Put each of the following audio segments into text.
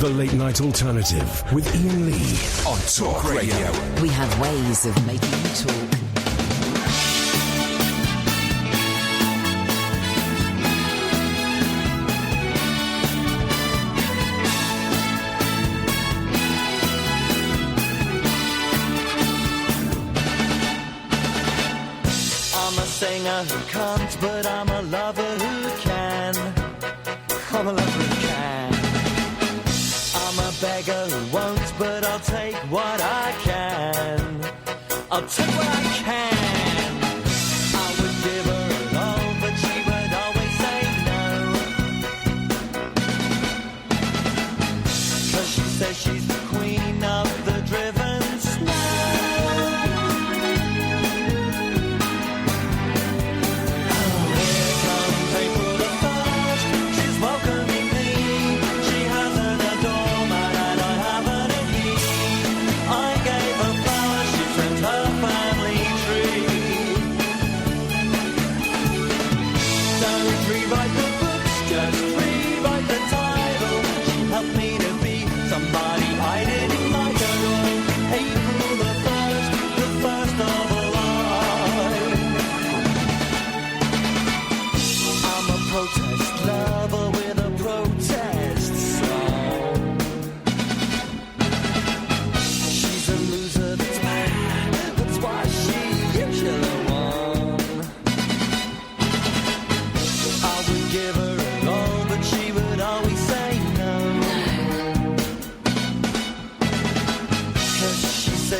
The Late Night Alternative with Iain Lee on Talk Radio. We have ways of making you talk. I'm a singer who can't, but I'm a lover who can. I'm a lover who can. I'm a beggar who won't, but I'll take what I can. I'll take what I can. I would give her it all, but she would always say no. 'Cause she says she's the queen of the driven snow.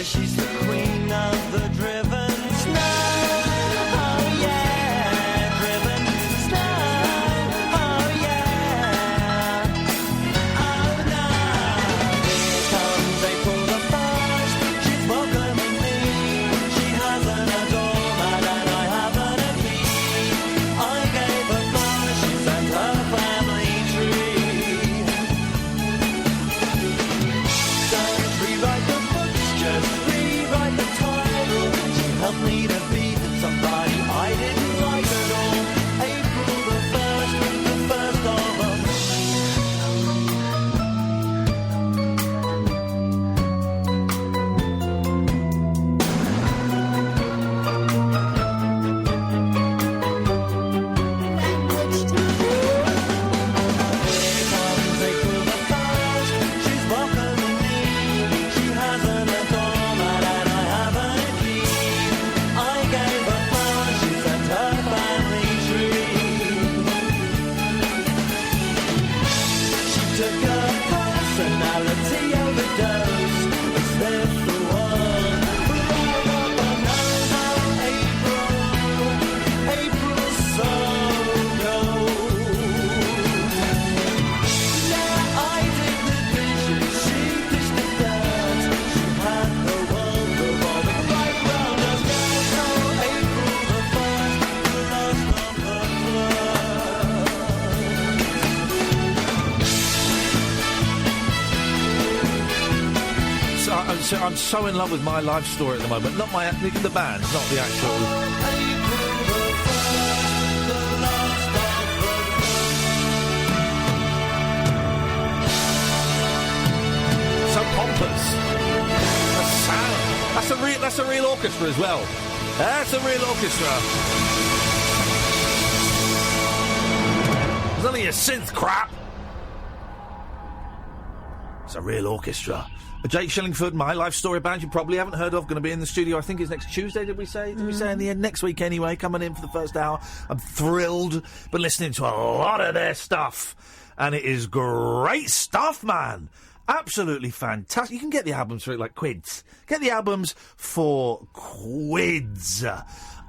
She's the queen of the driven snow. Oh yeah, driven snow. Oh yeah. Oh no. Here comes April the 1st. She's welcoming me. She has an doormat and I haven't a key. I gave her flowers, she sent her family tree. Don't rewrite the books, just rewrite the title. She helped me to be somebody I didn't like at all. April the 1st, the first of I'm so in love with My Life Story at the moment. Not the band, not the actual. So pompous. The sound. That's a real orchestra as well. That's a real orchestra. It's only a synth crap. It's a real orchestra. Jake Shillingford, My Life Story band you probably haven't heard of, going to be in the studio, I think it's next Tuesday, did we say? Did we say in the end? Next week anyway, coming in for the first hour. I'm thrilled. Been listening to a lot of their stuff. And it is great stuff, man. Absolutely fantastic. You can get the albums for like quids. Get the albums for quids.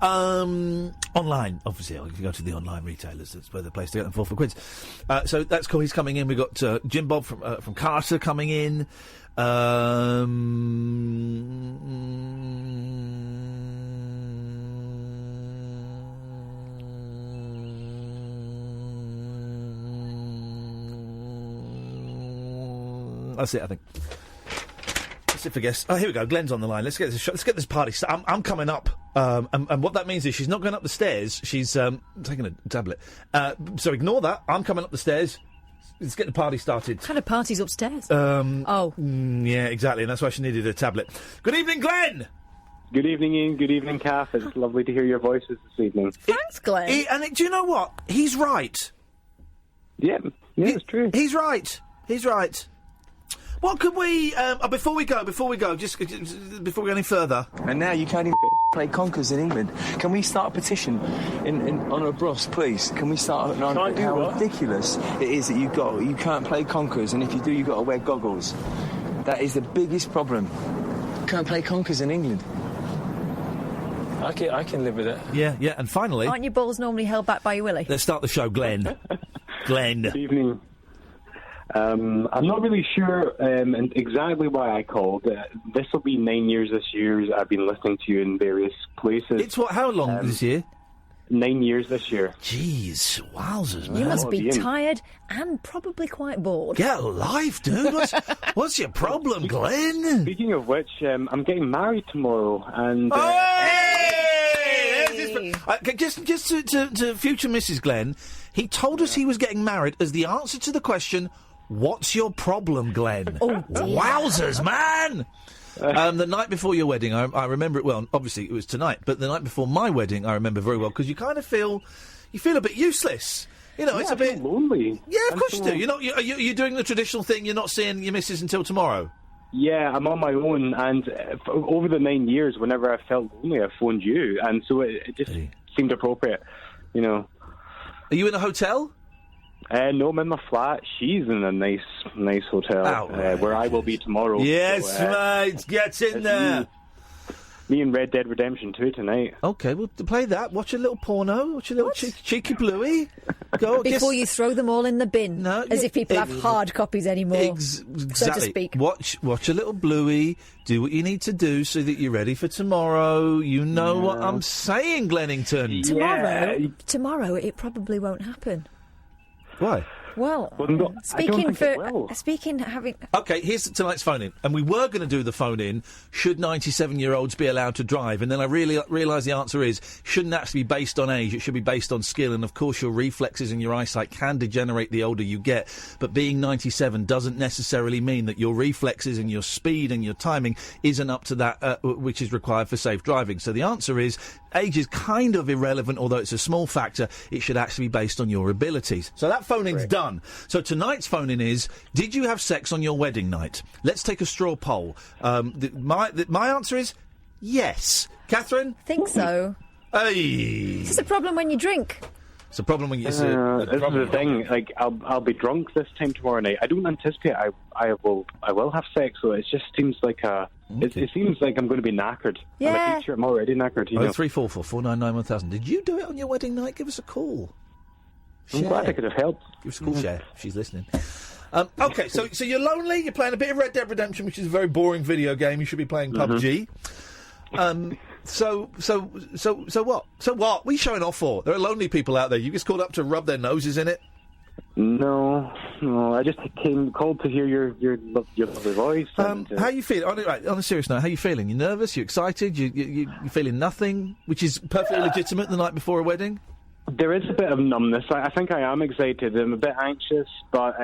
Online, obviously, if you go to the online retailers, that's where the place to get them for quids. So that's cool. He's coming in. We've got Jim Bob from Carter coming in. That's it, I think. That's it for guests. Oh, here we go. Glenn's on the line. Let's get this party. I'm coming up. And what that means is she's not going up the stairs. She's taking a tablet. So ignore that. I'm coming up the stairs. let's get the party started. What kind of party's upstairs? Yeah, exactly, and that's why she needed a tablet. Good evening, Glenn! Good evening, Ian. Good evening, Kath. It's lovely to hear your voices this evening. Thanks, Glenn. Do you know what? He's right. Yeah, it's true. He's right. What could we... before we go, before we go any further... And now you can't even play conkers in England. Can we start a petition on a bros, please? Can we start on how ridiculous it is that you can't play conkers, and if you do, you've got to wear goggles. That is the biggest problem. You can't play conkers in England. I can live with it. Yeah, and finally... Aren't your balls normally held back by your willy? Let's start the show, Glenn. Glenn. Good evening. I'm not really sure exactly why I called. This will be 9 years this year. I've been listening to you in various places. It's what? How long this year? 9 years this year. Jeez, wowzers, man. You must be tired and probably quite bored. Get a life, dude. What's your problem, Glenn? Speaking of which, I'm getting married tomorrow, and... Just to future Mrs. Glenn, he told us he was getting married as the answer to the question, what's your problem, Glenn? Oh, dear. Wowzers, man! The night before your wedding, I remember it well. Obviously, it was tonight, but the night before my wedding, I remember very well, because you kind of feel a bit useless. You know, it's a bit lonely. Yeah, of course you do. You're doing the traditional thing. You're not seeing your missus until tomorrow. Yeah, I'm on my own, and over the 9 years, whenever I felt lonely, I phoned you, and so it just seemed appropriate, you know. Are you in a hotel? No, I'm in my flat. She's in a nice hotel where I will be tomorrow. Yes, mate, get in there. Me and Red Dead Redemption 2 tonight. Okay, we'll play that. Watch a little porno. Watch a little cheeky bluey. Go Before you throw them all in the bin. No, as if people have hard copies anymore, exactly. so to speak. Watch a little bluey. Do what you need to do so that you're ready for tomorrow. You know what I'm saying, Glennington. Tomorrow, it probably won't happen. Why? Well, having... OK, here's tonight's phone-in. And we were going to do the phone-in, should 97-year-olds be allowed to drive? And then I really realised the answer is, shouldn't actually be based on age, it should be based on skill. And, of course, your reflexes and your eyesight can degenerate the older you get. But being 97 doesn't necessarily mean that your reflexes and your speed and your timing isn't up to that which is required for safe driving. So the answer is, age is kind of irrelevant, although it's a small factor. It should actually be based on your abilities. So that phone-in's done. So tonight's phone-in is, did you have sex on your wedding night? Let's take a straw poll. My answer is yes. Catherine? I think so. Hey. It's just a problem when you drink. It's a problem when you... This is the thing. Like, I'll be drunk this time tomorrow night. I don't anticipate I will have sex, so it just seems like it seems like I'm going to be knackered. Yeah. I'm a teacher. I'm already knackered. 0344 499 1000. Did you do it on your wedding night? Give us a call. I'm glad I could have helped. Give us a call, Cher, if she's listening. OK, so you're lonely. You're playing a bit of Red Dead Redemption, which is a very boring video game. You should be playing PUBG. So what? So what? What are you showing off for? There are lonely people out there. You just called up to rub their noses in it? No. I just called to hear your lovely voice. How are you feeling? On a serious note, how are you feeling? You nervous? You excited? You feeling nothing? Which is perfectly legitimate the night before a wedding? There is a bit of numbness. I think I am excited. I'm a bit anxious, but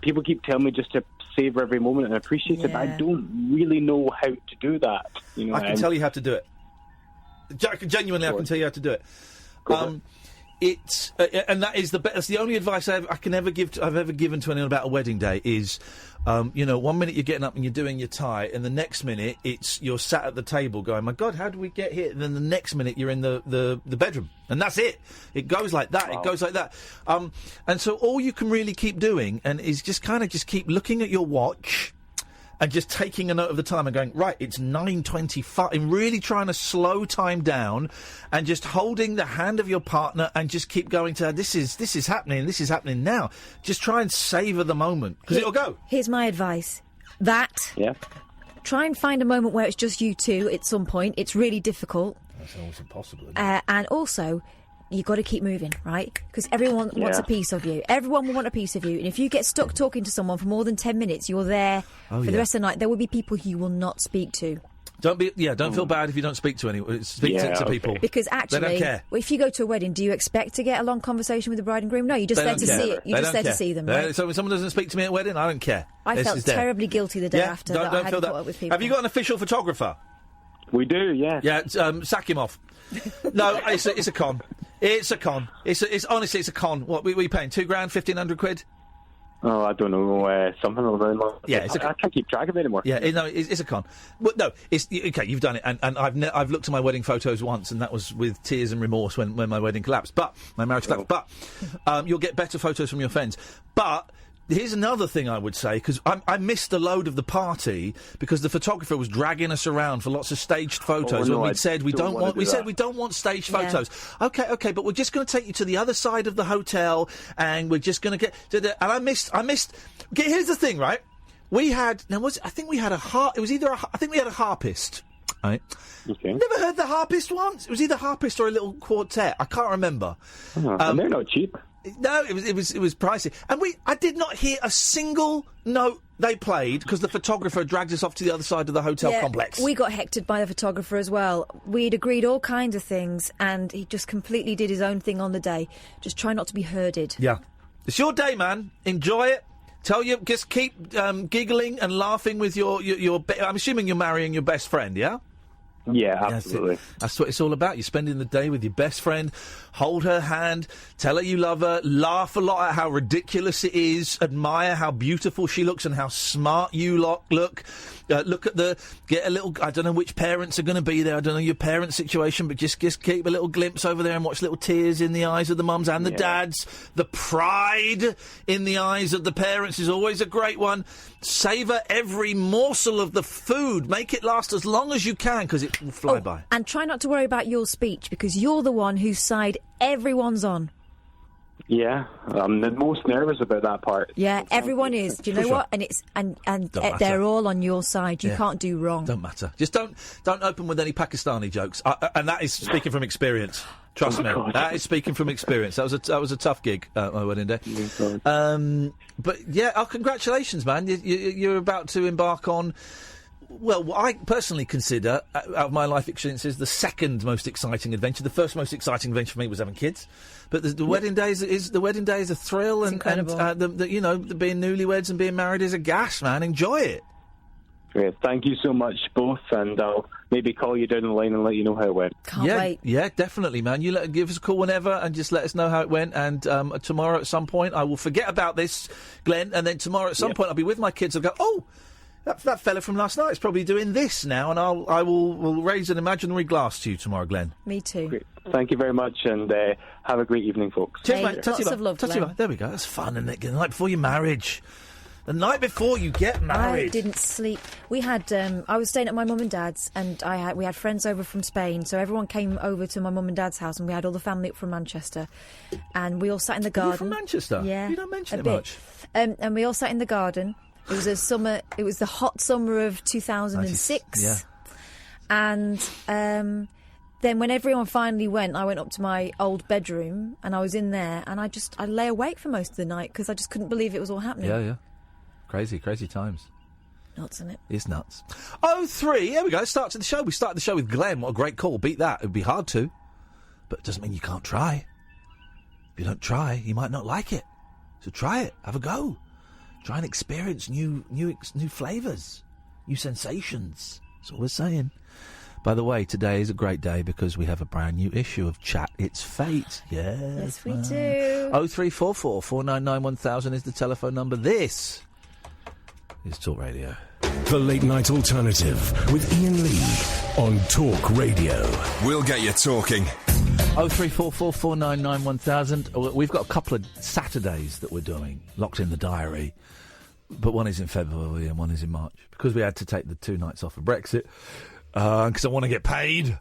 people keep telling me just to savour every moment and appreciate it. I don't really know how to do that. You know, I can tell you how to do it. Genuinely, I can tell you how to do it. And that's the only advice I've ever given to anyone about a wedding day is, 1 minute you're getting up and you're doing your tie, and the next minute you're sat at the table going, my God, how did we get here? And then the next minute you're in the bedroom, and that's it. It goes like that. Wow. It goes like that. And so all you can really keep doing is just keep looking at your watch. And just taking a note of the time and going, right, it's 9:25, and really trying to slow time down and just holding the hand of your partner and just keep going to her, this is happening now. Just try and savour the moment, because it'll go. Here's my advice. Try and find a moment where it's just you two at some point. It's really difficult. That's almost impossible, isn't it? And also, you've got to keep moving, right? Because everyone wants a piece of you. Everyone will want a piece of you. And if you get stuck talking to someone for more than 10 minutes, you're there for the rest of the night. There will be people you will not speak to. Don't feel bad if you don't speak to anyone. Speak to people. Because actually, they don't care. Well, if you go to a wedding, do you expect to get a long conversation with the bride and groom? No, you're just there to see it. You're just there to see them. Right? So when someone doesn't speak to me at a wedding, I don't care. I felt terribly guilty the day after that I hadn't caught up with people. Have you got an official photographer? We do, yeah. Yeah, sack him off. No, it's a con. It's a con. It's honestly, it's a con. What we paying? £2,000, 1,500 quid? Oh, I don't know, something around that. Yeah, I can't keep track of it anymore. Yeah, it's a con. Well, no, it's okay. You've done it, and I've looked at my wedding photos once, and that was with tears and remorse when my wedding collapsed. But my marriage collapsed. But you'll get better photos from your friends. But here's another thing I would say, because I missed a load of the party because the photographer was dragging us around for lots of staged photos when we'd said we don't want staged photos. Okay, but we're just going to take you to the other side of the hotel, and we're just going to get to the. And I missed. Okay, here's the thing, right? We had I think we had a harpist. Right. Okay. Never heard the harpist once. It was either harpist or a little quartet. I can't remember. And they're not cheap. No, it was pricey, and I did not hear a single note they played because the photographer dragged us off to the other side of the hotel complex. We got hectored by the photographer as well. We'd agreed all kinds of things, and he just completely did his own thing on the day. Just try not to be herded. Yeah, it's your day, man. Enjoy it. Just keep giggling and laughing with your. I'm assuming you're marrying your best friend, yeah? Yeah, absolutely. That's what it's all about. You're spending the day with your best friend. Hold her hand. Tell her you love her. Laugh a lot at how ridiculous it is. Admire how beautiful she looks and how smart you look. Look at get a little. I don't know which parents are going to be there. I don't know your parents' situation, but just keep a little glimpse over there and watch little tears in the eyes of the mums and the dads. The pride in the eyes of the parents is always a great one. Savour every morsel of the food. Make it last as long as you can, because it will fly by. And try not to worry about your speech, because you're the one whose side everyone's on. Yeah, I'm the most nervous about that part. Yeah, everyone is. Do you know what? And it's and they're all on your side. You can't do wrong. Don't matter. Just don't open with any Pakistani jokes. And that is speaking from experience. Trust me. God. That is speaking from experience. That was a tough gig, my wedding day. But yeah, congratulations, man. You're about to embark on. Well, what I personally consider, out of my life experiences, the second most exciting adventure. The first most exciting adventure for me was having kids, but the wedding day is a thrill, it's incredible. And being newlyweds and being married is a gas, man. Enjoy it. Great. Thank you so much, both, and I'll maybe call you down the line and let you know how it went. Can't wait. Yeah, definitely, man. Give us a call whenever and just let us know how it went. And tomorrow at some point, I will forget about this, Glenn, and then tomorrow at some point I'll be with my kids and go, oh, that fella from last night is probably doing this now, and I will raise an imaginary glass to you tomorrow, Glenn. Me too. Great. Thank you very much, and have a great evening, folks. Cheers, mate. Lots of love, Glenn. There we go. That's fun, isn't it? The night before your marriage. The night before you get married. I didn't sleep. We had. I was staying at my mum and dad's, and we had friends over from Spain, so everyone came over to my mum and dad's house, and we had all the family up from Manchester, and we all sat in the garden. Are you from Manchester? Yeah, you don't mention it bit. much. And we all sat in the garden. It was a summer. It was the hot summer of 2006. Yeah. And then when everyone finally went, I went up to my old bedroom, and I was in there, and I lay awake for most of the night because I just couldn't believe it was all happening. Yeah. Crazy times. Nuts, isn't it? It's nuts. 03, here we go. Start to the show. We started the show with Glenn. What a great call. Beat that. It would be hard to. But it doesn't mean you can't try. If you don't try, you might not like it. So try it. Have a go. Try and experience new flavours. New sensations. That's all we're saying. By the way, today is a great day because we have a brand new issue of Chat It's Fate. Yes, we do. 0344 499 1000 is the telephone number. This is Talk Radio. The Late Night Alternative with Iain Lee on Talk Radio. We'll get you talking. 0344 499 1000. We've got a couple of Saturdays that we're doing, locked in the diary. But one is in February and one is in March. Because we had to take the 2 nights off of Brexit. Because I want to get paid.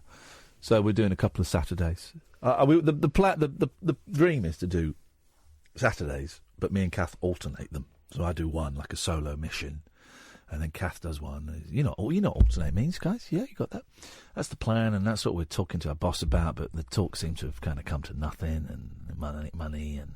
So we're doing a couple of Saturdays. The dream is to do Saturdays, but me and Kath alternate them. So I do one, like a solo mission, and then Kath does one. You know what alternate means, guys? Yeah, you got that? That's the plan, and that's what we're talking to our boss about, but the talk seems to have kind of come to nothing, and money and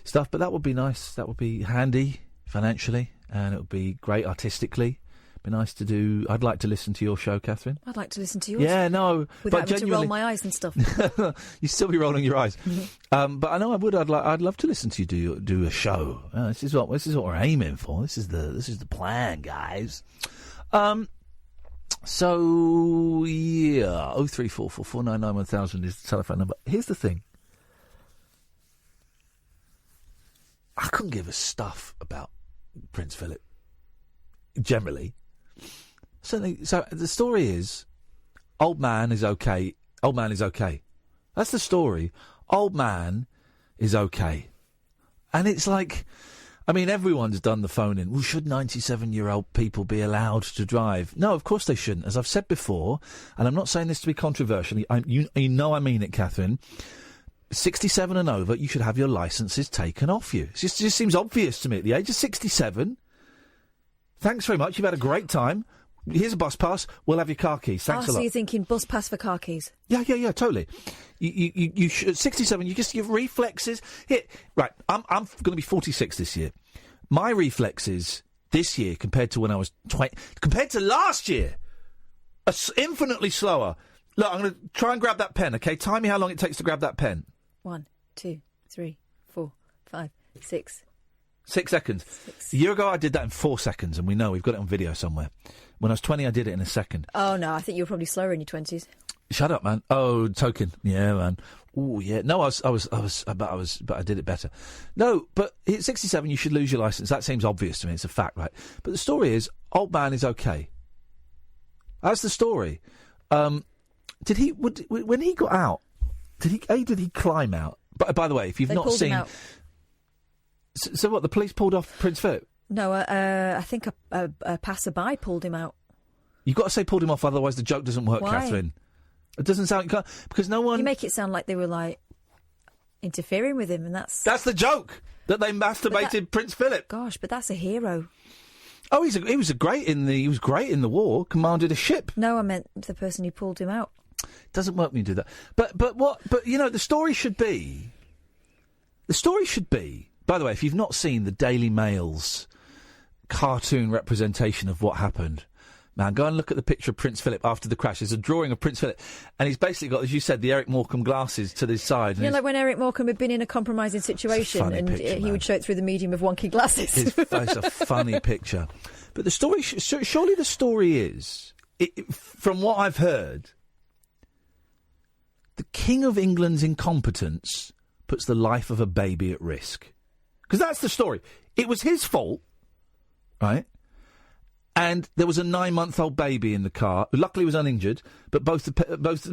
stuff. But that would be nice. That would be handy financially, and it would be great artistically. Be nice to do. I'd like to listen to your show, Catherine. I'd like to listen to yours. Yeah, no, without but having to roll genuinely, my eyes and stuff. you still be rolling your eyes. But I know I would. I'd love to listen to you do a show. This is what we're aiming for. This is the plan, guys. So yeah, 0344 499 1000 is the telephone number. Here's the thing. I couldn't give a stuff about Prince Philip. Generally. So the story is, old man is okay. Old man is okay. That's the story. Old man is okay. And it's like, I mean, everyone's done the phone-in. Well, should 97-year-old people be allowed to drive? No, of course they shouldn't. As I've said before, and I'm not saying this to be controversial, you know I mean it, Catherine, 67 and over, you should have your licences taken off you. It just seems obvious to me at the age of 67. Thanks very much. You've had a great time. Here's a bus pass. We'll have your car keys. Thanks a lot. So you're thinking bus pass for car keys? Yeah, totally. You should, at 67, your reflexes. Here, right, I'm going to be 46 this year. My reflexes this year compared to when I was 20, compared to last year, are infinitely slower. Look, I'm going to try and grab that pen, okay? Time me how long it takes to grab that pen. 1, 2, 3, 4, 5, 6. 6 seconds. A year ago, I did that in 4 seconds, and we know we've got it on video somewhere. When I was 20, I did it in a second. Oh, no, I think you were probably slower in your 20s. Shut up, man. Oh, token. Yeah, man. Oh, yeah. No, but I did it better. No, but at 67, you should lose your licence. That seems obvious to me. It's a fact, right? But the story is, old man is okay. That's the story. When he got out, did he climb out? By the way, if you've not seen... So what, the police pulled off Prince Philip? No, I think a passerby pulled him out. You've got to say pulled him off, otherwise the joke doesn't work, Why? Catherine. It doesn't sound... Because no one... You make it sound like they were, like, interfering with him, and that's... That's the joke! That they masturbated Prince Philip. Gosh, but that's a hero. Oh, he was great in the war, commanded a ship. No, I meant the person who pulled him out. It doesn't work when you do that. But you know, the story should be... By the way, if you've not seen the Daily Mail's cartoon representation of what happened, man, go and look at the picture of Prince Philip after the crash. There's a drawing of Prince Philip, and he's basically got, as you said, the Eric Morecambe glasses to his side. You know, like when Eric Morecambe had been in a compromising situation, and picture, he would show it through the medium of wonky glasses. It's a funny picture. But the story, surely the story is, from what I've heard, the King of England's incompetence puts the life of a baby at risk. Because that's the story. It was his fault, right? And there was a 9-month-old baby in the car, who luckily was uninjured, but both of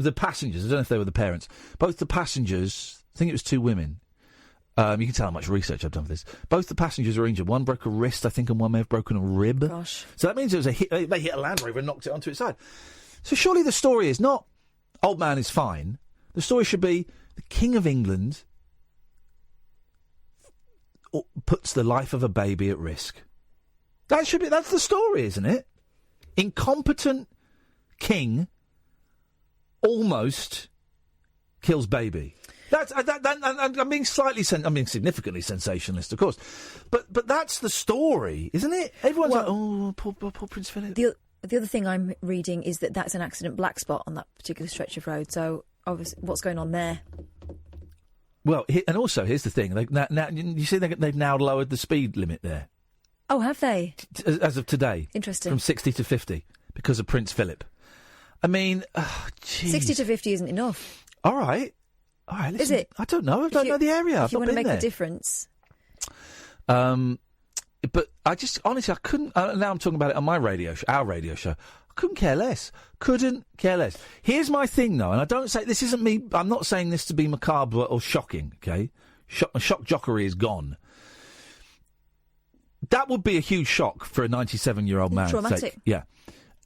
the passengers, I don't know if they were the parents, both the passengers, I think it was 2 women, you can tell how much research I've done for this, both the passengers were injured. One broke a wrist, I think, and one may have broken a rib. Gosh. So that means it was they hit a Land Rover and knocked it onto its side. So surely the story is not, old man is fine. The story should be, the King of England puts the life of a baby at risk. That's the story, isn't it? Incompetent king almost kills baby. I'm being significantly sensationalist, of course, but that's the story, isn't it? Everyone's like, oh, poor Prince Philip. The other thing I'm reading is that that's an accident black spot on that particular stretch of road. So obviously, what's going on there? Well, and also here's the thing: now you see they've now lowered the speed limit there. Oh, have they? As of today. Interesting. From 60 to 50 because of Prince Philip. I mean, 60 to 50 isn't enough. All right. Listen, is it? I don't know. I don't know the area. If you want to make a difference. But I just, honestly, I couldn't, now I'm talking about it on my radio show, our radio show. I couldn't care less. Couldn't care less. Here's my thing, though, and I don't say, this isn't me, I'm not saying this to be macabre or shocking, okay? Shock jockery is gone. That would be a huge shock for a 97-year-old man. Traumatic. Yeah.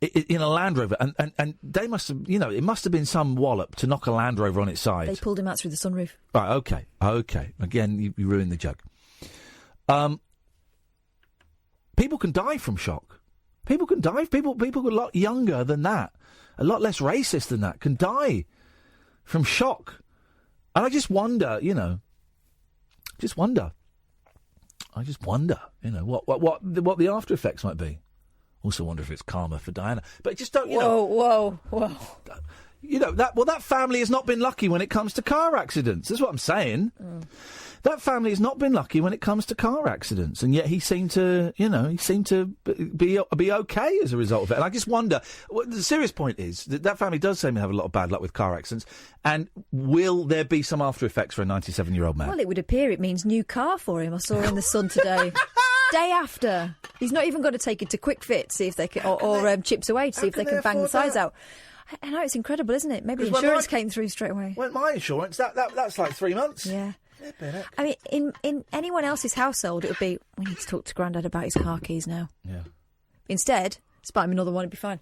In a Land Rover. And they must have, it must have been some wallop to knock a Land Rover on its side. They pulled him out through the sunroof. Right, okay. Again, you ruined the joke. People can die from shock. People can die. People a lot younger than that, a lot less racist than that, can die from shock. And I just wonder, I just wonder, what the after effects might be. Also wonder if it's karma for Diana. But just don't, Whoa. That family has not been lucky when it comes to car accidents. That's what I'm saying. That family has not been lucky when it comes to car accidents, and yet he seemed to be okay as a result of it. And I just wonder. The serious point is that family does seem to have a lot of bad luck with car accidents, and will there be some after effects for a 97-year-old man? Well, it would appear it means new car for him. I saw in the Sun today. Day after, he's not even got to take it to Quick Fit, see if they can, or Chips Away to see if they can bang the sides out. I know, it's incredible, isn't it? Maybe insurance came through straight away. Well, my insurance, that's like 3 months. Yeah. I mean, in anyone else's household, it would be, we need to talk to Grandad about his car keys now. Yeah. Instead, just buy him another one, it'd be fine.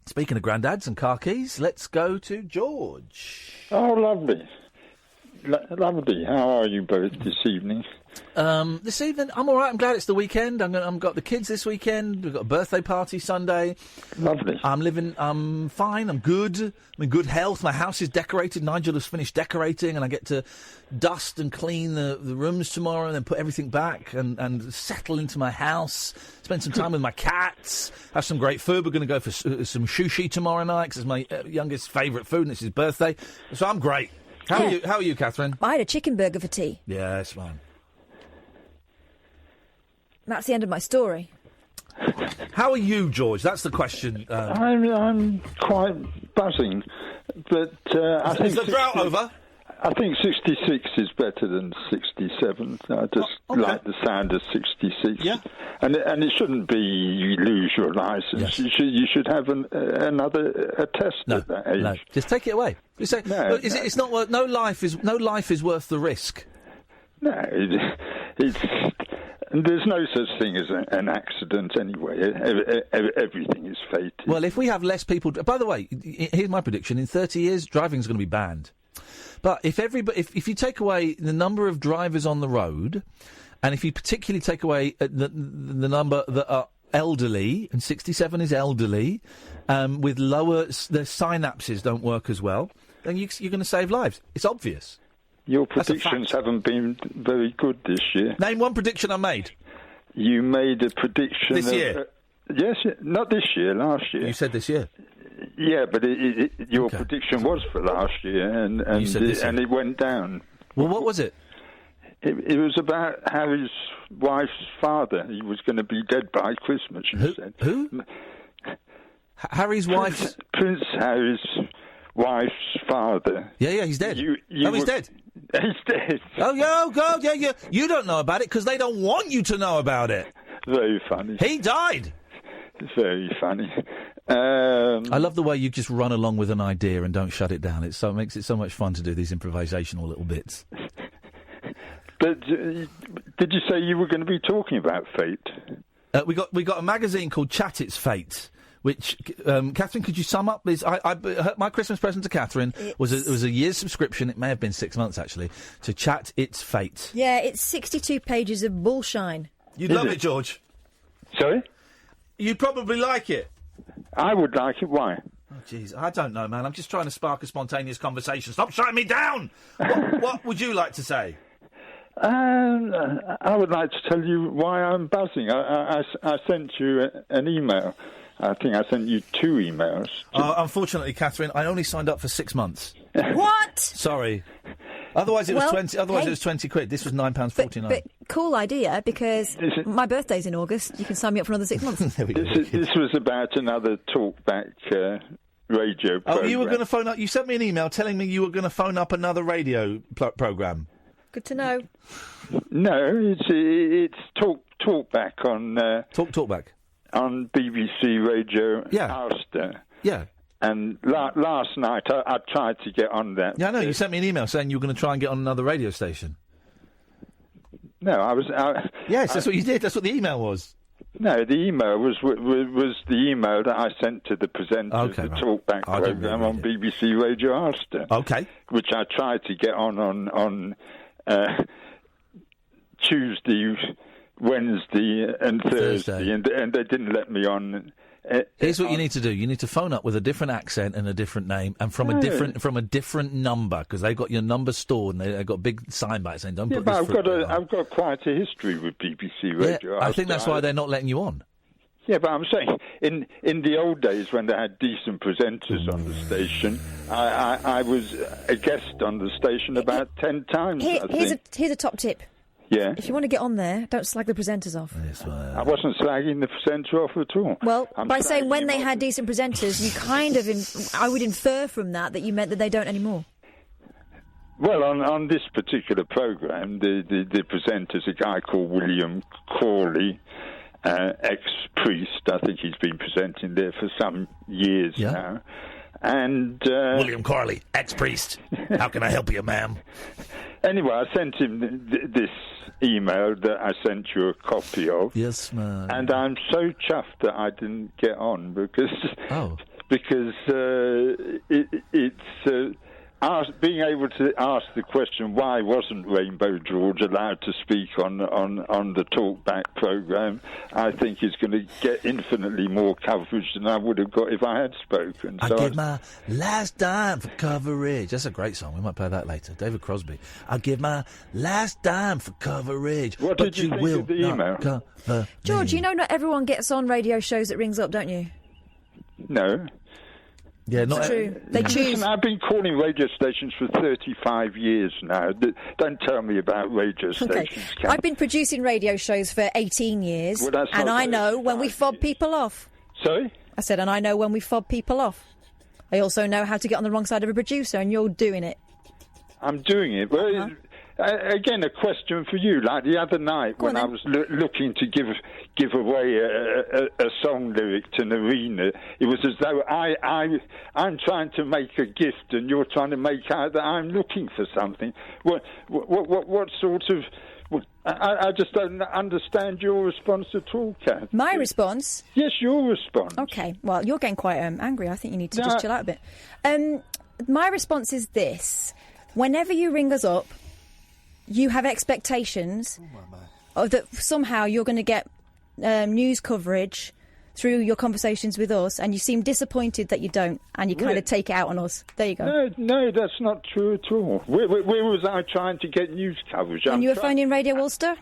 Speaking of granddads and car keys, let's go to George. Oh, lovely. Lovely. How are you both this evening? This evening, I'm all right. I'm glad it's the weekend. I've got the kids this weekend. We've got a birthday party Sunday. Lovely. I'm fine. I'm good. I'm in good health. My house is decorated. Nigel has finished decorating, and I get to dust and clean the rooms tomorrow and then put everything back and settle into my house, spend some time with my cats, have some great food. We're going to go for some sushi tomorrow night because it's my youngest favourite food, and it's his birthday. So I'm great. How are you, Catherine? I had a chicken burger for tea. Yeah, that's fine. That's the end of my story. How are you, George? That's the question. I'm quite buzzing, but I think... Is the drought over? I think 66 is better than 67. I just like the sound of 66. Yeah. And it shouldn't be you lose your licence. Yes. You should have another test at that age. No, just take it away. Just say, it's not worth. No life is worth the risk. No, it's there's no such thing as an accident anyway. Everything is fated. Well, if we have less people... By the way, here's my prediction. In 30 years, driving's going to be banned. But if you take away the number of drivers on the road, and if you particularly take away the number that are elderly, and 67 is elderly, with lower... The synapses don't work as well, then you're going to save lives. It's obvious. Your predictions haven't been very good this year. Name one prediction I made. You made a prediction... This year? Yes, not this year, last year. You said this year? Yeah, but your prediction was for last year, and it went down. Well, what was it? It was about Harry's wife's father. He was going to be dead by Christmas, you said. Who? Harry's wife's... Prince Harry's wife's father. Yeah, he's dead. He's dead. He's dead. Yeah. You don't know about it because they don't want you to know about it. Very funny. He died. Very funny. I love the way you just run along with an idea and don't shut it down. It makes it so much fun to do these improvisational little bits. But did you say you were going to be talking about fate? We got a magazine called Chat It's Fate. Which, Catherine, could you sum up this? My Christmas present to Catherine was a year's subscription. It may have been 6 months, actually, to Chat It's Fate. Yeah, it's 62 pages of bullshine. You'd love it, George. Sorry? You'd probably like it. I would like it. Why? Oh, jeez. I don't know, man. I'm just trying to spark a spontaneous conversation. Stop shutting me down! What would you like to say? I would like to tell you why I'm buzzing. I sent you an email. I think I sent you 2 emails. Unfortunately, Catherine, I only signed up for 6 months. What? Sorry. Otherwise, it was 20. Otherwise, it was 20 quid. This was £9.49. But cool idea, because my birthday's in August. You can sign me up for another 6 months. This was about another talkback radio program. Oh, you were going to phone up. You sent me an email telling me you were going to phone up another radio program. Good to know. No, it's talkback on talkback on BBC Radio Ulster. Yeah. And last night I tried to get on that. Yeah, I know. You sent me an email saying you were going to try and get on another radio station. No, I was. Yes, that's what you did. That's what the email was. No, the email was the email that I sent to the presenter of the talkback program on BBC Radio Ulster. Okay. Which I tried to get on Tuesday, Wednesday, and Thursday, and they didn't let me on. Here's what you need to do: you need to phone up with a different accent and a different name, and from a different number, because they've got your number stored and they've got big sign by saying, "Don't put this." But I've got quite a history with BBC Radio. I think that's why they're not letting you on. Yeah, but I'm saying in the old days when they had decent presenters on the station, I was a guest on the station about 10 times. Here's a top tip. Yeah. If you want to get on there, don't slag the presenters off. Yes, well, I wasn't slagging the presenter off at all. Well, I'm by saying slagging when him they off. had decent presenters, you kind of, I would infer from that you meant that they don't anymore. Well, on this particular programme, the presenter's a guy called William Crawley, ex-priest. I think he's been presenting there for some years now. And William Corley, ex-priest. How can I help you, ma'am? Anyway, I sent him this email that I sent you a copy of. Yes, ma'am. And I'm so chuffed that I didn't get on because it's being able to ask the question, why wasn't Rainbow George allowed to speak on the Talkback programme, I think is going to get infinitely more coverage than I would have got if I had spoken. I So give my last dime for coverage. That's a great song. We might play that later. David Crosby. I give my last dime for coverage. What but did you think will of the not email? cover George, me. you know not everyone gets on radio shows that rings up, don't you? No. Yeah, not true. They choose. Listen, I've been calling radio stations for 35 years now. Don't tell me about radio Okay. stations. Kat. I've been producing radio shows for 18 years, Well, that's and not I know when we 35 fob years. people off. Sorry? I said, and I know when we fob people off. I also know how to get on the wrong side of a producer, and you're doing it. I'm doing it. Well, again, a question for you. Like the other night Go on when I then. was looking to give away a song lyric to Narina, it was as though I'm trying to make a gift and you're trying to make out that I'm looking for something. What sort of... I just don't understand your response at all, Kat. My response? Yes, your response. Okay, well, you're getting quite angry. I think you need to No. just chill out a bit. My response is this. Whenever you ring us up, you have expectations that somehow you're going to get news coverage through your conversations with us, and you seem disappointed that you don't, and you kind of take it out on us. There you go. No, that's not true at all. Where was I trying to get news coverage? When you were phoning Radio Ulster,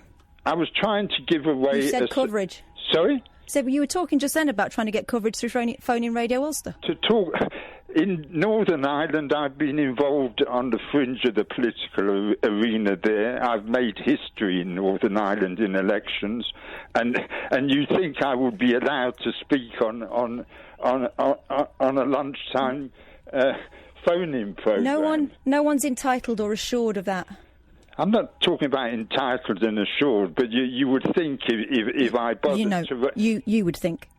I was trying to give away... you said coverage. Sorry? So you were talking just then about trying to get coverage through phoning Radio Ulster. To talk... In Northern Ireland, I've been involved on the fringe of the political arena there. I've made history in Northern Ireland in elections, and you think I would be allowed to speak on a lunchtime phone-in program? No one's entitled or assured of that. I'm not talking about entitled and assured, but you would think if I bothered to... You would think.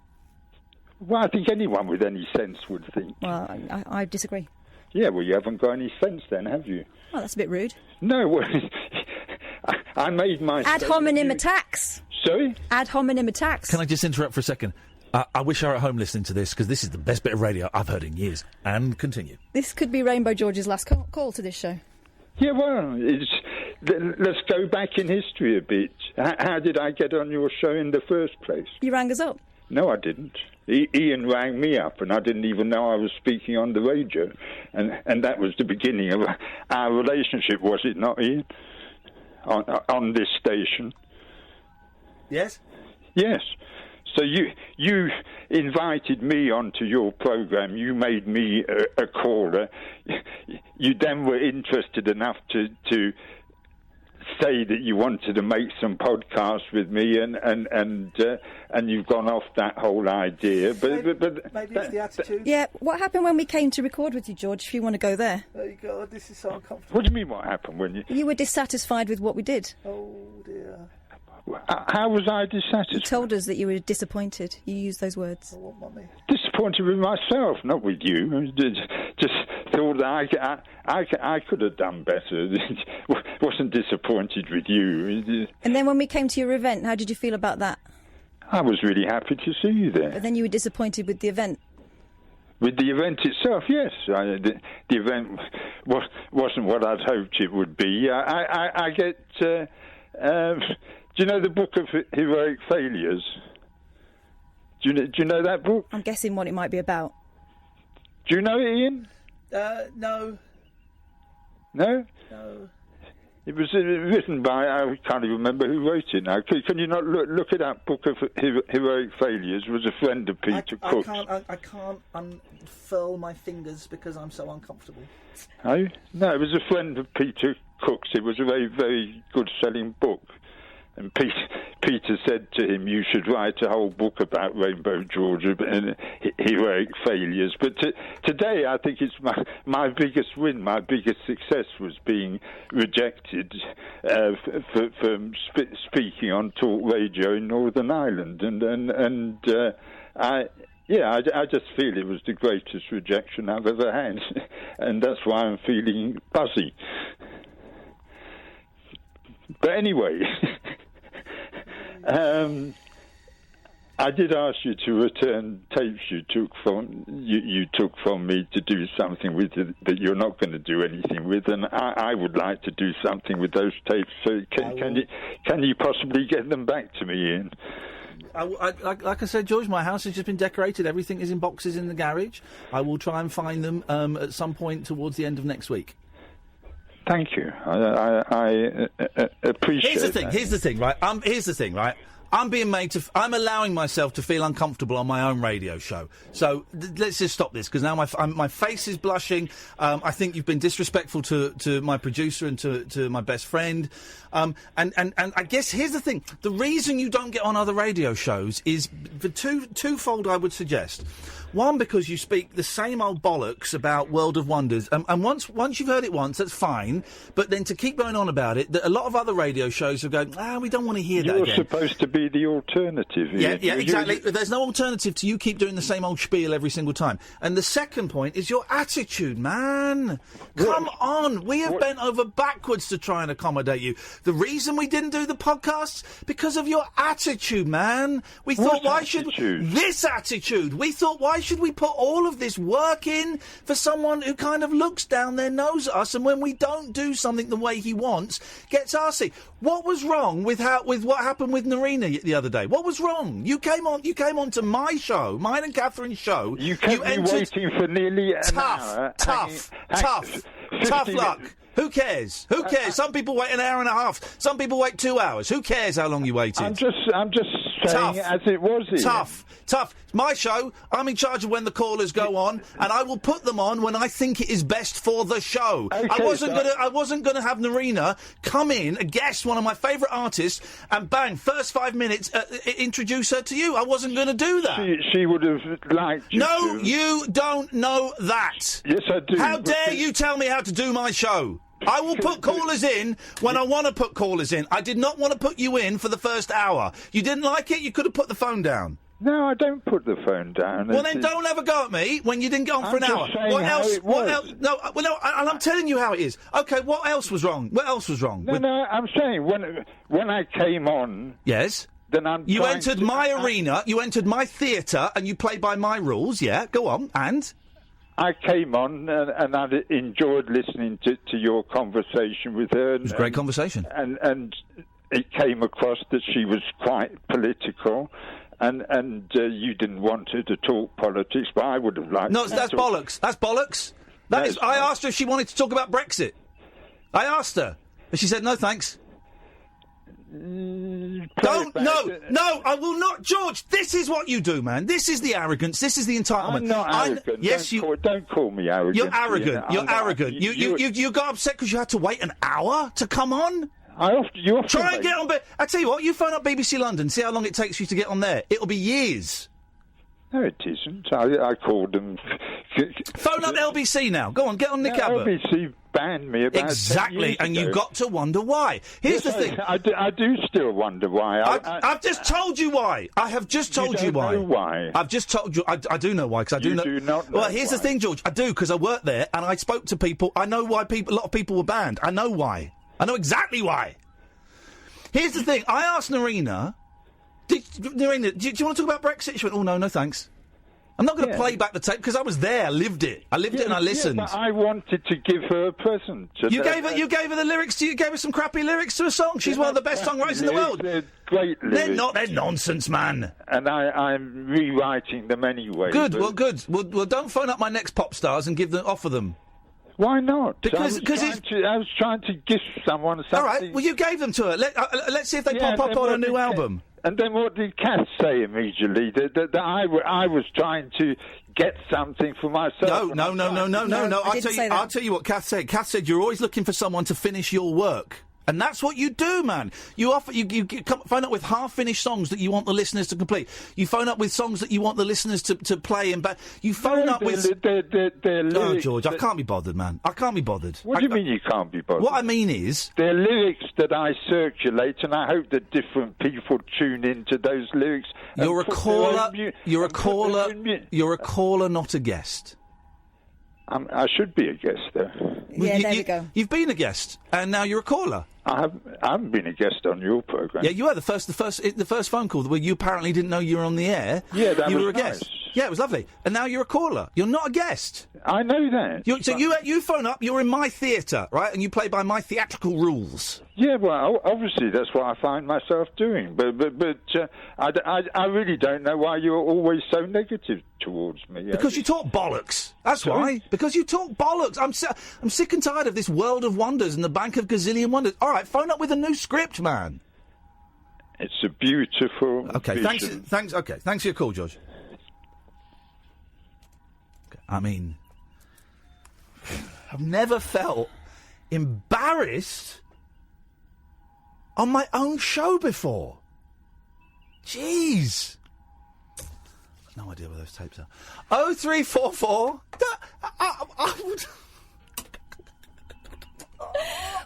Well, I think anyone with any sense would think. Well, I disagree. Yeah, well, you haven't got any sense then, have you? Well, that's a bit rude. No, well, I made my... Ad hominem attacks. Sorry? Ad hominem attacks. Can I just interrupt for a second? I wish I were at home listening to this, because this is the best bit of radio I've heard in years. And continue. This could be Rainbow George's last call to this show. Yeah, well, let's go back in history a bit. How did I get on your show in the first place? You rang us up. No, I didn't. Iain rang me up, and I didn't even know I was speaking on the radio. And that was the beginning of our relationship, was it not, Iain? On this station. Yes? Yes. So you invited me onto your programme. You made me a caller. You then were interested enough to say that you wanted to make some podcasts with me, and you've gone off that whole idea. But maybe it's the attitude. Yeah, what happened when we came to record with you, George, if you want to go there? Oh, God, this is so uncomfortable. What do you mean what happened when you... You were dissatisfied with what we did. Oh, dear. How was I You dissatisfied? told us that you were disappointed. You used those words. Oh, Mummy. Disappointed with myself, not with you. Just thought that I could have done better. Wasn't disappointed with you. And then when we came to your event, how did you feel about that? I was really happy to see you there. But then you were disappointed with the event. With the event itself, yes. The event wasn't what I'd hoped it would be. I get... do you know the Book of Heroic Failures? Do you know that book? I'm guessing what it might be about. Do you know it, Iain? No. No? No. It was written by, I can't even remember who wrote it now. Can you not look it up? Book of Heroic Failures was a friend of Peter Cook's. I can't unfurl my fingers because I'm so uncomfortable. Oh? No, it was a friend of Peter Cook's. It was a very, very good-selling book. And Peter said to him, you should write a whole book about Rainbow Georgia and heroic failures. But today, I think it's my biggest win, my biggest success was being rejected from speaking on talk radio in Northern Ireland. I just feel it was the greatest rejection I've ever had. And that's why I'm feeling buzzy. But anyway... I did ask you to return tapes you took from me to do something with it that you're not going to do anything with, and I would like to do something with those tapes. So can you possibly get them back to me, Ian? Like I said, George, my house has just been decorated. Everything is in boxes in the garage. I will try and find them at some point towards the end of next week. Thank you. I appreciate. Here's the thing, right? I'm allowing myself to feel uncomfortable on my own radio show. So let's just stop this, because now my face is blushing. I think you've been disrespectful to my producer and to my best friend. And I guess here's the thing: the reason you don't get on other radio shows is for twofold. I would suggest. One, because you speak the same old bollocks about World of Wonders, and once you've heard it once, that's fine. But then to keep going on about it, a lot of other radio shows are going, we don't want to hear that again. You're supposed to be the alternative. Yeah, exactly. There's no alternative to you keep doing the same old spiel every single time. And the second point is your attitude, man. Come on. We have bent over backwards to try and accommodate you. The reason we didn't do the podcasts, because of your attitude, man. We thought, this attitude? We thought, why should we put all of this work in for someone who kind of looks down their nose at us, and when we don't do something the way he wants, gets arsey? What was wrong with what happened with Narina the other day? What was wrong? You came on to my show, mine and Catherine's show. You kept me waiting for nearly an hour. Tough luck. Who cares? Who cares? Some people wait an hour and a half. Some people wait 2 hours. Who cares how long you waited? I'm just saying as it was. Tough. My show. I'm in charge of when the callers go on, and I will put them on when I think it is best for the show. Okay, I wasn't gonna have Narina come in, a guest, one of my favourite artists, and bang, first 5 minutes, introduce her to you. I wasn't gonna do that. She would have liked you. No, you don't know that. Yes, I do. How dare you tell me how to do my show? I will put callers in when I want to put callers in. I did not want to put you in for the first hour. You didn't like it, you could have put the phone down. No, I don't put the phone down. Well, then don't ever go at me when you didn't get on for an hour. What else? No, I'm telling you how it is. Okay, what else was wrong? No, I'm saying when I came on... Yes? Then you entered my arena, you entered my theatre, and you played by my rules, yeah? Go on, and... I came on and I enjoyed listening to your conversation with her. It was a great conversation. And it came across that she was quite political, and you didn't want her to talk politics, but I would have liked. No, that's bollocks. That's bollocks. I asked her if she wanted to talk about Brexit. I asked her, but she said no, thanks. No, I will not, George. This is what you do, man. This is the arrogance. This is the entitlement. I'm not arrogant. Yes, don't call me arrogant. You're arrogant. You're arrogant. You got upset because you had to wait an hour to come on. You often try and get on. I tell you what, you phone up BBC London, see how long it takes you to get on there. It'll be years. No, it isn't. I called them. Phone up LBC now. Go on, get on Nick Abbott. LBC banned me about 10 years and ago. you got to wonder why. Here's the thing. I do still wonder why. I've just told you why. I have just told you why. Know why. I've just told you. I do know why, because I do know. Do not know well, here's the thing, George. I do, because I worked there and I spoke to people. I know why a lot of people were banned. I know why. I know exactly why. Here's the thing. I asked Narina, Narina, do you want to talk about Brexit? She went, oh, no, thanks. I'm not going to play back the tape, because I was there, I lived it. I lived it and I listened. But I wanted to give her a present. You gave her the lyrics. You gave her some crappy lyrics to a song. She's one of the best songwriters in the world. They're great lyrics. They're not. They're nonsense, man. And I'm rewriting them anyway. Good. Well, good. Well, don't phone up my next pop stars and offer them. Why not? Because I was trying to gift someone something. All right, well, you gave them to her. Let's see if they pop up on a new album. And then what did Kath say immediately? That I was trying to get something for myself. No. I'll tell you what Kath said. Kath said you're always looking for someone to finish your work. And that's what you do, man. You phone up with half-finished songs that you want the listeners to complete. You phone up with songs that you want the listeners to play. You phone up with... lyrics, George, I can't be bothered, man. I can't be bothered. What do you mean you can't be bothered? What I mean is... They're lyrics that I circulate, and I hope that different people tune into those lyrics. You're a caller, not a guest. I should be a guest, though. Yeah, there we go. You've been a guest, and now you're a caller. I haven't been a guest on your programme. Yeah, you were the first phone call where you apparently didn't know you were on the air. Yeah, that you was were a nice. guest. Yeah, it was lovely. And now you're a caller. You're not a guest. I know that. You phone up. You're in my theatre, right? And you play by my theatrical rules. Yeah, well, obviously that's what I find myself doing. But I really don't know why you're always so negative towards me. Because you talk bollocks. That's why. Because you talk bollocks. I'm sick and tired of this world of wonders and the bank of gazillion wonders. All right, phone up with a new script, man. It's a beautiful. Okay, vision. thanks. Okay, thanks for your call, George. I mean, I've never felt embarrassed on my own show before. Jeez. No idea where those tapes are. 0344.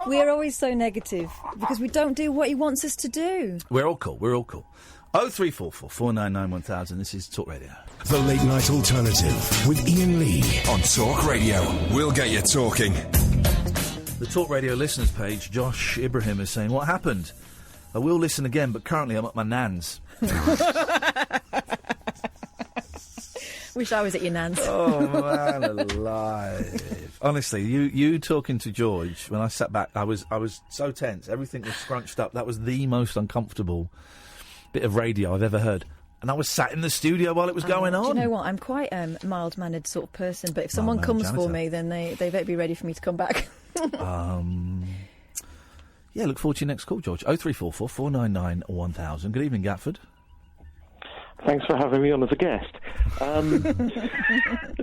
We're always so negative because we don't do what he wants us to do. We're all cool. 0344 499 1000. This is Talk Radio. The Late Night Alternative with Iain Lee on Talk Radio. We'll get you talking. The Talk Radio listeners page, Josh Ibrahim is saying, what happened? I will listen again, but currently I'm at my nan's. Wish I was at your nan's. Oh, man alive. Honestly, you talking to George, when I sat back, I was so tense. Everything was scrunched up. That was the most uncomfortable bit of radio I've ever heard. And I was sat in the studio while it was going on. Do you know what? I'm quite a mild-mannered sort of person, but if someone comes for me, then they better be ready for me to come back. Yeah, look forward to your next call, George. 0344 499 1000. Good evening, Gatford. Thanks for having me on as a guest.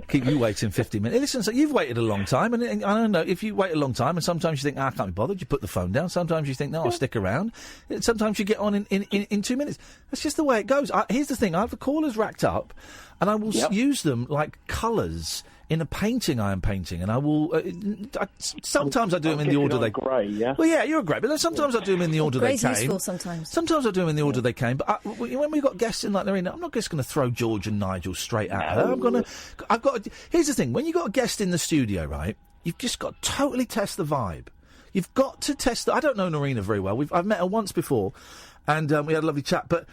Keep you waiting 50 minutes. Listen, so you've waited a long time, and I don't know, if you wait a long time, and sometimes you think, I can't be bothered, you put the phone down. Sometimes you think, no, I'll stick around. Sometimes you get on in 2 minutes. That's just the way it goes. Here's the thing, I have the callers racked up, and I will use them like colours in a painting I am painting, and I will... sometimes I do them in the order they... Grey, yeah? Well, yeah, you're a grey, but sometimes I do them in the order they came. Grey's useful sometimes. Sometimes I do them in the order they came, but when we've got guests in like they're in, I'm not just going to throw George and Nigel straight at her. Here's the thing, when you've got a guest in the studio, right, you've just got to totally test the vibe. You've got to test... I don't know Norina very well. I've met her once before, and we had a lovely chat, but...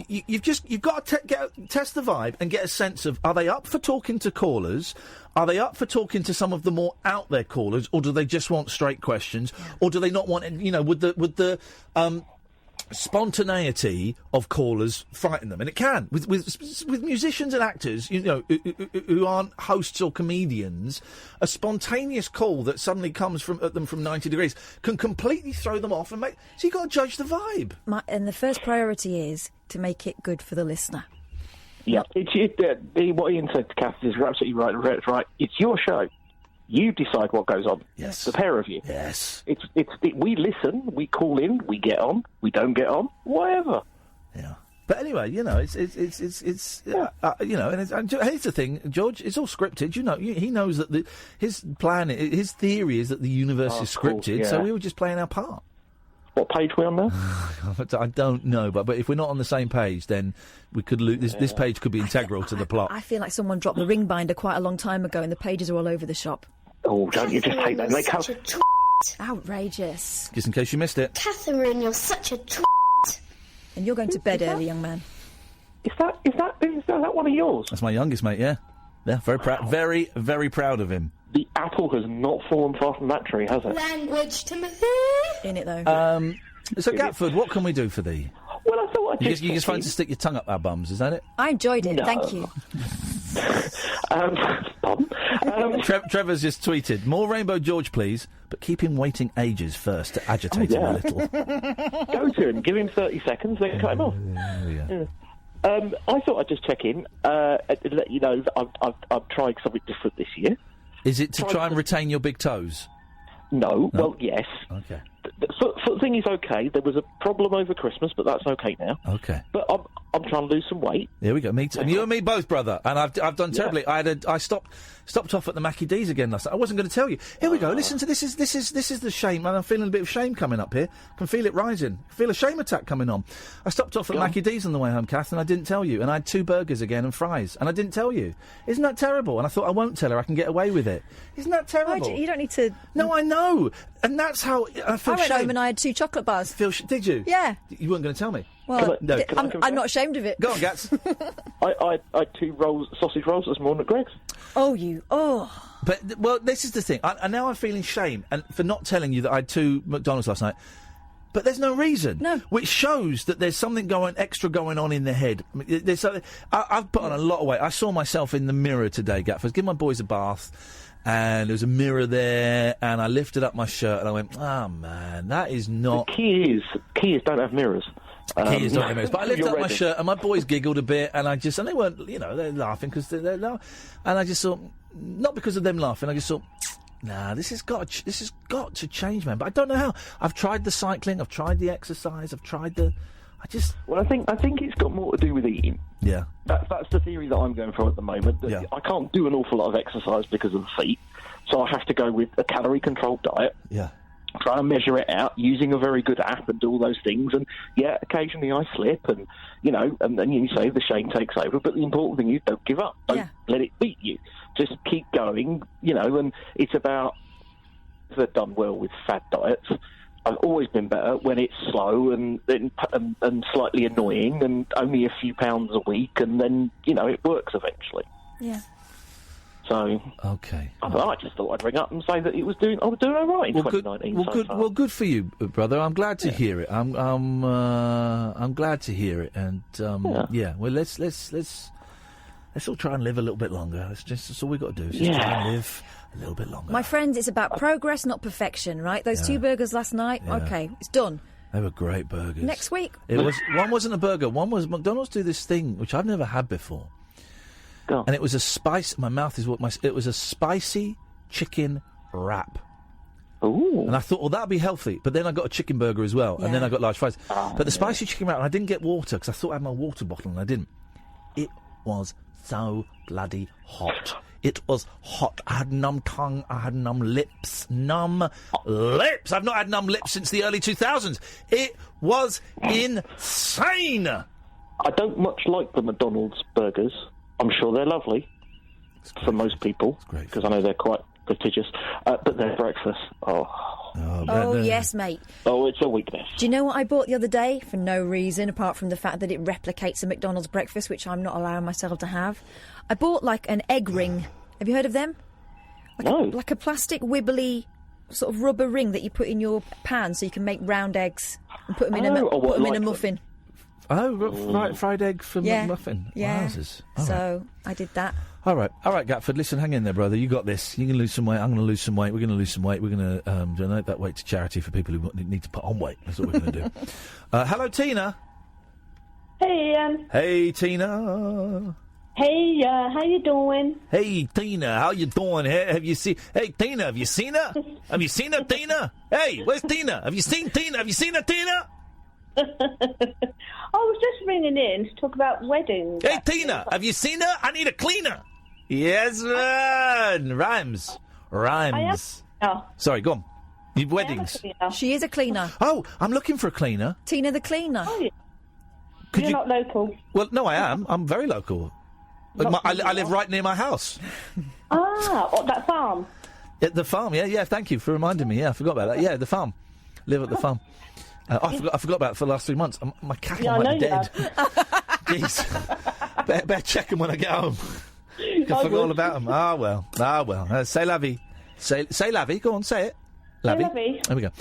You've got to test the vibe and get a sense of, are they up for talking to callers? Are they up for talking to some of the more out there callers, or do they just want straight questions, or do they not want, would the spontaneity of callers frighten them? And it can with musicians and actors, who aren't hosts or comedians. A spontaneous call that suddenly comes at them from 90 degrees can completely throw them off and so you've got to judge the vibe. And the first priority is to make it good for the listener. Yeah, what Ian said to Kath is absolutely right. It's your show. You decide what goes on. Yes. The pair of you. Yes. We listen, we call in, we get on, we don't get on, whatever. Yeah. But anyway, and here's the thing, George, it's all scripted. He knows that his theory is that the universe is scripted, so we were just playing our part. What page are we on now? I don't know, but if we're not on the same page, then we could lose. This page could be integral to the plot. I feel like someone dropped the ring binder quite a long time ago, and the pages are all over the shop. Oh, don't you just hate that? They come... Outrageous. Just in case you missed it. Catherine, you're such a And you're going to bed early, young man. Is that one of yours? That's my youngest mate, yeah. Yeah, very proud. Very, very proud of him. The apple has not fallen far from that tree, has it? Language, Timothy. In it, though. So, Gatford, what can we do for thee? Well, I thought you just find to stick your tongue up our bums, is that it? I enjoyed it, No. thank you. Pardon? Trevor's just tweeted, more Rainbow George, please, but keep him waiting ages first to agitate him a little. Go to him, give him 30 seconds, then cut him off. I thought I'd just check in, to let you know that I'm trying something different this year. Is it to try and retain your big toes? No. Well, yes. Okay. The foot thing is okay. There was a problem over Christmas, but that's okay now. Okay. But I'm trying to lose some weight. Here we go. Me too. And you and me both, brother. And I've done terribly. I stopped off at the Mackie D's again last night. I wasn't going to tell you. Here we go. Listen to this. This is the shame, and I'm feeling a bit of shame coming up here. I can feel it rising. I feel a shame attack coming on. I stopped off at Mackie D's on the way home, Kath, and I didn't tell you. And I had 2 burgers again and fries, and I didn't tell you. Isn't that terrible? And I thought I won't tell her. I can get away with it. Isn't that terrible? You don't need to. No, I know. And that's how I feel. I went shame. home and I had 2 chocolate bars. Did you? Yeah. You weren't going to tell me. Well, No. I'm not ashamed of it. Go on, Gats. I had 2 sausage rolls this morning at Greg's. But, well, this is the thing. And now I'm feeling shame and for not telling you that I had 2 McDonald's last night. But there's no reason. No. Which shows that there's something extra going on in the head. There's something, I've put on a lot of weight. I saw myself in the mirror today, Gaff. I was giving my boys a bath, and there was a mirror there, and I lifted up my shirt, and I went, oh, man, that is not... The key is don't have mirrors. Key is not have mirrors. But I lifted up my ready. shirt, and my boys giggled a bit, and they weren't, they're laughing because they're and I just thought, not because of them laughing, I just thought... Nah, this has got to change, man. But I don't know how. I've tried the cycling, I've tried the exercise, I've tried the. Well, I think it's got more to do with eating. Yeah. That's the theory that I'm going for at the moment. Yeah. I can't do an awful lot of exercise because of the feet, so I have to go with a calorie-controlled diet. Yeah. Try and measure it out using a very good app and do all those things. And yeah, occasionally I slip, and and then you say the shame takes over. But the important thing is don't give up. Don't let it beat you. Just keep going. And it's about they've done well with fad diets. I've always been better when it's slow and slightly annoying and only a few pounds a week, and then it works eventually. Yeah. So okay, I just thought I'd ring up and say that I was doing all right in 2019. Well, good for you, brother. I'm glad to hear it. I'm glad to hear it, and well, let's all try and live a little bit longer. That's all we've got to do. Is just try and live a little bit longer. My friends, it's about progress, not perfection, right? Those 2 burgers last night, okay, it's done. They were great burgers. Next week. One wasn't a burger. One was McDonald's do this thing which I've never had before. Go. And it was a spice. My mouth is it was a spicy chicken wrap. Ooh. And I thought, well, that'd be healthy. But then I got a chicken burger as well, and then I got large fries. But the spicy chicken wrap, and I didn't get water because I thought I had my water bottle, and I didn't. It was so bloody hot. It was hot. I had numb tongue. I had numb lips. Numb lips. I've not had numb lips since the early 2000s. It was insane. I don't much like the McDonald's burgers. I'm sure they're lovely for most people because I know they're quite prestigious. But their breakfast, yes, mate. Oh, it's a weakness. Do you know what I bought the other day for no reason apart from the fact that it replicates a McDonald's breakfast, which I'm not allowing myself to have? I bought like an egg ring. Have you heard of them? Like a plastic wibbly sort of rubber ring that you put in your pan so you can make round eggs and put them in a muffin. Oh, fried egg for muffin. Yeah. Wowzers. So I did that. All right, Gatford, listen, hang in there, brother. You got this. You can lose some weight. I'm going to lose some weight. We're going to lose some weight. We're going to donate that weight to charity for people who need to put on weight. That's what we're going to do. Hello, Tina. Hey, Ian. Hey, Tina. Hey, how you doing? Hey, Tina, how you doing? Hey, Tina, have you seen her? Have you seen her, Tina? Hey, where's Tina? Have you seen Tina? Have you seen her, Tina? I was just ringing in to talk about weddings. Hey, Tina, have you seen her? I need a cleaner. Yes, man. Rhymes. Sorry, go on. Weddings. She is a cleaner. Oh, I'm looking for a cleaner. Tina the cleaner. Oh, yeah. You're not local. Well, no, I am. I'm very local. I live right near my house. That farm? At the farm, yeah, thank you for reminding me. Yeah, I forgot about that. Yeah, the farm. Live at the farm. I forgot about it for the last 3 months. My cattle might be dead. Jeez. Better check them when I get home. I forgot all about them. Ah, well. Say la vie. Say la vie. Go on, say it. La vie. There we go.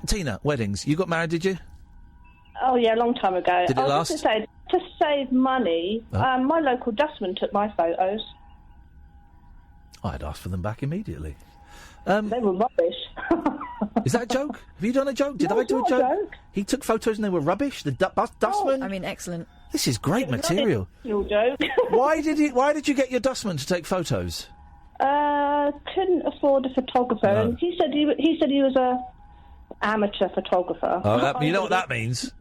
Tina, weddings. You got married, did you? Oh, yeah, a long time ago. Did it last? Just say, to save money, my local dustman took my photos. I'd ask for them back immediately. They were rubbish. Is that a joke? Have you done a joke? Did I do a joke? He took photos and they were rubbish? The dustman? I mean, excellent. This is great material. Your joke. Why did you get your dustman to take photos? Couldn't afford a photographer, and he said he was a amateur photographer. Oh, you know what that means?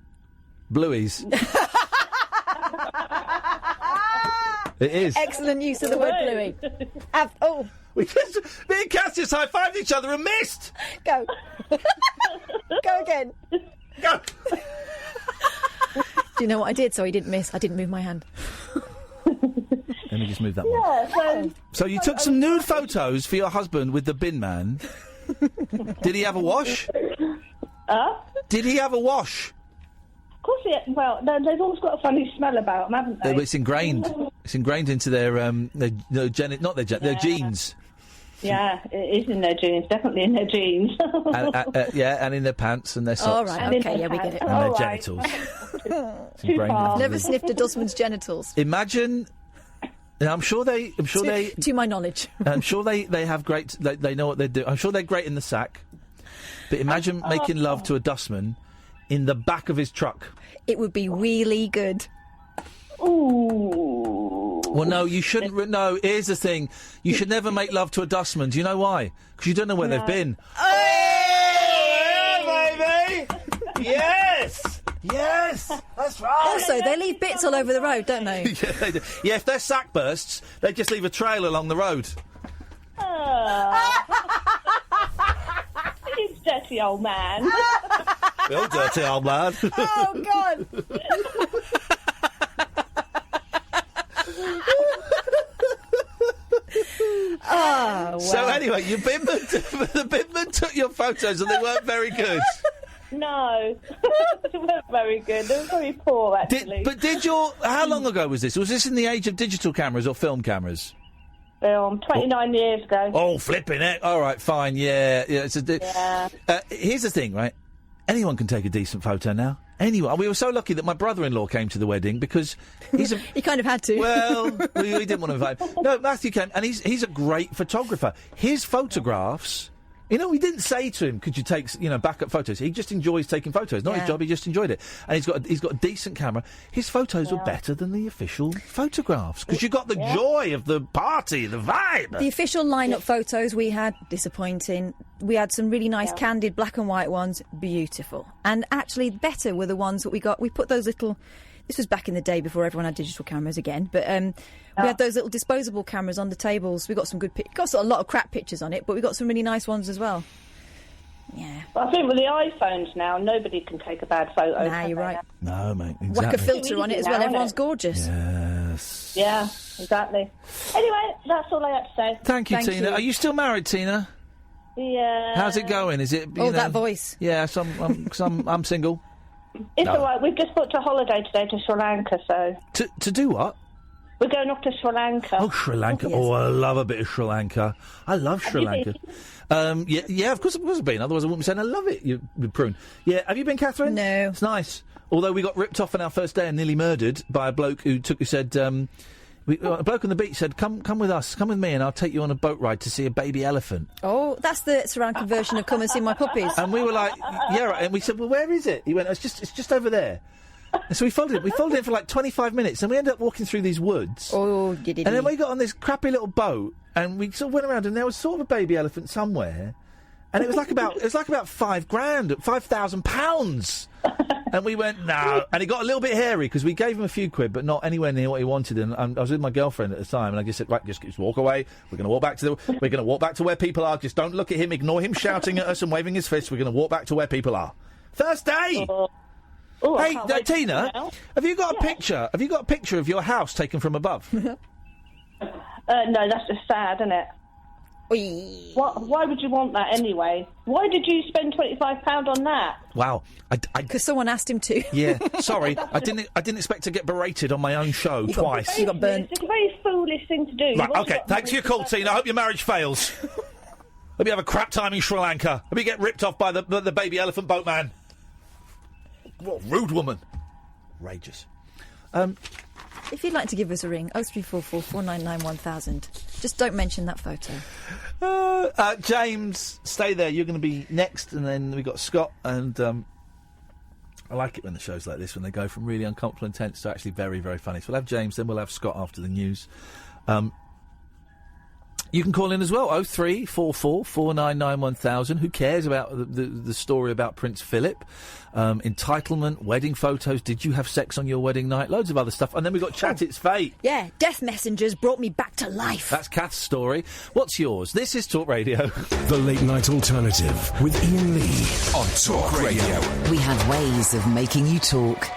Blueies. It is. Excellent use of the word bluey. Me and Cass just high-fived each other and missed. Go. Go again. Go. Do you know what I did? So he didn't miss. I didn't move my hand. Let me just move that one. Yeah, So you took some nude photos for your husband with the bin man. Did he have a wash? Did he have a wash? Of course, well, they've always got a funny smell about them, haven't they? It's ingrained. It's ingrained into their genes. Yeah, it is in their genes. Definitely in their genes. and in their pants and their socks. All right, okay, yeah, we get it. And their genitals. It's ingrained into Never them. sniffed a dustman's genitals. Imagine. I'm sure they. To my knowledge. I'm sure they have great. They know what they do. I'm sure they're great in the sack. But imagine making love to a dustman in the back of his truck. It would be really good. Ooh. Well, no, you shouldn't. No, here's the thing: you should never make love to a dustman. Do you know why? Because you don't know where they've been. Hey, baby! Yes. Yes, that's right. Also, they leave bits all over the road, don't they? Yeah, they do. Yeah, if they're sack bursts, they just leave a trail along the road. You dirty old man. You dirty old man. Oh, God. Oh, So anyway, the binman took your photos and they weren't very good. No, they weren't very good. They were very poor, actually. How long ago was this? Was this in the age of digital cameras or film cameras? 29 years ago. Oh, flipping it! All right, fine, yeah. Here's the thing, right? Anyone can take a decent photo now. Anyone. We were so lucky that my brother-in-law came to the wedding because he's a... He kind of had to. Well, we didn't want to invite him. No, Matthew came, and he's a great photographer. His photographs... You know, we didn't say to him, could you take, backup photos? He just enjoys taking photos. Not his job, he just enjoyed it. And he's got a decent camera. His photos were better than the official photographs. Because you got the joy of the party, the vibe. The official lineup photos we had, disappointing. We had some really nice candid black and white ones, beautiful. And actually better were the ones that we got. We put those little... This was back in the day before everyone had digital cameras again, but we had those little disposable cameras on the tables. We got some good got a lot of crap pictures on it, but we got some really nice ones as well. Yeah. But I think with the iPhones now, nobody can take a bad photo. Nah, you're right. No, mate, exactly. Whack a filter on it as well. Everyone's gorgeous. Yes. Yeah, exactly. Anyway, that's all I have to say. Thank you, Tina. Are you still married, Tina? Yeah. How's it going? Is it? That voice. Yeah, I'm single. It's all right. We've just booked a holiday today to Sri Lanka, so... To do what? We're going off to Sri Lanka. Oh, Sri Lanka. Yes. Oh, I love a bit of Sri Lanka. I love Sri Lanka. Yeah, of course I've been. Otherwise I wouldn't be saying I love it, you prune. Yeah, have you been, Catherine? No. It's nice. Although we got ripped off on our first day and nearly murdered by a bloke who said... a bloke on the beach said, come with us, come with me and I'll take you on a boat ride to see a baby elephant. Oh, that's the Sri Lankan version of come and see my puppies. And we were like, yeah, right. And we said, well, where is it? He went, it's just over there. And so we followed it for like 25 minutes and we ended up walking through these woods. Oh, did it? And then we got on this crappy little boat and we sort of went around and there was sort of a baby elephant somewhere. And it was like about £5,000. And we went, no. And he got a little bit hairy because we gave him a few quid, but not anywhere near what he wanted. And I was with my girlfriend at the time, and I just said, right, just walk away. We're going to walk back to where people are. Just don't look at him. Ignore him shouting at us and waving his fist. We're going to walk back to where people are. First day. Hey, Tina, have you got a picture? Have you got a picture of your house taken from above? No, that's just sad, isn't it? Why would you want that anyway? Why did you spend £25 on that? Wow, because someone asked him to. Yeah, sorry, I didn't expect to get berated on my own show twice. You got burnt. It's a very foolish thing to do. Right, okay, thanks for your call, Tina. I hope your marriage fails. Hope you have a crap time in Sri Lanka. Hope you get ripped off by the baby elephant boatman. What a rude woman. Outrageous. If you'd like to give us a ring, 0344 499 1000. Just don't mention that photo. James, stay there. You're going to be next, and then we've got Scott. And I like it when the shows like this, when they go from really uncomfortable and tense to actually very, very funny. So we'll have James, then we'll have Scott after the news. You can call in as well, 0344 499 1000. Who cares about the story about Prince Philip? Entitlement, wedding photos, did you have sex on your wedding night? Loads of other stuff. And then we've got Chat It's Fate. Yeah, death messengers brought me back to life. That's Kath's story. What's yours? This is Talk Radio. The Late Night Alternative with Iain Lee on Talk Radio. We have ways of making you talk.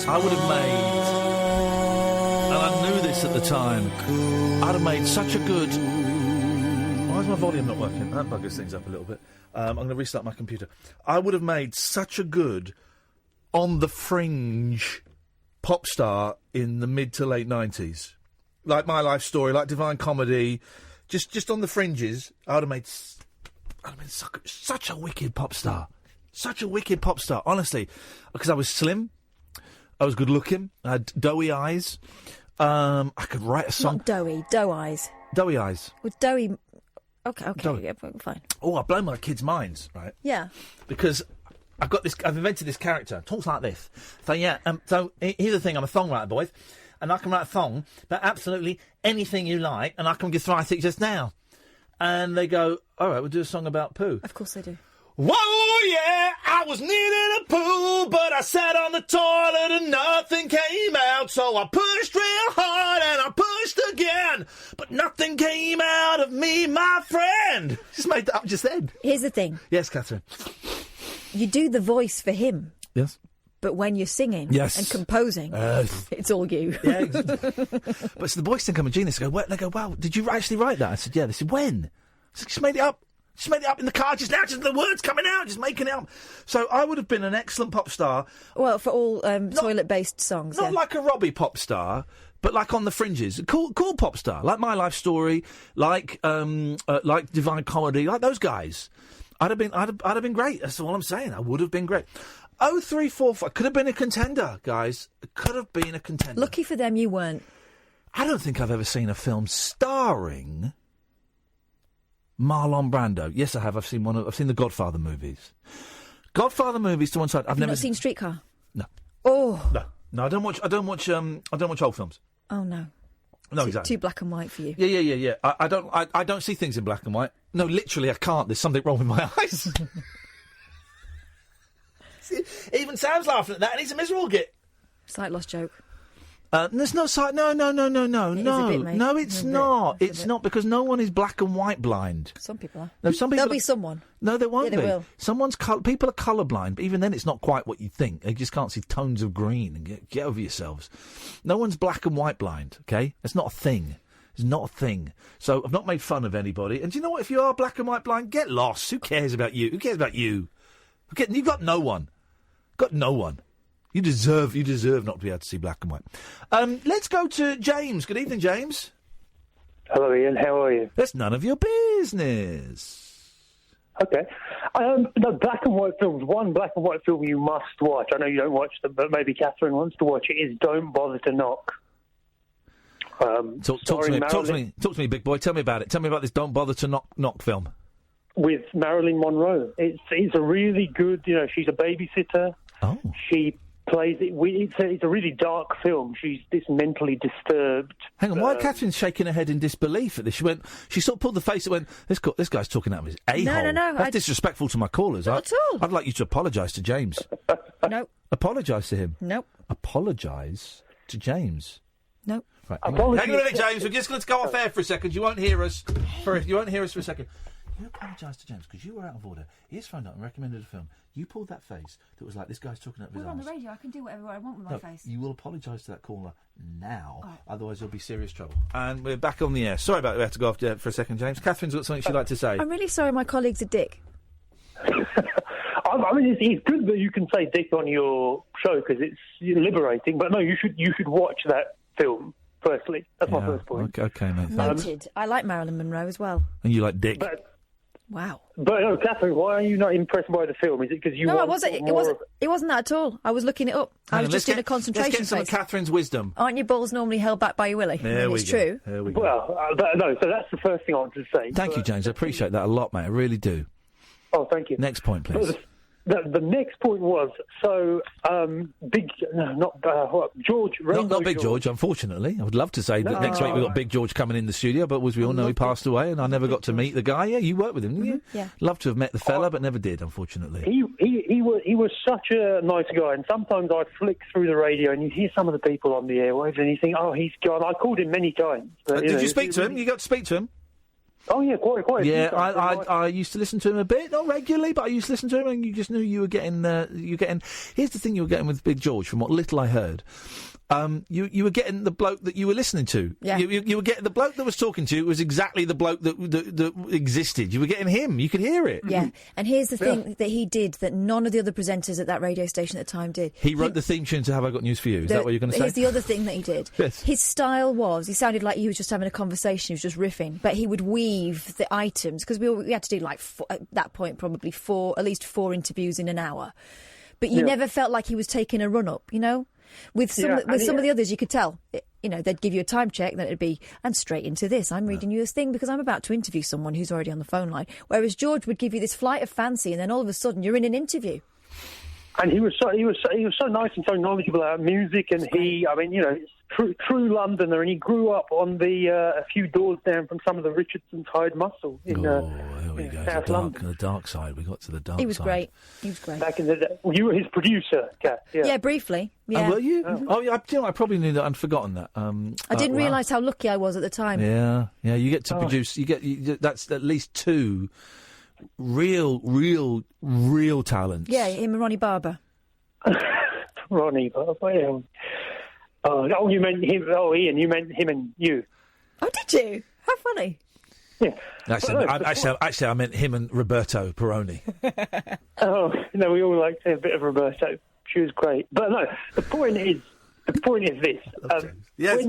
I would have made, and I knew this at the time, I'd have made such a good... Why is my volume not working? That buggers things up a little bit. I'm going to restart my computer. I would have made such a good on the fringe pop star in the mid to late 90s. Like My Life Story, like Divine Comedy, just on the fringes. I'd have been such a wicked pop star. Such a wicked pop star, honestly. Because I was slim, I was good looking. I had doughy eyes. I could write a song. Not doughy, dough eyes. Doughy eyes. With doughy. Okay, Doughy. yeah, fine. Oh, I've blown my kids' minds, right? Yeah. Because I've invented this character. Talks like this. So yeah. So here's the thing. I'm a songwriter, boys, and I can write a song about absolutely anything you like, and I can just write it just now. And they go, all right, we'll do a song about poo. Of course they do. Whoa, yeah, I was needing a poo, but I sat on the toilet and nothing came out. So I pushed real hard and I pushed again, but nothing came out of me, my friend. Just made that up just then. Here's the thing. Yes, Catherine. You do the voice for him. Yes. But when you're singing Yes. and composing, it's all you. Yeah. But so the boys think I'm a genius. They go, wow, did you actually write that? I said, yeah. They said, when? I said, just made it up. Just made it up in the car just now, just the words coming out, just making it up. So I would have been an excellent pop star. Well, for all toilet-based songs. Not like a Robbie pop star, but like on the fringes. A cool pop star. Like My Life Story, like Divine Comedy, like those guys. I'd have been great. That's all I'm saying. I would have been great. 0345 could have been a contender, guys. Could have been a contender. Lucky for them, you weren't. I don't think I've ever seen a film starring Marlon Brando. Yes, I have. I've seen the Godfather movies. Godfather movies to one side. I've never seen Streetcar. No. Oh. No. I don't watch old films. Oh no. No, exactly. Too black and white for you. Yeah. I don't see things in black and white. No, literally, I can't. There's something wrong with my eyes. Even Sam's laughing at that, and he's a miserable git. Sight loss joke. There's no sight. No. It is a bit, mate. No, it's not. It's not because no one is black and white blind. Some people are. No, some people. There'll be someone. No, there won't Yeah, be. there will. People are colourblind, but even then, it's not quite what you think. They just can't see tones of green. And get over yourselves. No one's black and white blind. Okay, it's not a thing. It's not a thing. So I've not made fun of anybody. And do you know what? If you are black and white blind, get lost. Who cares about you? Who cares about you? You've got no one. Got no one. You deserve not to be able to see black and white. Let's go to James. Good evening, James. Hello, Ian. How are you? That's none of your business. Okay. The black and white films. One black and white film you must watch. I know you don't watch them, but maybe Catherine wants to watch it. Is Don't Bother to Knock. Talk to me, big boy. Tell me about it. Tell me about this Don't Bother to Knock film. With Marilyn Monroe. It's a really good. She's a babysitter. Oh. She plays it. It's a really dark film. She's this mentally disturbed. Hang on, why Catherine's shaking her head in disbelief at this? She sort of pulled the face that went, this guy's talking out of his a-hole. No. That's disrespectful to my callers. Not at all. I'd like you to apologise to James. No. Apologise to him. Nope. Apologise to James. Nope. Right, hang on a minute, James. We're just going to go off air for a second. You won't hear us for a second. You apologise to James because you were out of order. He has phoned up and recommended a film. You pulled that face that was like, this guy's talking out of his We're on the arse. radio. I can do whatever I want with my face. You will apologise to that caller now. Oh. Otherwise, there'll be serious trouble. And we're back on the air. Sorry about that. We had to go off for a second, James. Catherine's got something she'd like to say. I'm really sorry my colleague's a dick. I mean, it's good that you can say dick on your show because it's liberating. But no, you should watch that film. Firstly, that's my first point. Okay, mate. Noted. I like Marilyn Monroe as well. And you like dick. Wow. But Catherine, why are you not impressed by the film? Is it because you? No, I wasn't. It wasn't that at all. I was looking it up. I was just in a concentration phase. Let's get some of Catherine's wisdom. Aren't your balls normally held back by your willy? It's true. There we go. Well, no. So that's the first thing I want to say. Thank you, James. I appreciate that a lot, mate. I really do. Oh, thank you. Next point, please. The next point was George. Not Big George, unfortunately. I would love to say that next week we've got Big George coming in the studio, but as we all know, he passed away, and I never got to meet the guy. Yeah, you worked with him, didn't you? Yeah. Love to have met the fella, but never did, unfortunately. He was such a nice guy, and sometimes I'd flick through the radio and you hear some of the people on the airwaves, and you think, oh, he's gone. I called him many times. But, did you speak to him? You got to speak to him? Oh, yeah, quite. Yeah, I used to listen to him a bit, not regularly, but I used to listen to him, and you just knew you were getting. Here's the thing you were getting with Big George, from what little I heard. You were getting the bloke that you were listening to. Yeah. You were getting the bloke that was talking to you was exactly the bloke that existed. You were getting him. You could hear it. Yeah. And here's the thing that he did that none of the other presenters at that radio station at the time did. He wrote the theme tune to Have I Got News for You? Is that what you're going to say? Here's the other thing that he did. Yes. His style was, he sounded like he was just having a conversation, he was just riffing, but he would weave the items, because we had to do at that point probably at least four interviews in an hour. But you never felt like he was taking a run-up, With some of the others, you could tell. They'd give you a time check, then it'd be, and straight into this. I'm reading you this thing because I'm about to interview someone who's already on the phone line. Whereas George would give you this flight of fancy, and then all of a sudden you're in an interview. And he was so nice and so knowledgeable about music, and true Londoner, and he grew up on a few doors down from some of the Richardson's Hyde Muscle in South London. The dark side. We got to the dark side. He was great. Back in the day. Well, you were his producer, Kath. Yeah, briefly. Yeah. Oh, were you? Oh, yeah. I probably knew that. I'd forgotten that. I didn't realise how lucky I was at the time. Yeah. You get to produce. That's at least two real talents. Yeah, him and Ronnie Barber. Ronnie Barber. Yeah. You meant him. Oh, Ian, you meant him and you. Oh, did you? How funny. Yeah. Actually, I meant him and Roberto Peroni. We all like to have a bit of Roberto. She was great. But no, the point is this. Yes.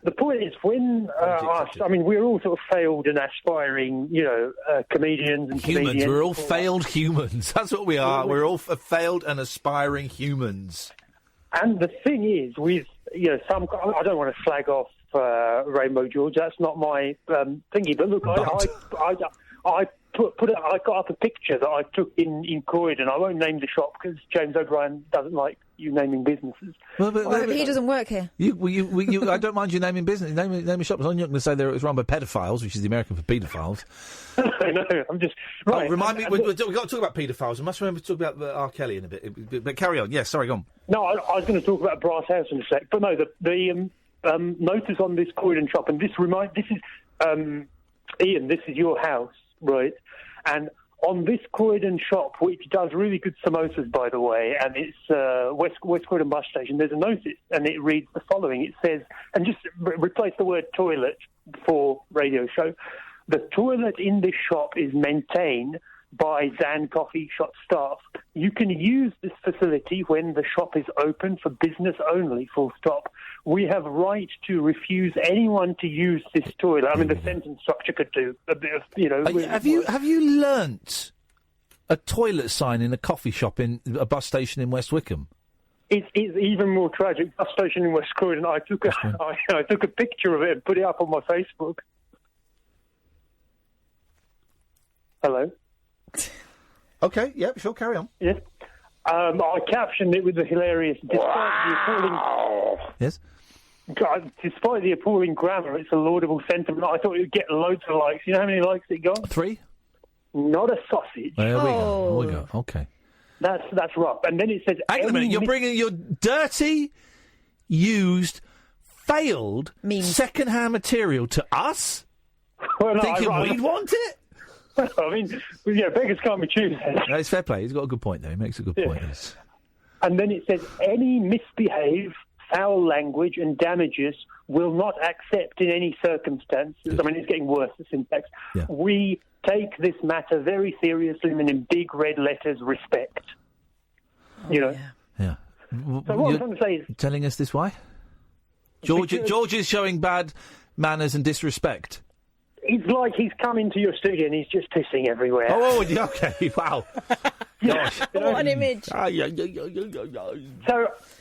The point is when we're all sort of failed and aspiring, comedians and humans. Comedians. We're all failed humans. That's what we are. We're all failed and aspiring humans. And the thing is, with I don't want to flag off Rainbow George. That's not my thingy. But look, I got up a picture that I took in Croydon. I won't name the shop because James O'Brien doesn't like you naming businesses. But he doesn't work here. I don't mind you naming business. Naming shops. I'm not going to say it was run by pedophiles, which is the American for paedophiles. No, I'm just right. Remind me. We've got to talk about paedophiles. I must remember to talk about R. Kelly in a bit. But carry on. Yes, sorry, go on. No, I was going to talk about Brass House in a sec. But no, the notice on this Croydon shop, and this is Ian. This is your house, right? And on this Croydon shop, which does really good samosas, by the way, and it's West Croydon bus station, there's a notice, and it reads the following. It says, and just replace the word toilet for radio show, the toilet in this shop is maintained by Zan Coffee Shop staff. You can use this facility when the shop is open for business only, full stop. We have right to refuse anyone to use this toilet. I mean, the sentence structure could do a bit of, Have you learnt a toilet sign in a coffee shop in a bus station in West Wickham? It's even more tragic. Bus station in West Croydon. I took a picture of it and put it up on my Facebook. Hello? Okay, yep, sure, carry on. Yes. I captioned it with the hilarious, despite the appalling... Yes? Despite the appalling grammar, it's a laudable sentiment. I thought it would get loads of likes. You know how many likes it got? 3? Not a sausage. There we go. Okay. That's rough. And then it says... Hang on a minute, you're bringing your dirty, used, failed, second-hand material to us? Well, no, thinking we'd want it? I mean, beggars can't be choosers. No, it's fair play. He's got a good point there. He makes a good point. Yes. And then it says, any misbehave, foul language and damages will not accept in any circumstances. Good. I mean, it's getting worse, the syntax. Yeah. We take this matter very seriously and in big red letters, respect. Yeah. So what I'm trying to say is... Telling us this why? George is showing bad manners and disrespect. It's like he's come into your studio and he's just pissing everywhere. Oh, okay, wow. Gosh. What an image. So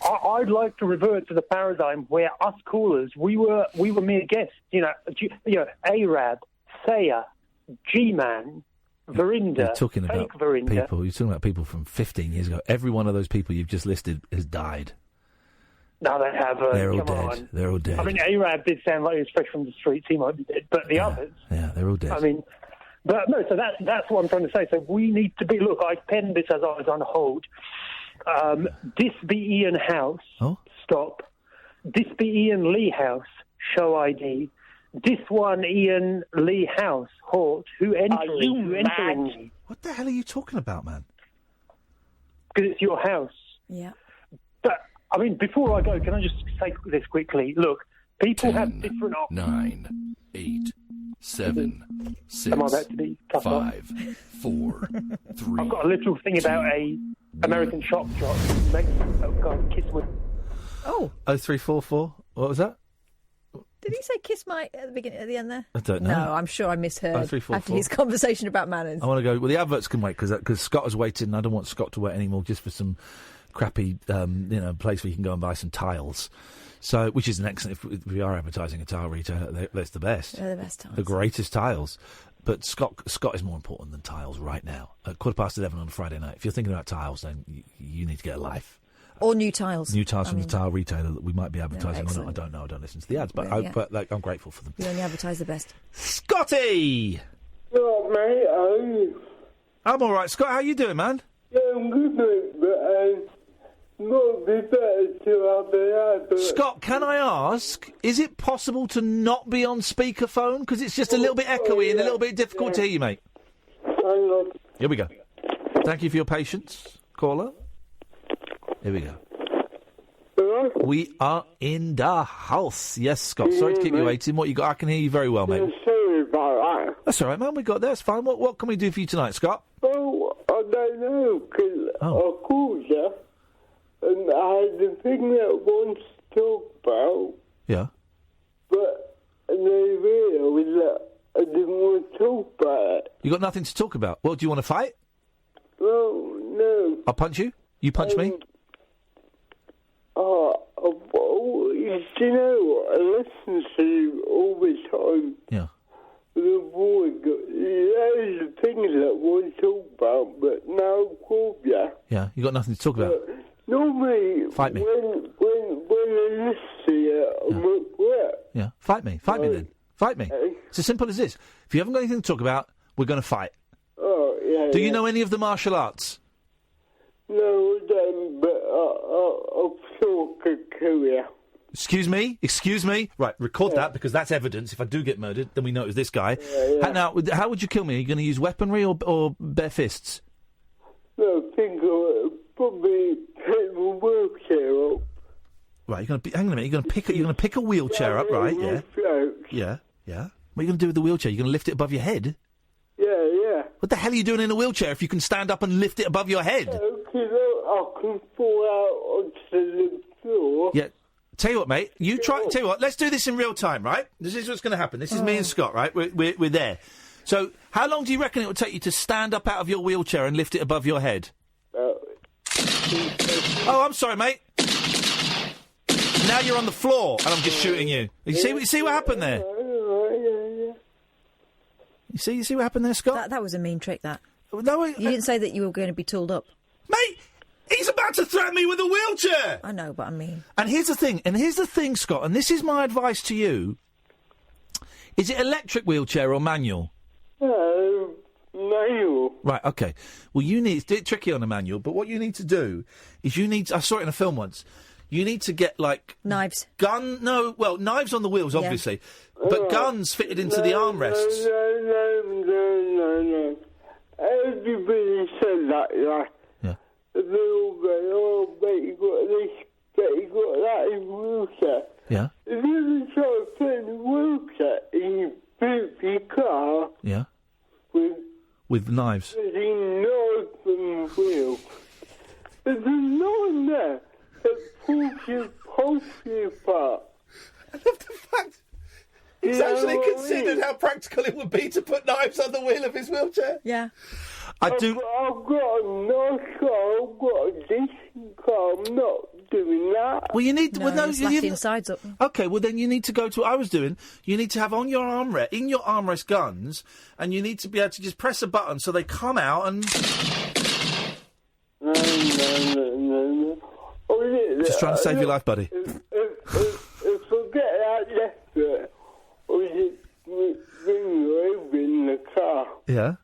I'd like to revert to the paradigm where us callers, we were mere guests. Arab, Saya, G-Man, Verinda, You're talking about Verinda. You're talking about people from 15 years ago. Every one of those people you've just listed has died. No, they have. They're all dead. They're all dead. I mean, Arab did sound like he was fresh from the streets. He might be dead, but the others. Yeah, they're all dead. I mean, but no. So that's what I'm trying to say. So we need to be. Look, I penned this as I was on hold. This be Ian House. Oh. Stop. This be Ian Lee House. Show ID. This one Ian Lee House. Halt. Who entering? What the hell are you talking about, man? Because it's your house. Yeah. But. I mean, before I go, can I just say this quickly? Look, people 10, have different options. 9, 8, 7, 6, Am I about to be cut 5, 4, 3. I've got a little thing about a American shop job. Kiss with. Oh. 0344. What was that? Did he say kiss my at the end there? I don't know. No, I'm sure I misheard 0344. after his conversation about manners. I want to go. Well, the adverts can wait because Scott has waited, and I don't want Scott to wait anymore just for some crappy, place where you can go and buy some tiles. So, which is an excellent. If we are advertising a tile retailer, that's the best. They're the best tiles. The greatest tiles. But Scott is more important than tiles right now. At 11:15 on a Friday night. If you're thinking about tiles, then you need to get a life. Or new tiles. New tiles from the tile retailer that we might be advertising or not. I don't know. I don't listen to the ads, but I'm grateful for them. We only advertise the best. Scotty! Oh, mate, how are you? I'm all right, Scott. How you doing, man? Yeah, I'm good, mate, but not be better to have an ad. Scott, can I ask, is it possible to not be on speakerphone? Because it's just a little bit echoey and a little bit difficult to hear you, mate. Hang on. Here we go. Thank you for your patience, caller. Here we go. Hello? We are in the house. Yes, Scott. Sorry to keep you waiting. What you got? I can hear you very well, mate. Sorry about that. That's all right, man. We got that. That's fine. What can we do for you tonight, Scott? Well, I don't know, because I called you, and I had the thing that I wanted to talk about, Yeah. but they realised that I didn't want to talk about it. You got nothing to talk about. Well, do you want to fight? Well, no. I'll punch you. You punch me. You know, I listen to you all the time. Yeah. The boy, there's the things that I want to talk about, but now I've called you. Yeah. You got nothing to talk about. Normally, Fight me. When I listen to you, I'm at work. Yeah. Fight me. Fight me then. Fight me. It's as simple as this. If you haven't got anything to talk about, we're going to fight. Oh, yeah. Do you know any of the martial arts? No, I don't, but I'll talk a career. Excuse me. Right, record that because that's evidence. If I do get murdered, then we know it was this guy. Now, how would you kill me? Are you going to use weaponry or bare fists? No, I think I'll probably pick my wheelchair up. Right, hang on a minute. You're going to pick a wheelchair up, right? Yeah. Yeah. Yeah. What are you going to do with the wheelchair? You're going to lift it above your head? Yeah. What the hell are you doing in a wheelchair if you can stand up and lift it above your head? Because I can fall out onto the floor. Yeah. Tell you what, mate. Tell you what. Let's do this in real time, right? This is what's going to happen. This is me and Scott, right? We're there. So, how long do you reckon it will take you to stand up out of your wheelchair and lift it above your head? Oh, I'm sorry, mate. Now you're on the floor, and I'm just shooting you. You see what happened there? You see what happened there, Scott? That was a mean trick. That. No, you didn't say that you were going to be tooled up. Mate, he's about to threaten me with a wheelchair. I know, but I mean. And here's the thing, Scott. And this is my advice to you. Is it electric wheelchair or manual? Manual. Right, okay. Well, it's a bit tricky on a manual, but what you need to do is I saw it in a film once. You need to get, knives. Knives on the wheels, obviously. But guns fitted into the armrests. No. Everybody said that, Yeah. And they all go, but you got this, but you got that in wheelchair. Yeah. If you try to put in a wheelchair and you boot your car... Yeah. With knives. There's a knife and wheel. There's a line there that pulls your poultry apart. I love the fact he's actually considered how practical it would be to put knives on the wheel of his wheelchair. Yeah. I've got a nice car, I've got a decent car, I'm not doing that. Well, you need... the insides up. OK, well, then you need to go to what I was doing. You need to have on your armrest guns, and you need to be able to just press a button so they come out and... No. Just trying to save your life, buddy. If I get out left bit, or just bring you over in the car. Yeah?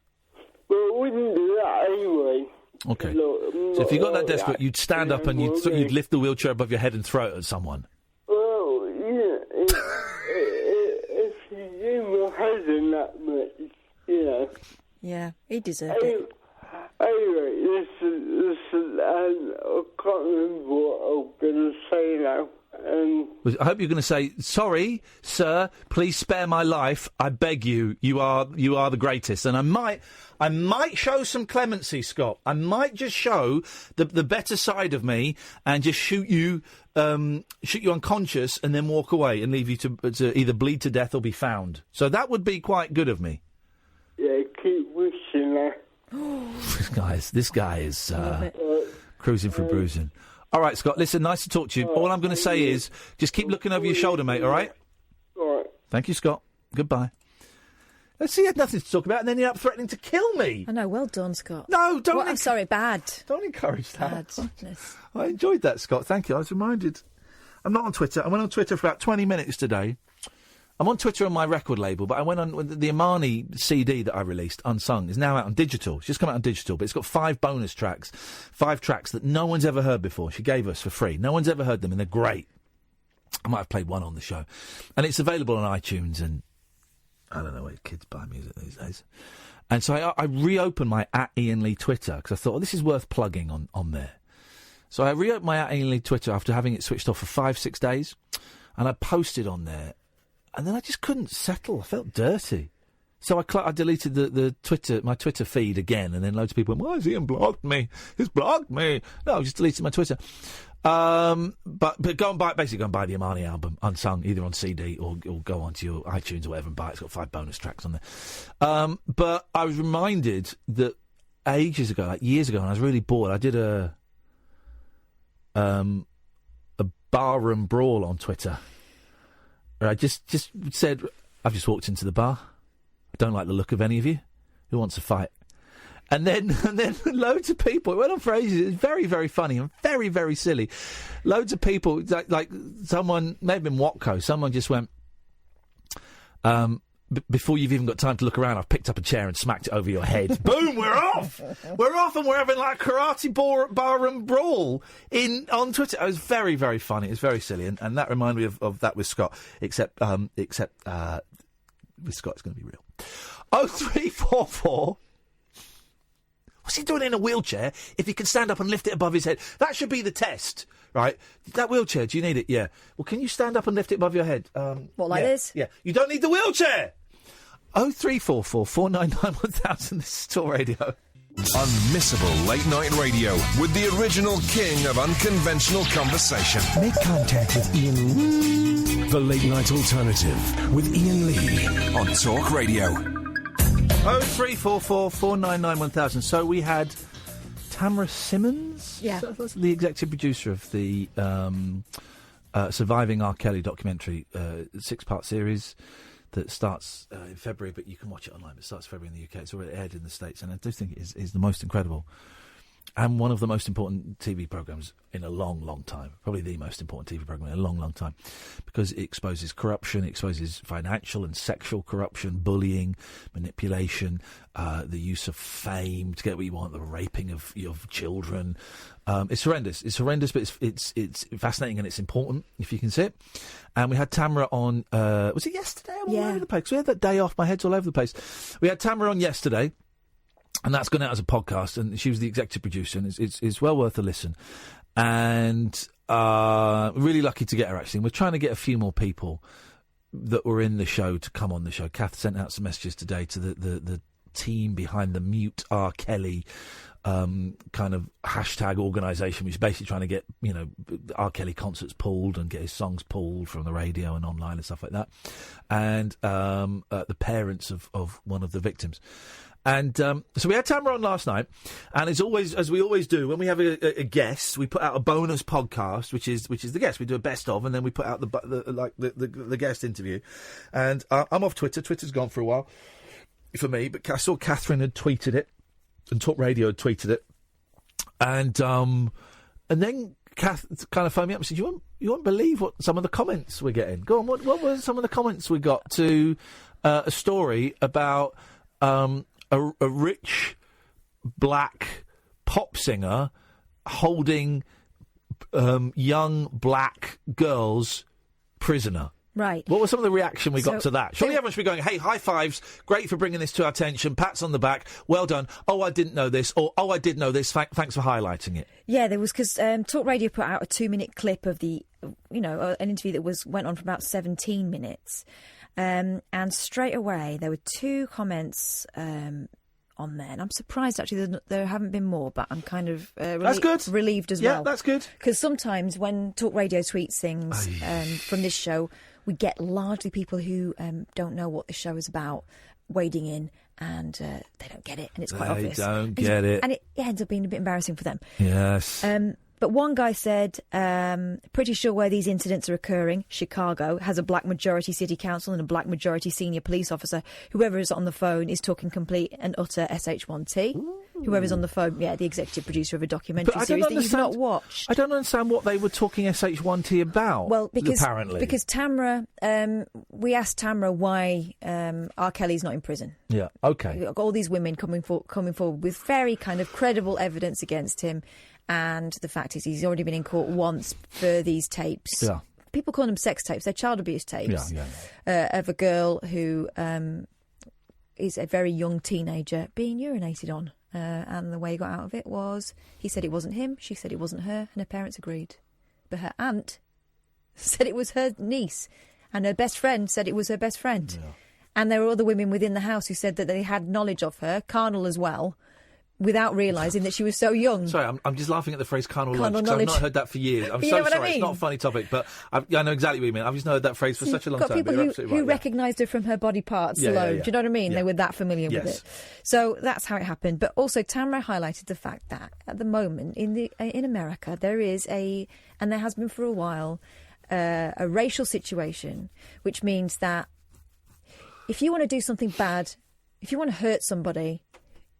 Well, I wouldn't do that anyway. OK. Look, So if you got that desperate, you'd stand up and you'd lift the wheelchair above your head and throw it at someone. Well, yeah, if you do my head in that much, Yeah, he deserved it. Anyway, listen, I can't remember what I was going to say now. I hope you're going to say, sorry, sir, please spare my life. I beg you. You are the greatest. And I might show some clemency, Scott. I might just show the better side of me and just shoot you unconscious and then walk away and leave you to either bleed to death or be found. So that would be quite good of me. Yeah, keep wishing that. This guy is Cruising for bruising. All right, Scott, listen, nice to talk to you. All I'm going to say is just keep looking over your shoulder, mate, all right? All right. Thank you, Scott. Goodbye. Let's see, you had nothing to talk about, and then you're up threatening to kill me. I know, well done, Scott. No, don't... I'm sorry, bad. Don't encourage that. Badness. I enjoyed that, Scott. Thank you. I was reminded. I'm not on Twitter. I went on Twitter for about 20 minutes today. I'm on Twitter on my record label, but I went on with the Imani CD that I released, Unsung, is now out on digital. It's just come out on digital, but it's got 5 bonus tracks, 5 tracks that no one's ever heard before. She gave us for free. No one's ever heard them, and they're great. I might have played one on the show. And it's available on iTunes, and I don't know where kids buy music these days. And so I reopened my @IainLee Twitter, because I thought, this is worth plugging on there. So I reopened my @IainLee Twitter after having it switched off for 5-6 days, and I posted on there. And then I just couldn't settle. I felt dirty. So I deleted my Twitter feed again, and then loads of people went, why has Iain blocked me? He's blocked me. No, I just deleted my Twitter. But go and buy the Imani album, Unsung, either on CD or go onto your iTunes or whatever and buy it. It's got 5 bonus tracks on there. But I was reminded that ages ago, like years ago, when I was really bored, I did a barroom brawl on Twitter. I just said, I've just walked into the bar. I don't like the look of any of you. Who wants a fight? And then loads of people. It went on for ages. It was very, very funny and very, very silly. Loads of people, like someone, may have been Watco, someone just went, before you've even got time to look around, I've picked up a chair and smacked it over your head. Boom, we're off! We're off, and we're having like a karate barroom brawl on Twitter. It was very, very funny. It was very silly, and that reminded me of that with Scott, except with Scott it's going to be real. 0344... What's he doing in a wheelchair if he can stand up and lift it above his head? That should be the test, right? That wheelchair, do you need it? Yeah. Well, can you stand up and lift it above your head? This? Yeah. You don't need the wheelchair! 0344 499 1000. This is Talk Radio. Unmissable late night radio with the original king of unconventional conversation. Make contact with Iain Lee. The Late Night Alternative with Iain Lee on Talk Radio. 0344 499 1000. So we had Tamara Simmons? Yeah. That's the executive producer of the Surviving R. Kelly documentary, 6-part series that starts in February, but you can watch it online. It starts February in the UK. It's already aired in the States, and I do think it is the most incredible and one of the most important TV programmes in a long, long time. Probably the most important TV programme in a long, long time, because it exposes corruption, it exposes financial and sexual corruption, bullying, manipulation, the use of fame to get what you want, the raping of children. It's horrendous. It's horrendous, but it's fascinating and it's important if you can see it. And we had Tamara on. Was it yesterday? I'm all over the place. We had that day off. My head's all over the place. We had Tamara on yesterday. And that's gone out as a podcast, and she was the executive producer, and it's well worth a listen. And really lucky to get her, actually. And we're trying to get a few more people that were in the show to come on the show. Kath sent out some messages today to the team behind the Mute R. Kelly kind of hashtag organisation, which is basically trying to get, R. Kelly concerts pulled and get his songs pulled from the radio and online and stuff like that. And the parents of one of the victims. And so we had Tamara on last night, and as we always do, when we have a guest, we put out a bonus podcast, which is the guest. We do a best of, and then we put out the guest interview. And I'm off Twitter. Twitter's gone for a while for me, but I saw Catherine had tweeted it, and Talk Radio had tweeted it, and then Kath kind of phoned me up and said, "You won't believe what some of the comments we're getting. Go on, what were some of the comments we got to a story about?" A rich black pop singer holding young black girls prisoner. Right. What was some of the reaction we got to that? Surely everyone should be going, hey, high fives, great for bringing this to our attention, pats on the back, well done, oh, I didn't know this, or oh, I did know this, thanks for highlighting it. Yeah, there was, because Talk Radio put out a 2-minute clip of the, an interview that went on for about 17 minutes. And straight away, there were 2 comments on there. And I'm surprised, actually, there haven't been more, but I'm kind of relieved as well. Yeah, that's good. Because sometimes when Talk Radio tweets things from this show, we get largely people who don't know what the show is about wading in and they don't get it, and it's quite They obvious. don't get it. And it ends up being a bit embarrassing for them. Yes. But one guy said, pretty sure where these incidents are occurring, Chicago, has a black majority city council and a black majority senior police officer. Whoever is on the phone is talking complete and utter SH1T. Ooh. Whoever's on the phone, the executive producer of a documentary series that you've not watched. I don't understand what they were talking SH1T about. Well, because Tamra, we asked Tamra why R. Kelly's not in prison. Yeah, okay. We've got all these women coming forward with very kind of credible evidence against him. And the fact is, he's already been in court once for these tapes. Yeah. People call them sex tapes. They're child abuse tapes. Of a girl who is a very young teenager being urinated on. And the way he got out of it was, he said it wasn't him, she said it wasn't her, and her parents agreed. But her aunt said it was her niece, and her best friend said it was her best friend. Yeah. And there were other women within the house who said that they had knowledge of her, carnal as well, without realising that she was so young. Sorry, I'm just laughing at the phrase carnal knowledge, because knowledge. I've not heard that for years. I'm You so know what sorry, I mean? It's not a funny topic, but I know exactly what you mean. I've just not heard that phrase for such a long got time. people But you're absolutely who right, recognised her from her body parts alone. Do you know what I mean? They were that familiar with it. So that's how it happened. But also, Tamra highlighted the fact that at the moment in America there is and there has been for a while, a racial situation, which means that if you want to do something bad, if you want to hurt somebody,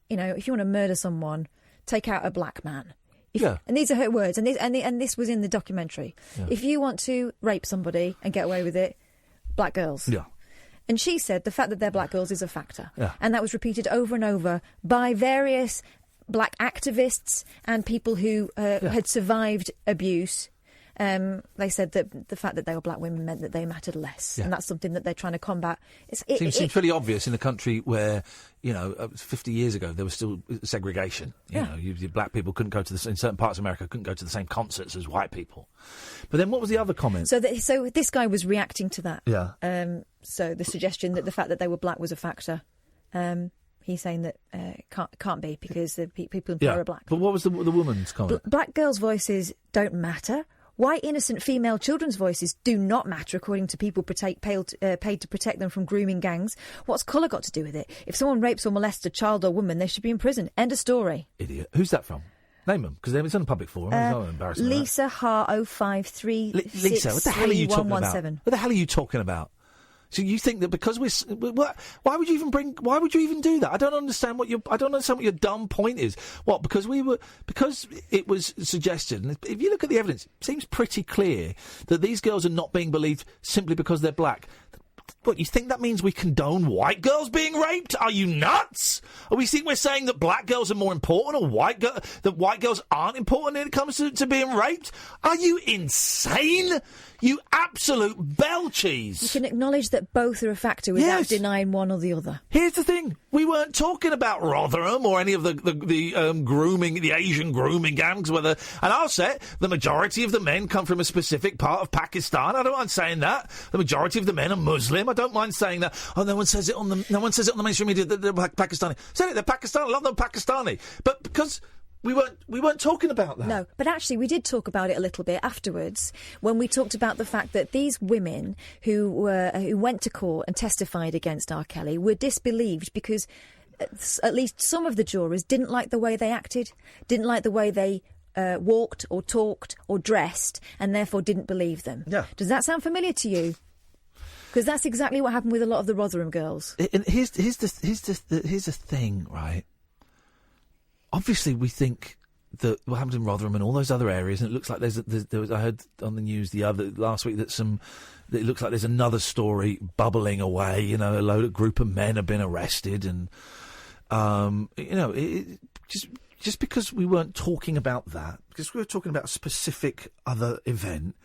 if you want to murder someone, take out a black man. And these are her words, and this was in the documentary. Yeah. If you want to rape somebody and get away with it, black girls. Yeah. And she said the fact that they're black girls is a factor. Yeah. And that was repeated over and over by various black activists and people who had survived abuse. They said that the fact that they were black women meant that they mattered less, and that's something that they're trying to combat. It seems really obvious in a country where, 50 years ago there was still segregation. Black people couldn't go in certain parts of America couldn't go to the same concerts as white people. But then what was the other comment? So this guy was reacting to that. Yeah. So the suggestion that the fact that they were black was a factor. He's saying that can't be because the people in power are black. But what was the woman's comment? Black girls' voices don't matter. Why innocent female children's voices do not matter, according to people paid to protect them from grooming gangs. What's colour got to do with it? If someone rapes or molests a child or woman, they should be in prison. End of story. Idiot. Who's that from? Name them, because it's on a public forum. It's not embarrassing. Lisa Har 053. Lisa, what the hell are you talking about? What the hell are you talking about? So you think that because why would you even do that? I don't understand what your dumb point is. What? Because it was suggested, and if you look at the evidence, it seems pretty clear that these girls are not being believed simply because they're black. What, you think that means we condone white girls being raped? Are you nuts? Or we think we're saying that black girls are more important, or that white girls aren't important when it comes to being raped? Are you insane? You absolute bell cheese. You can acknowledge that both are a factor without denying one or the other. Here's the thing. We weren't talking about Rotherham or any of the grooming, the Asian grooming gangs, and I'll say the majority of the men come from a specific part of Pakistan. I don't mind saying that. The majority of the men are Muslim. I don't mind saying that. Oh, no one says it on the mainstream media that they're Pakistani. Say it, they're Pakistani. A lot of them are Pakistani. But because we weren't talking about that. No, but actually we did talk about it a little bit afterwards when we talked about the fact that these women who went to court and testified against R. Kelly were disbelieved because at least some of the jurors didn't like the way they acted, didn't like the way they walked or talked or dressed, and therefore didn't believe them. Yeah. Does that sound familiar to you? Because that's exactly what happened with a lot of the Rotherham girls. And here's the thing, right? Obviously, we think that what happened in Rotherham and all those other areas, and it looks like there was. I heard on the news last week that it looks like there's another story bubbling away. A group of men have been arrested, and just because we weren't talking about that, because we were talking about a specific other event,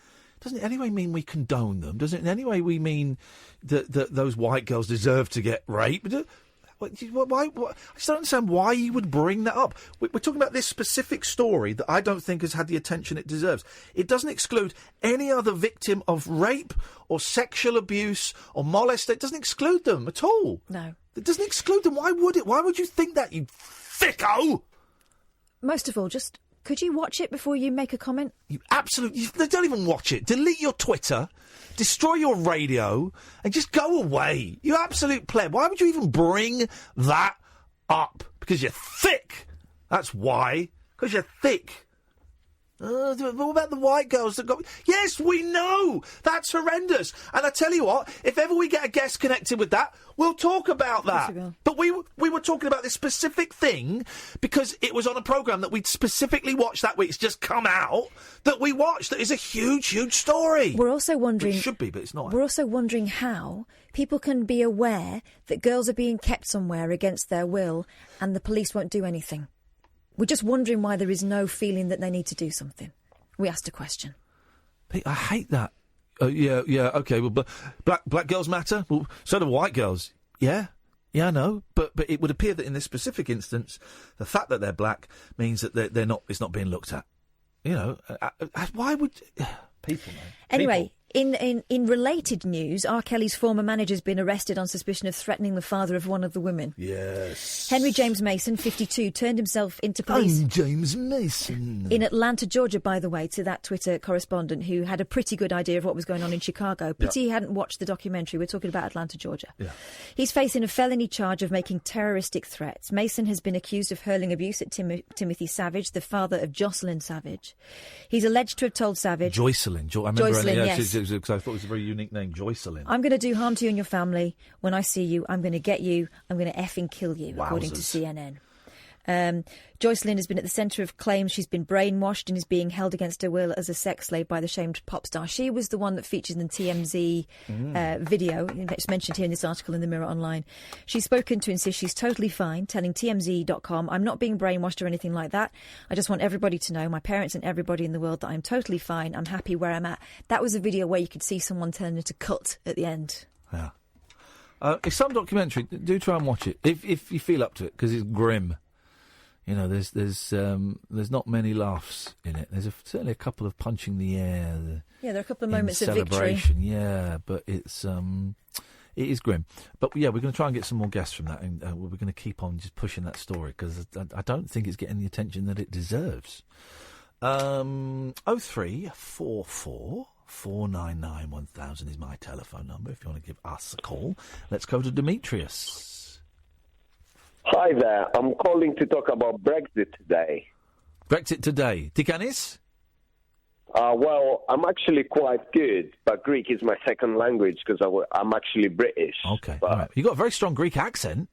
doesn't in any way mean we condone them. Doesn't in any way we mean that those white girls deserve to get raped. Why? I just don't understand why you would bring that up. We're talking about this specific story that I don't think has had the attention it deserves. It doesn't exclude any other victim of rape or sexual abuse or molestation. It doesn't exclude them at all. No. It doesn't exclude them. Why would it? Why would you think that, you thicko? Most of all, just Could you watch it before you make a comment? You absolutely... Don't even watch it. Delete your Twitter, destroy your radio, and just go away. You absolute pleb. Why would you even bring that up? Because you're thick. That's why. Because you're thick. What about the white girls that got... Yes, we know! That's horrendous. And I tell you what, if ever we get a guest connected with that, we'll talk about that. But we were talking about this specific thing because it was on a programme that we'd specifically watched that week. It's just come out that we watched. That is a huge, huge story. We're also wondering... It should be, but it's not. We're also wondering how people can be aware that girls are being kept somewhere against their will and the police won't do anything. We're just wondering why there is no feeling that they need to do something. We asked a question. Pete, I hate that. Yeah, okay. Well, but black girls matter. Well, so do white girls. Yeah, I know. But it would appear that in this specific instance, the fact that they're black means that they're not. It's not being looked at. You know, why would people? Man, anyway. People. In related news, R. Kelly's former manager has been arrested on suspicion of threatening the father of one of the women. Yes. Henry James Mason, 52, turned himself into police. I'm James Mason. In Atlanta, Georgia, by the way, to that Twitter correspondent who had a pretty good idea of what was going on in Chicago. Pity he hadn't watched the documentary. We're talking about Atlanta, Georgia. Yeah. He's facing a felony charge of making terroristic threats. Mason has been accused of hurling abuse at Timothy Savage, the father of Jocelyn Savage. He's alleged to have told Savage... Joycelyn. I remember Joycelyn, her, yes. Because I thought it was a very unique name, Joycelyn. I'm going to do harm to you and your family. When I see you, I'm going to get you. I'm going to effing kill you, according to CNN. Joycelyn has been at the centre of claims she's been brainwashed and is being held against her will as a sex slave by the shamed pop star. She was the one that features in the TMZ video. It's mentioned here in this article in the Mirror Online. She's spoken to insist she's totally fine, telling TMZ.com, I'm not being brainwashed or anything like that. I just want everybody to know, my parents and everybody in the world, that I'm totally fine. I'm happy where I'm at. That was a video where you could see someone turn into cut at the end. Yeah. It's some documentary. Do try and watch it if you feel up to it, because it's grim. You know, there's not many laughs in it. There's certainly a couple of punching the air. There are a couple of moments of victory. Celebration, yeah, but it is grim. But yeah, we're going to try and get some more guests from that, and we're going to keep on just pushing that story because I don't think it's getting the attention that it deserves. 0344 499 1000 is my telephone number if you want to give us a call. Let's go to Demetrius. Hi there. I'm calling to talk about Brexit today. Brexit today. Tikanis? Well, I'm actually quite good, but Greek is my second language because I'm actually British. Okay. But, all right. You've got a very strong Greek accent.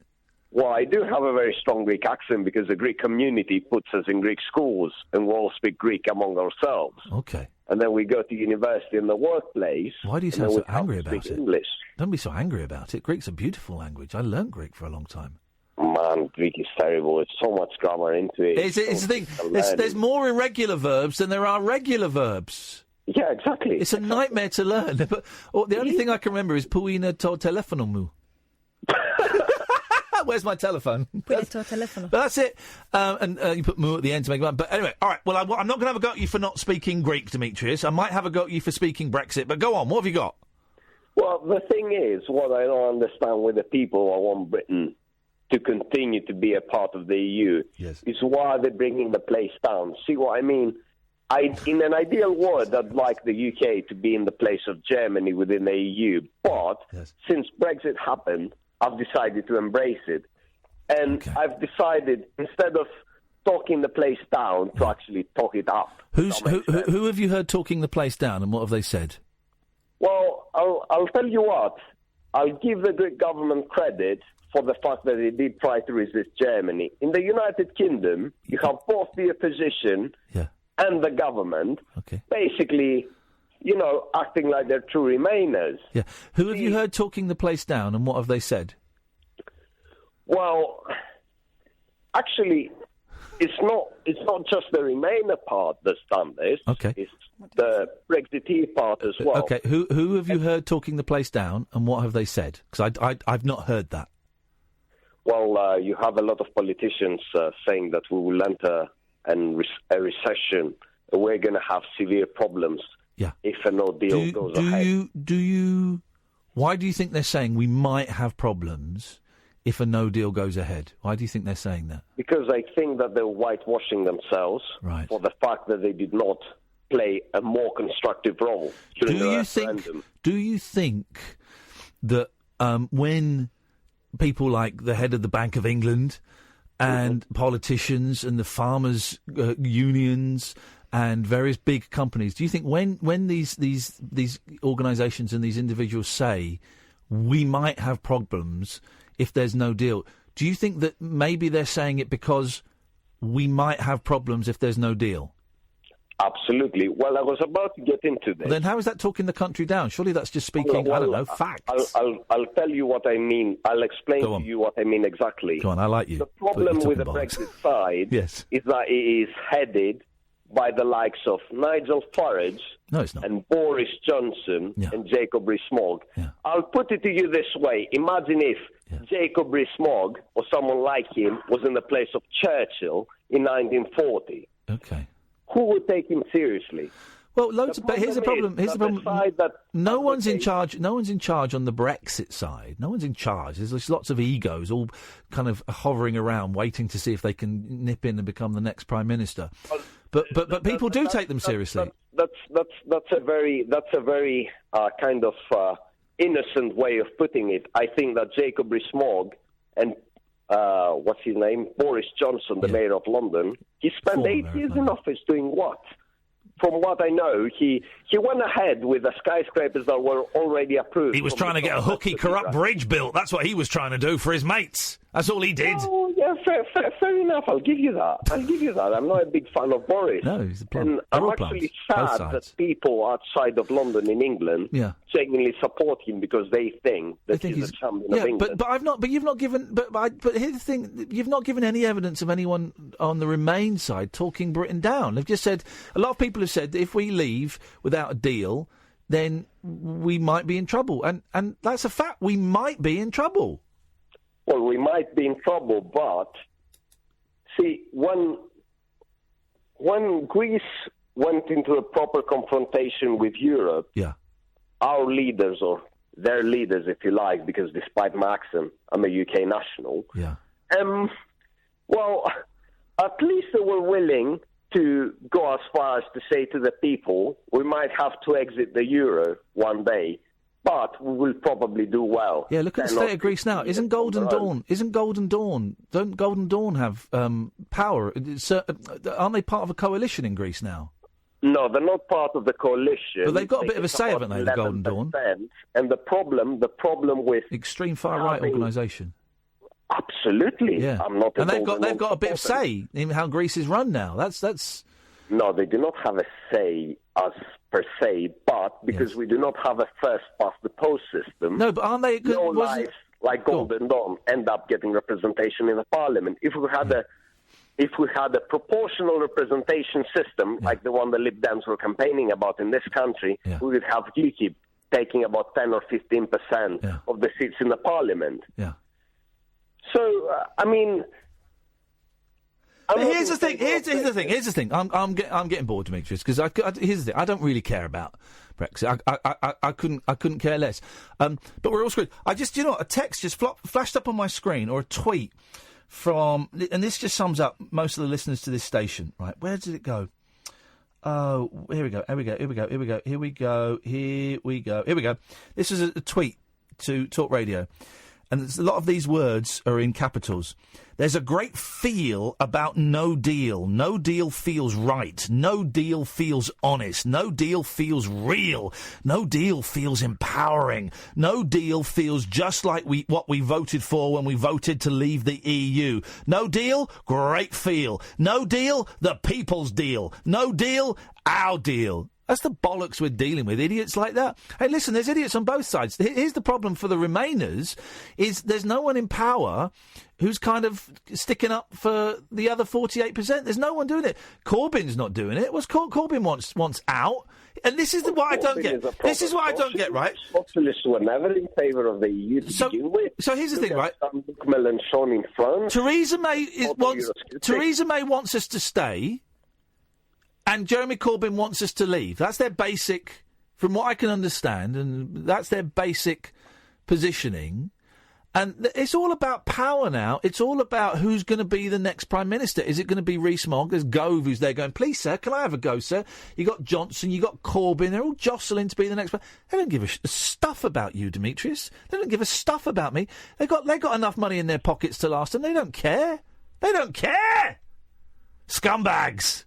Well, I do have a very strong Greek accent because the Greek community puts us in Greek schools and we all speak Greek among ourselves. Okay. And then we go to university and the workplace. Why do you sound so angry about it? English. Don't be so angry about it. Greek's a beautiful language. I learnt Greek for a long time. Man, Greek is terrible. There's so much grammar into it. It's the thing. There's more irregular verbs than there are regular verbs. Yeah, exactly. It's a nightmare to learn. But the only thing I can remember is Puina to telefono mu. Where's my telephone? Puina to telefono. But that's it. And you put mu at the end to make it one. But anyway, all right. Well, I'm not going to have a go at you for not speaking Greek, Demetrius. I might have a go at you for speaking Brexit. But go on. What have you got? Well, the thing is, what I don't understand with the people who want Britain to continue to be a part of the EU is why they're bringing the place down. See what I mean? In an ideal world, I'd like the UK to be in the place of Germany within the EU. But since Brexit happened, I've decided to embrace it. And I've decided, instead of talking the place down, to actually talk it up. Who have you heard talking the place down, and what have they said? Well, I'll tell you what. I'll give the Greek government credit for the fact that they did try to resist Germany. In the United Kingdom, you have both the opposition and the government basically, acting like they're true Remainers. Yeah. Who have you heard talking the place down, and what have they said? Well, actually, it's not just the Remainer part that's done this. Okay. It's the Brexiteer part as well. Okay. Who have you heard talking the place down, and what have they said? Because I've not heard that. Well, you have a lot of politicians saying that we will enter a recession. We're going to have severe problems if a no deal goes ahead. Why do you think they're saying we might have problems if a no deal goes ahead? Why do you think they're saying that? Because I think that they're whitewashing themselves for the fact that they did not play a more constructive role during the referendum. Do you think that when people like the head of the Bank of England and politicians and the farmers' unions and various big companies, do you think when these organisations and these individuals say we might have problems if there's no deal, do you think that maybe they're saying it because we might have problems if there's no deal? Absolutely. Well, I was about to get into this. Well, then how is that talking the country down? Surely that's just speaking, I don't know, facts. I'll tell you what I mean. I'll explain to you what I mean exactly. Go on, I like you. The problem with the Brexit side is that it is headed by the likes of Nigel Farage and Boris Johnson and Jacob Rees-Mogg. I'll put it to you this way. Imagine if Jacob Rees-Mogg or someone like him was in the place of Churchill in 1940. Okay. Who would take him seriously? Well, but here's the problem. No one's in charge. No one's in charge on the Brexit side. No one's in charge. There's lots of egos all kind of hovering around, waiting to see if they can nip in and become the next prime minister. But people do take them seriously. That's a very kind of innocent way of putting it. I think that Jacob Rees-Mogg and what's his name, Boris Johnson, the mayor of London, he spent 8 years in office doing what? From what I know, he went ahead with the skyscrapers that were already approved. He was trying to get a hooky, corrupt bridge built. That's what he was trying to do for his mates. That's all he did. Oh, yeah, fair enough. I'll give you that. I'm not a big fan of Boris. No, he's a plum. And I'm actually sad that people outside of London in England genuinely support him because they think that he's a champion of England. But you've not given. But here's the thing: you've not given any evidence of anyone on the Remain side talking Britain down. They've just said a lot of people have said that if we leave without a deal, then we might be in trouble, and that's a fact. We might be in trouble. Well, we might be in trouble, but see, when Greece went into a proper confrontation with Europe, our leaders, or their leaders, if you like, because despite my accent, I'm a UK national, well, at least they were willing to go as far as to say to the people, we might have to exit the euro one day, but we will probably do well. Yeah, look at the state of Greece now. Don't Golden Dawn have power? Aren't they part of a coalition in Greece now? No, they're not part of the coalition. But they've got a bit of a say, haven't they, the Golden Dawn? And the problem with extreme far right organisation. Absolutely. Yeah. I'm not. And they've got a bit of say in how Greece is run now. That's. No, they do not have a say as per se, but because we do not have a first past the post system. No, but aren't they? No lives like Golden Dawn end up getting representation in the parliament. If we had a proportional representation system like the one the Lib Dems were campaigning about in this country, we would have UKIP taking about 10 or 15% of the seats in the parliament. Yeah. So, I mean. But here's the thing. I'm getting bored, Demetrius, because here's the thing. I don't really care about Brexit. I couldn't care less. But we're all screwed. A text just flashed up on my screen, or a tweet from, and this just sums up most of the listeners to this station. Right, where did it go? Oh, here we go. This is a tweet to Talk Radio. And a lot of these words are in capitals. There's a great feel about no deal. No deal feels right. No deal feels honest. No deal feels real. No deal feels empowering. No deal feels just like what we voted for when we voted to leave the EU. No deal, great feel. No deal, the people's deal. No deal, our deal. That's the bollocks we're dealing with, idiots like that. Hey, listen, there's idiots on both sides. Here's the problem for the Remainers, is there's no one in power who's kind of sticking up for the other 48%. There's no one doing it. Corbyn's not doing it. What's Corbyn wants out? And this is what I don't get. This is what I don't get, right? Socialists were never in favour of the EU to begin with. So here's the thing, right? Mélenchon in France. Theresa May wants us to stay. And Jeremy Corbyn wants us to leave. That's their basic, from what I can understand, and that's their basic positioning. And it's all about power now. It's all about who's going to be the next Prime Minister. Is it going to be Rees-Mogg? There's Gove who's there going, please, sir, can I have a go, sir? You got Johnson, you got Corbyn. They're all jostling to be the next... They don't give a stuff about you, Demetrius. They don't give a stuff about me. They got enough money in their pockets to last them. They don't care. They don't care! Scumbags!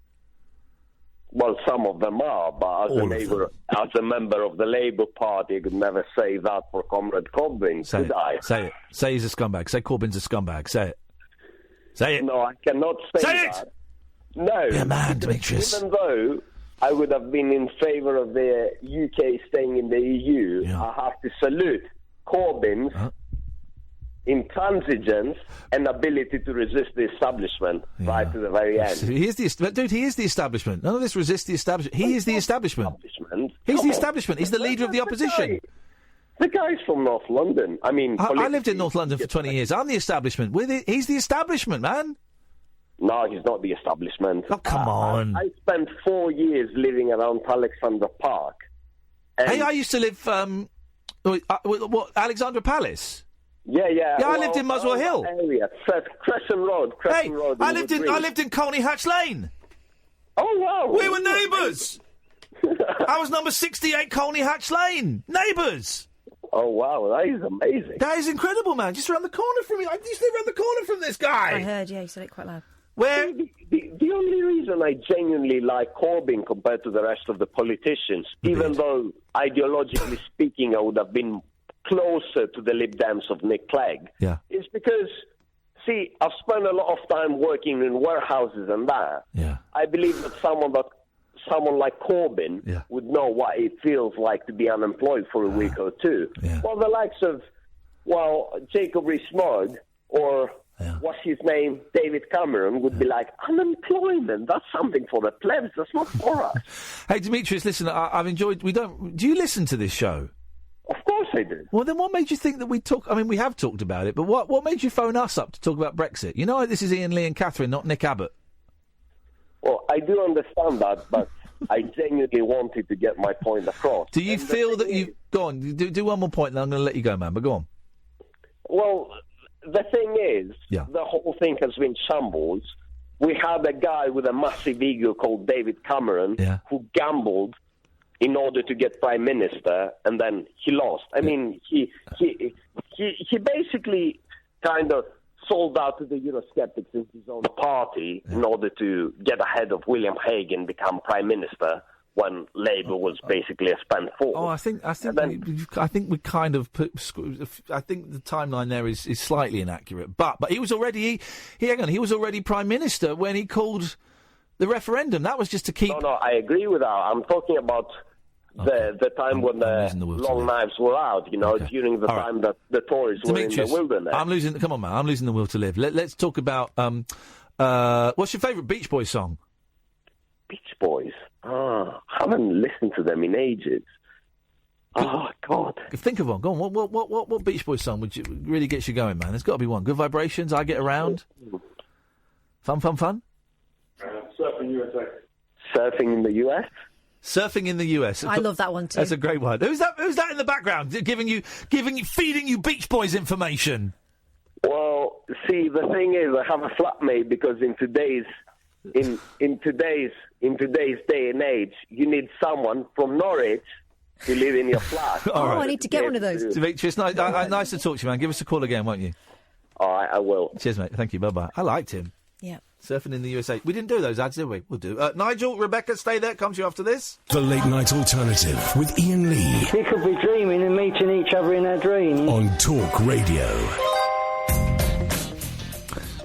Well, some of them are, but as a member of the Labour Party, I could never say that for Comrade Corbyn, could I? Say it. Say he's a scumbag. Say Corbyn's a scumbag. Say it. Say it. No, I cannot say that. It! No. Be a man, Demetrius. Even though I would have been in favour of the UK staying in the EU, I have to salute Corbyn's intransigence and ability to resist the establishment right to the very end. He is the establishment. None of this resist the establishment. He is the establishment. He's the establishment. He's the leader of the opposition. The guy's from North London. I mean... I lived in North London for 20 years. I'm the establishment. He's the establishment, man. No, he's not the establishment. Oh, come on. I spent 4 years living around Alexandra Park. Hey, I used to live... Alexandra Palace? Yeah. Yeah, I lived in Muswell Hill. Area. Crescent Road. I lived in Colney Hatch Lane. Oh, wow. We were neighbours. I was number 68 Colney Hatch Lane. Neighbours. Oh, wow, that is amazing. That is incredible, man. Just around the corner from me. I used to live around the corner from this guy. I heard, yeah, you said it quite loud. Where? The only reason I genuinely like Corbyn compared to the rest of the politicians, even though ideologically speaking I would have been closer to the Lib Dems of Nick Clegg, is because, see, I've spent a lot of time working in warehouses and that. Yeah. I believe that someone like Corbyn would know what it feels like to be unemployed for a week or two. Yeah. Well, the likes of, Jacob Rees-Mogg or what's his name, David Cameron, would be like, unemployment, that's something for the plebs, that's not for us. Hey, Demetrius, listen, I've enjoyed... Do you listen to this show? Of course I do. Well, then what made you think that we talk... I mean, we have talked about it, but what made you phone us up to talk about Brexit? You know, this is Iain, Lee and Catherine, not Nick Abbott. Well, I do understand that, but I genuinely wanted to get my point across. Do you feel that you... Go on, do one more point, then I'm going to let you go, man, but go on. Well, the thing is, the whole thing has been shambles. We had a guy with a massive ego called David Cameron who gambled in order to get Prime Minister, and then he lost. I mean, he basically kind of sold out to the Eurosceptics in his own party in order to get ahead of William Hague and become Prime Minister when Labour was basically a spent force. Oh, I think we kind of put. I think the timeline there is slightly inaccurate, but he was already he was already Prime Minister when he called the referendum. That was just to keep. No, I agree with that. I'm talking about the time when the long knives were out, during the time that the Tories were in the wilderness. Come on, man, I'm losing the will to live. Let's talk about, what's your favourite Beach Boys song? Beach Boys? I haven't listened to them in ages. Oh, God. Think of one. Go on, what Beach Boys song would really get you going, man? There's got to be one. Good Vibrations, I Get Around. Fun? Surfing USA. Surfing in the US? Surfing in the US. I love that one too. That's a great one. Who's that in the background? Feeding you Beach Boys information. Well, see, the thing is, I have a flatmate because in today's day and age, you need someone from Norwich to live in your flat. Right. I need to get one of those. Demetrius, nice to talk to you, man. Give us a call again, won't you? All right, I will. Cheers, mate. Thank you. Bye-bye. I liked him. Yeah. Surfing in the USA. We didn't do those ads, did we? We'll do. Nigel, Rebecca, stay there. Come to you after this. The Late Night Alternative with Iain Lee. We could be dreaming and meeting each other in our dreams. On Talk Radio.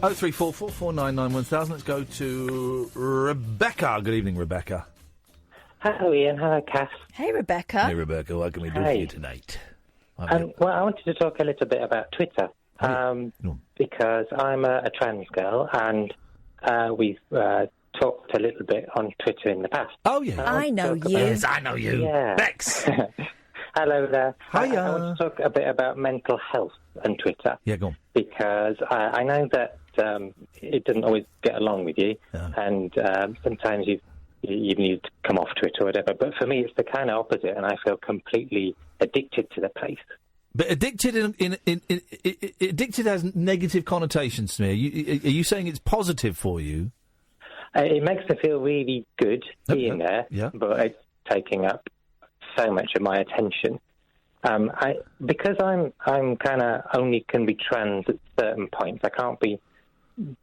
03444991000. Let's go to Rebecca. Good evening, Rebecca. Hello, Iain. Hello, Kath. Hey, Rebecca. Hey, Rebecca. What can we do for you tonight? Well, I wanted to talk a little bit about Twitter. Because I'm a trans girl, and we've talked a little bit on Twitter in the past. Oh, yeah. I know you. Yes, I know you. Yeah. Bex. Hello there. Hiya. I want to talk a bit about mental health and Twitter. Yeah, go on. Because I know that it doesn't always get along with you, and sometimes you need to come off Twitter or whatever. But for me, it's the kind of opposite, and I feel completely addicted to the place. But addicted addicted has negative connotations to me. Are you saying it's positive for you? It makes me feel really good being there, but it's taking up so much of my attention. Because I'm kind of only can be trans at certain points. I can't be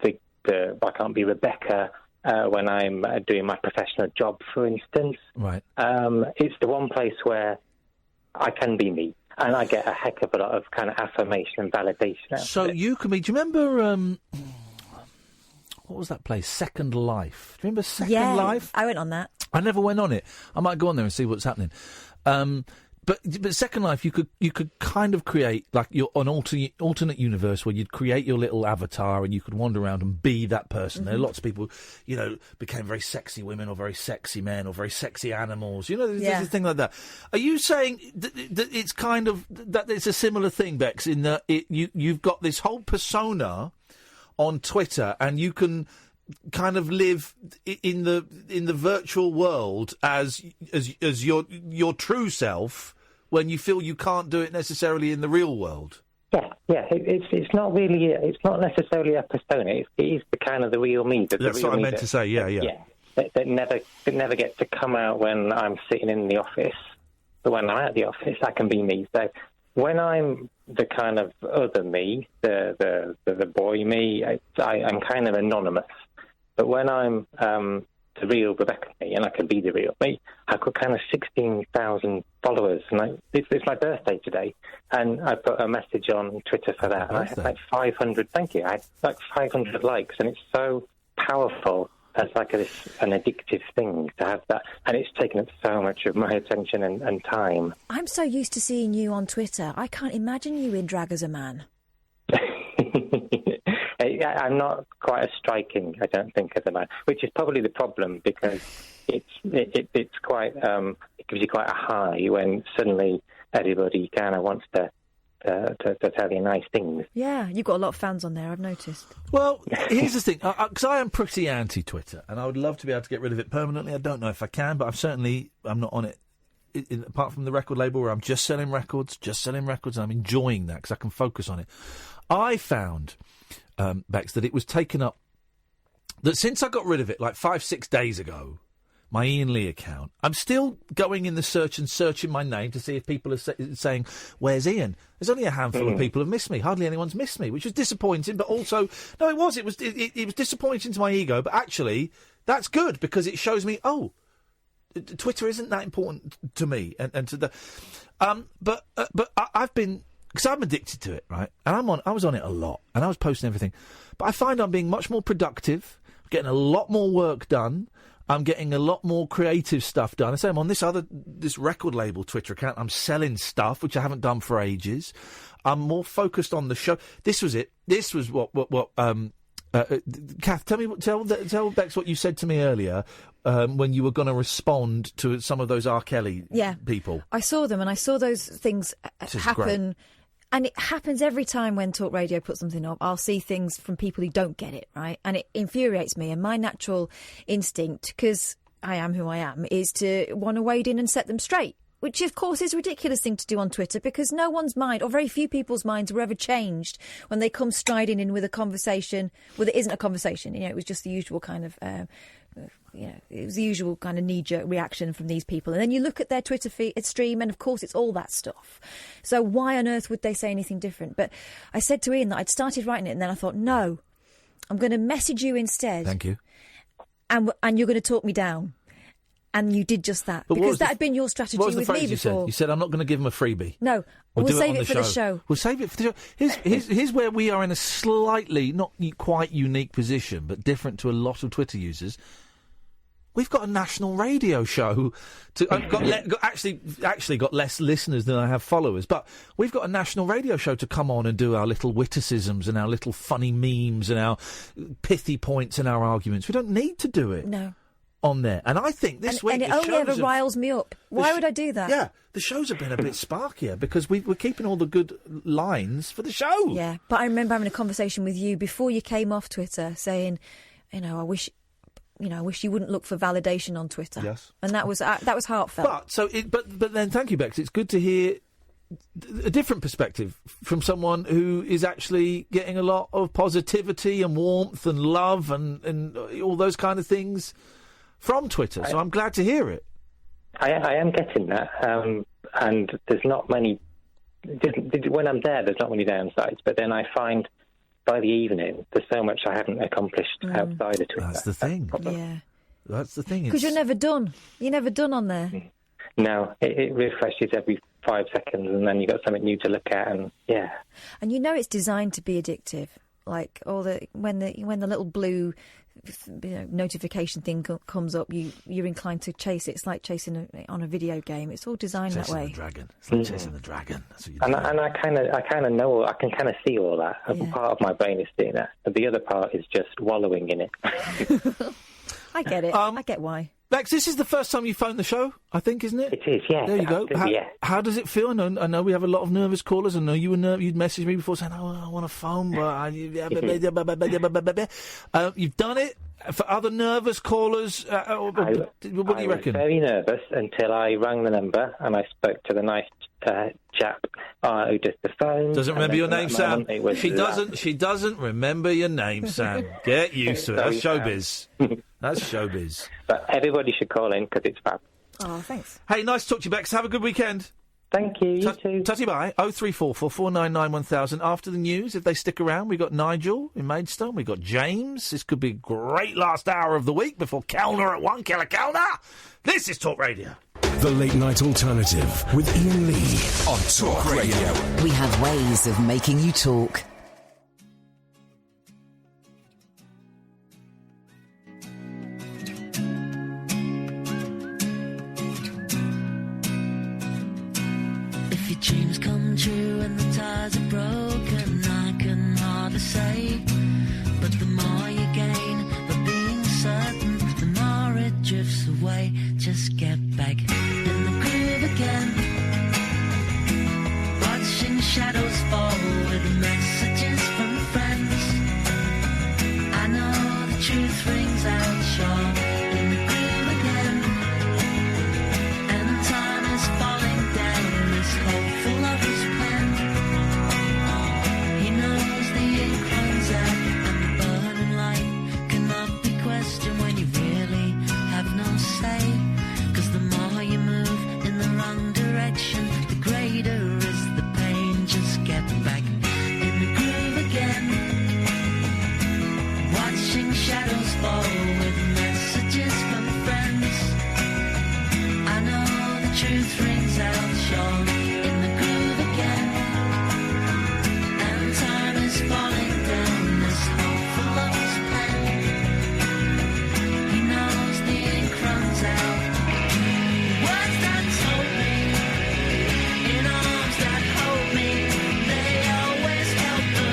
I can't be Rebecca when I'm doing my professional job, for instance. Right. It's the one place where I can be me, and I get a heck of a lot of kind of affirmation and validation. So you can be. Do you remember? What was that place? Second Life. Do you remember Second Life? I went on that. I never went on it. I might go on there and see what's happening. But Second Life, you could kind of create like an alternate universe where you'd create your little avatar and you could wander around and be that person. Mm-hmm. There are lots of people, became very sexy women or very sexy men or very sexy animals. There's a thing like that. Are you saying that it's kind of that it's a similar thing, Bex, in that you've got this whole persona on Twitter and you can kind of live in the virtual world as your true self when you feel you can't do it necessarily in the real world? Yeah. It's not really. It's not necessarily a persona. It is the kind of the real me. That's what I meant to say. Yeah. That never gets to come out when I'm sitting in the office. But when I'm at the office, I can be me. So when I'm the kind of other me, the boy me, I'm kind of anonymous. But when I'm the real Rebecca me, and I can be the real me, I've got kind of 16,000 followers, and it's my birthday today, and I put a message on Twitter for that, and I had like 500. Thank you. I had like 500 likes, and it's so powerful. As like an addictive thing to have that, and it's taken up so much of my attention and time. I'm so used to seeing you on Twitter. I can't imagine you in drag as a man. I'm not quite as striking, I don't think, as a man, which is probably the problem because it's quite it gives you quite a high when suddenly everybody kind of wants to tell you nice things. Yeah, you've got a lot of fans on there, I've noticed. Well, here's the thing, because I am pretty anti-Twitter, and I would love to be able to get rid of it permanently. I don't know if I can, but I'm not on it. Apart from the record label where I'm just selling records, and I'm enjoying that because I can focus on it. I found, Bex, that it was taken up, that since I got rid of it like 5-6 days ago, my Iain Lee account, I'm still going in the search and searching my name to see if people are saying, where's Iain? There's only a handful of people have missed me. Hardly anyone's missed me, which was disappointing, but also, no, it was disappointing to my ego, but actually, that's good because it shows me, Twitter isn't that important to me and to the, but I've been, because I'm addicted to it, right? And I was on it a lot, and I was posting everything, but I find I'm being much more productive, getting a lot more work done. I'm getting a lot more creative stuff done. I say I'm on this record label Twitter account. I'm selling stuff, which I haven't done for ages. I'm more focused on the show. This was it. This was what Kath, tell Bex what you said to me earlier when you were going to respond to some of those R. Kelly people. I saw them, and I saw those things happen. Great. And it happens every time when Talk Radio puts something up. I'll see things from people who don't get it, right? And it infuriates me. And my natural instinct, because I am who I am, is to want to wade in and set them straight. Which, of course, is a ridiculous thing to do on Twitter because no one's mind, or very few people's minds, were ever changed when they come striding in with a conversation. Well, it isn't a conversation. It was just the usual kind of... it was the usual kind of knee-jerk reaction from these people. And then you look at their Twitter stream, and of course it's all that stuff. So why on earth would they say anything different? But I said to Iain that I'd started writing it, and then I thought, no, I'm going to message you instead. Thank you. And you're going to talk me down. And you did just that. But because that had been your strategy with me before. You said, I'm not going to give them a freebie. No, we'll save it for the show. We'll save it for the show. Here's where we are in a slightly, not quite unique position, but different to a lot of Twitter users. We've got a national radio show. Actually got less listeners than I have followers, but we've got a national radio show to come on and do our little witticisms and our little funny memes and our pithy points and our arguments. We don't need to do it. No. On there, and I think this week... And it only ever riles me up. Why would I do that? Yeah, the shows have been a bit sparkier because we're keeping all the good lines for the show. Yeah, but I remember having a conversation with you before you came off Twitter saying, I wish you wouldn't look for validation on Twitter. Yes. And that was heartfelt. But then thank you, Bex. It's good to hear a different perspective from someone who is actually getting a lot of positivity and warmth and love and all those kind of things from Twitter. So I'm glad to hear it. I am getting that, and there's not many. When I'm there, there's not many downsides. But then I find by the evening, there's so much I haven't accomplished outside of Twitter. That's the thing. Yeah. That's the thing. Because you're never done. You're never done on there. No, it refreshes every 5 seconds, and then you've got something new to look at, and yeah. And you know it's designed to be addictive. Like when the little blue notification thing comes up, you're inclined to chase it. It's like chasing on a video game. It's all designed that way. The dragon. It's like chasing the dragon. That's what you And I kind of know, I can kind of see all that. Yeah. Part of my brain is doing that, but the other part is just wallowing in it. I get it. I get why. Lex, this is the first time you phoned the show, I think, isn't it? It is, yeah. There you go. How does it feel? I know we have a lot of nervous callers. I know you were you'd messaged me before saying, I want a phone, but you've done it for other nervous callers. What do you reckon? I was very nervous until I rang the number and I spoke to the nice chap who does the phone. Doesn't remember your name, Sam. She doesn't remember your name, Sam. Get used to it. That's showbiz. That's showbiz. But everybody should call in because it's fab. Oh, thanks. Hey, nice to talk to you, Bex. Have a good weekend. Thank you. You too. Tutty bye. 0344 499 1000. After the news, if they stick around, we've got Nigel in Maidstone. We've got James. This could be a great last hour of the week before Kellner at 1. Killer Kellner. This is Talk Radio. The Late Night Alternative with Iain Lee on Talk Radio. We have ways of making you talk. If your dreams come true and the ties are broken, I can hardly say. But the more you gain by being certain, the more it drifts away. Just get back in the groove again. Watching shadows fall with messages from friends. I know the truth rings out sharp in the groove again. And time is falling down this hopeful lover's pen. He knows the ink runs out and the burning light cannot be questioned when you really have no say. 'Cause the more you move in the wrong direction, the greater is the pain. Just get back in the groove again. Watching shadows fall with messages from friends. I know the truth rings out sure in the groove again. And time is falling down this hopeful lover's pen. He knows the ink runs out. Words that told me, in arms that hold me, they always help the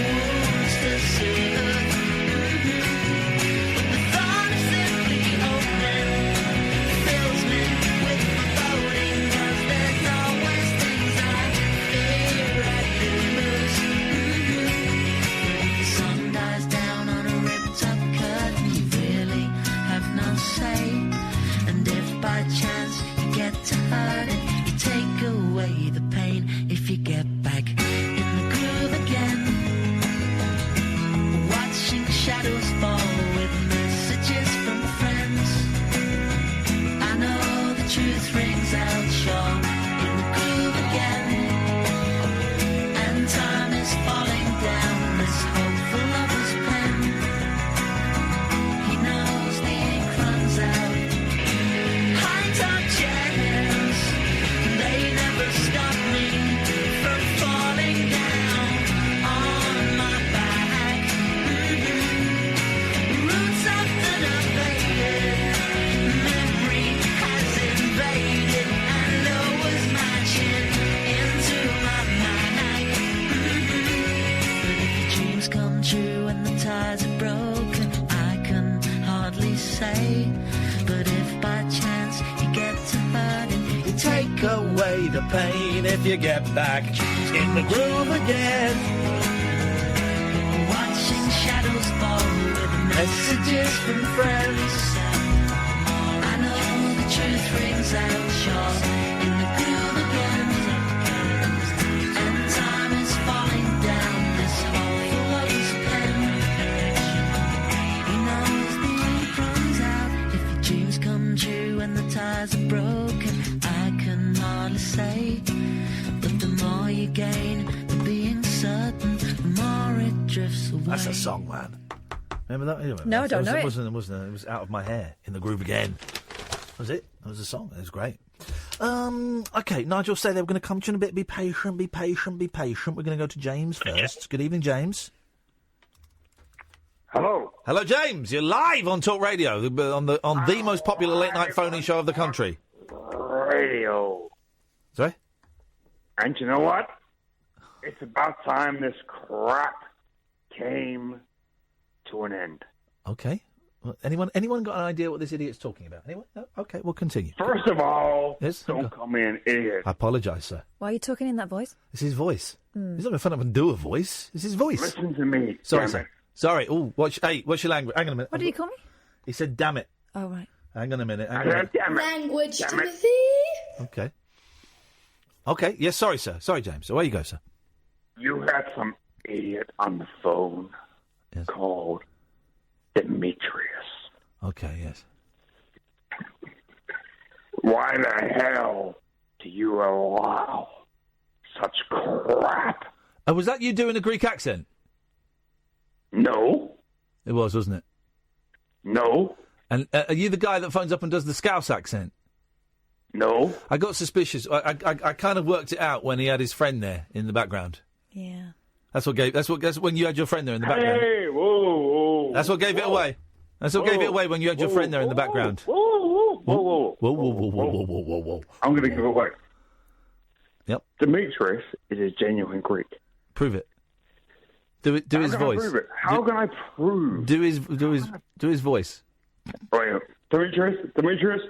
wounds to soothe. But the thought of simply open fills me with foreboding, 'cause there's always things I fear I lose. But if the sun dies down on a ripped up curtain, you really have no say. And if by chance you get to hurt it, you take away the pain. If you get back in the groove again. Watching shadows fall with messages from friends. I know the truth rings out sure in the groove again. And time is falling down this hopeful lover's pen. He knows the ink runs out. High top chairs, they never stop me from falling down on my back. Roots often evaded, memory has invaded, and lowers my chin into my mind. But if your dreams come true and the ties are broken, I can hardly say. But if by chance you get to hurting, you Take away the pain if you get back in the groove again. watching shadows fall with Messages from friends. I know the truth rings out sharp in the groove again. heart's broken, I can hardly say. But the more you gain, the being certain, the more it drifts away. That's a song, man. Remember that? Anyway, No, I don't know it. It wasn't. It was Out of My Hair, In the Groove Again. That was it. That was a song. It was great. OK, Nigel, stay there. We're going to come to you in a bit. Be patient, be patient, be patient. We're going to go to James first. Good evening, James. Hello. Hello, James. You're live on Talk Radio, on the most popular late-night phone-in show of the country. Radio. Sorry? And you know what? It's about time this crap came to an end. OK. Well, anyone got an idea what this idiot's talking about? Anyone? No? OK, we'll continue. First of all, Yes? don't call me an idiot. I apologise, sir. Why are you talking in that voice? It's his voice. Mm. He's not going to fun up and do a voice. It's his voice. Listen to me. Sorry, damn sir. it. Sorry. Oh, what's your language? Hang on a minute. What did he call me? He said, damn it. Oh, right. Hang on a minute. Damn it. Language, Damn it. Timothy. OK. OK. Yes, sorry, sir. Sorry, James. Away you go, sir. You had some idiot on the phone called Demetrius. OK, yes. Why the hell do you allow such crap? Oh, was that you doing a Greek accent? No. It was, wasn't it? No. And are you the guy that phones up and does the Scouse accent? No. I got suspicious. I kind of worked it out when he had his friend there in the background. Yeah. That's when you had your friend there in the background. Hey, whoa. That's what gave it away. That's what gave it away when you had your friend there in the background. Whoa. Whoa. I'm going to go away. Yep. Demetrius is a genuine Greek. Prove it. Do his voice. How can I prove? Do his voice. Right, Demetrius.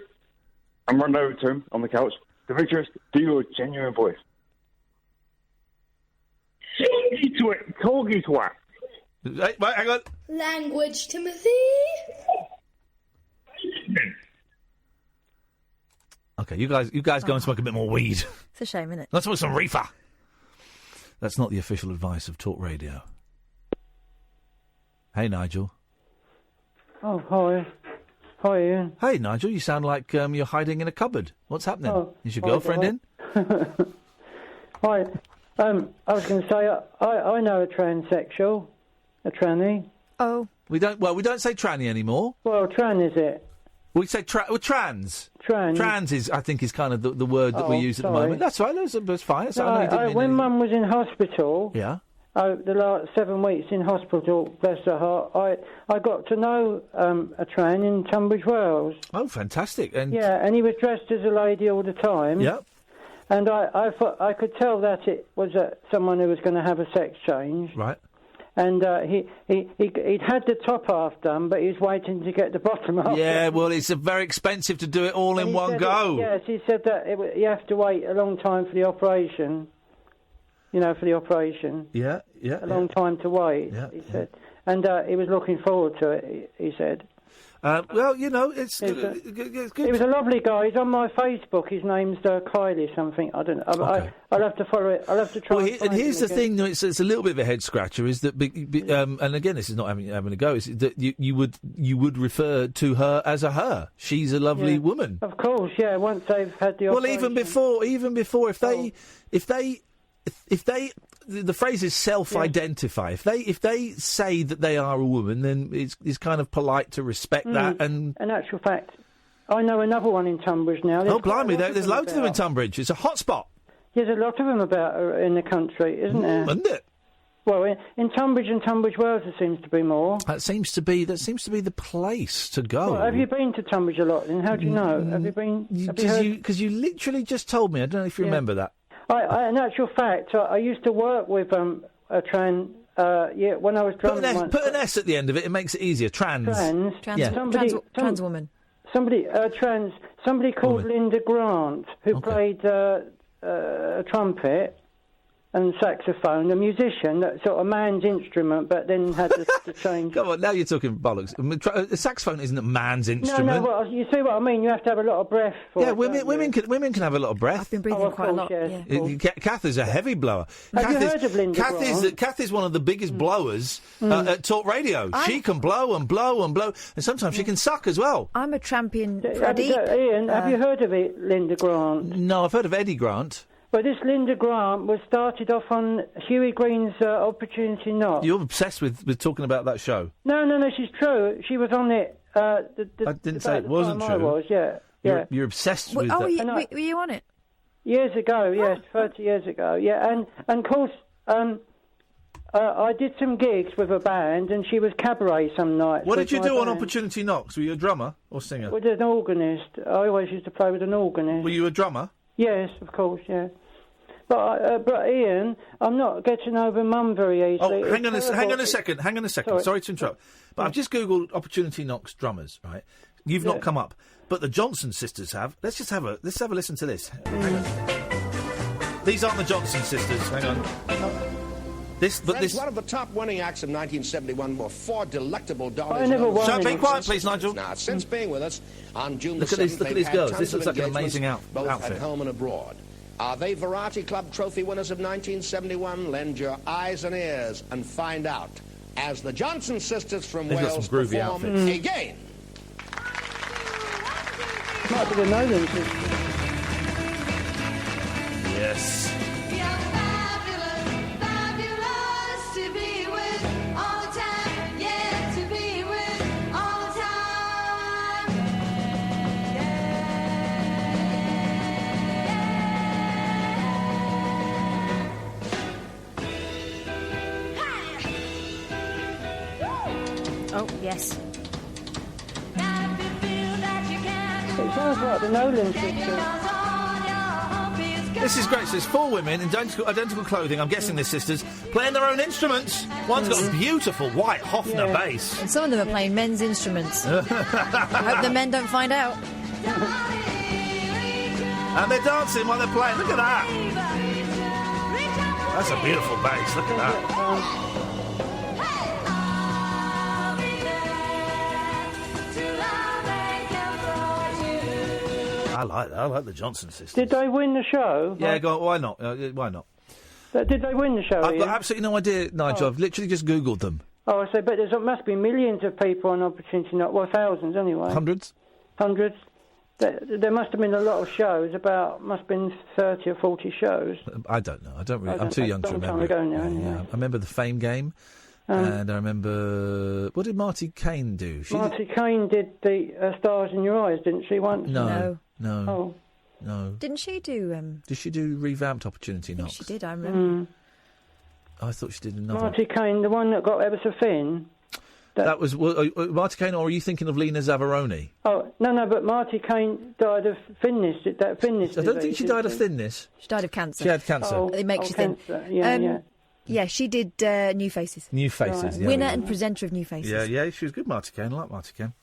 I'm running over to him on the couch. Demetrius, do your genuine voice. Talkie twat. Hey, wait, hang on. Language, Timothy. Okay, you guys go and smoke a bit more weed. It's a shame, isn't it? Let's smoke some reefer. That's not the official advice of Talk Radio. Hey, Nigel. Oh, hi. Hi, Ian. Hey, Nigel, you sound like you're hiding in a cupboard. What's happening? Oh, Is your hi, girlfriend in? Hi. I was going to say, I know a transsexual, a tranny. Oh. We don't say tranny anymore. Well, tran is it? We say trans. Trans. Trans is, I think, is kind of the word that we use at the moment. That's right. That's fine. That's When Mum was in hospital, yeah. The last 7 weeks in hospital, bless her heart, I got to know a tran in Tunbridge Wells. Oh, fantastic! And and he was dressed as a lady all the time. Yep. And I thought I could tell that it was someone who was going to have a sex change. Right. And he'd had the top half done, but he was waiting to get the bottom half. Yeah, well, it's very expensive to do it all in one go. Yes, he said that you have to wait a long time for the operation. You know, for the operation. Yeah. A long time to wait, he said. And he was looking forward to it, he said. Well, you know, it's good. He was a lovely guy. He's on my Facebook. His name's Kylie something. I don't know. Okay. I'll have to follow it. I'll have to try. And here's the thing. It's a little bit of a head scratcher. Is that and again, this is not having a go. Is that you would refer to her as a her? She's a lovely woman. Of course, yeah. Once they've had the operation. Well, even before, if they. The phrase is self-identify. If they say that they are a woman, then it's kind of polite to respect that. And in actual fact, I know another one in Tunbridge now. Oh, blimey! There's loads of them in Tunbridge. It's a hot spot. There's a lot of them about in the country, isn't there? Isn't it? Well, in Tunbridge and Tunbridge Wells, there seems to be more. That seems to be the place to go. Well, have you been to Tunbridge a lot? Then how do you know? Have you been? Because you literally just told me. I don't know if you remember that. In actual fact, I used to work with a tran. When I was drunk. Put an S at the end of it. It makes it easier. Trans. Trans woman. Somebody called Linda Grant who played trumpet. and saxophone, a musician, that sort of man's instrument, but then had to change. Come on, now you're talking bollocks. I mean, a saxophone isn't a man's instrument. No, well, you see what I mean? You have to have a lot of breath for it. Women can have a lot of breath. I've been breathing quite a lot. Yes, Kath is a heavy blower. Have you heard of Linda Grant? Kath is one of the biggest blowers at Talk Radio. She can blow and blow and blow, and sometimes she can suck as well. I'm a champion. Ian, have you heard of it, Linda Grant? No, I've heard of Eddie Grant. Well, this Linda Grant was started off on Huey Green's Opportunity Knock. You're obsessed with talking about that show. No, she's true. She was on it. I didn't say it wasn't true. I was, yeah. You're obsessed with that. Were you on it? Years ago, yes, 30 years ago, yeah. And of course, I did some gigs with a band, and she was cabaret some nights. What did you do on Opportunity Knocks? Were you a drummer or singer? With an organist. I always used to play with an organist. Were you a drummer? Yes, of course, yeah. But Ian, I'm not getting over Mum very easily. Oh, hang on a second. Sorry to interrupt. But I've just Googled Opportunity Knocks drummers, right? You've not come up. But the Johnson sisters have. Let's have a listen to this. Hang on. These aren't the Johnson sisters. Hang on. One of the top winning acts of 1971 were four delectable dollars. Be quiet, please, Nigel. Now, since being with us on June the 7th, look at these girls. This looks like an amazing outfit. Both at home and abroad. Are they Variety Club trophy winners of 1971? Lend your eyes and ears and find out. As the Johnson sisters from Wales perform again. Might be the Nolan sisters. Yes. Oh, yes. It sounds like the Nolan sisters. This is great. So there's four women in identical clothing, I'm guessing they're sisters, playing their own instruments. One's got a beautiful white Hofner bass. And some of them are playing men's instruments. I hope the men don't find out. And they're dancing while they're playing. Look at that. That's a beautiful bass. Look at that. I like the Johnson sisters. Did they win the show? Yeah, go on, why not? Why not? Did they win the show? I've got absolutely no idea, Nigel. I've literally just Googled them. Oh, I say, but there must be millions of people on Opportunity Knock. Well, thousands anyway. Hundreds. There must have been a lot of shows. Must have been 30 or 40 shows. I don't know. I don't really. I'm too young to remember. Time ago now, anyway. I remember the Fame game. And I remember... What did Marty Kane do? Marty Kane did the Stars in Your Eyes, didn't she, once? No. Oh. No. Didn't she do... Did she do Revamped Opportunity Knocks? She did, I remember. I thought she did another Marty Kane, the one that got ever so thin. That was... Marty Kane, or are you thinking of Lena Zavaroni? Oh, no, but Marty Kane died of thinness. That thinness I don't think she died of thinness. She died of cancer. She had cancer. Oh, it makes you thin. Yeah. Yeah, she did New Faces. New Faces, yeah. Winner and presenter of New Faces. Yeah, she was good, Marty Kane. I like Marty Kane.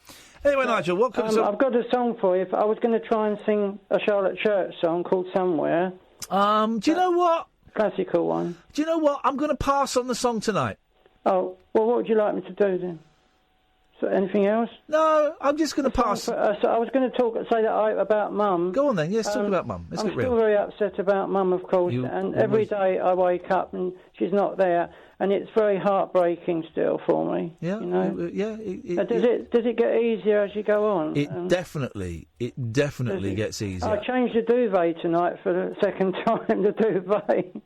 Anyway, Nigel, what comes up? I've got a song for you. I was going to try and sing a Charlotte Church song called Somewhere. Do you know what? Classical one. Do you know what? I'm going to pass on the song tonight. Oh, well, what would you like me to do then? So anything else? No, I'm just going to pass. So I was going to say about Mum. Go on then, yes, talk about Mum. Let's I'm get real. still very upset about Mum, of course, and every day I wake up and she's not there, and it's very heartbreaking still for me. Yeah, you know? Does it get easier as you go on? It definitely gets easier. I changed the duvet tonight for the second time, the duvet.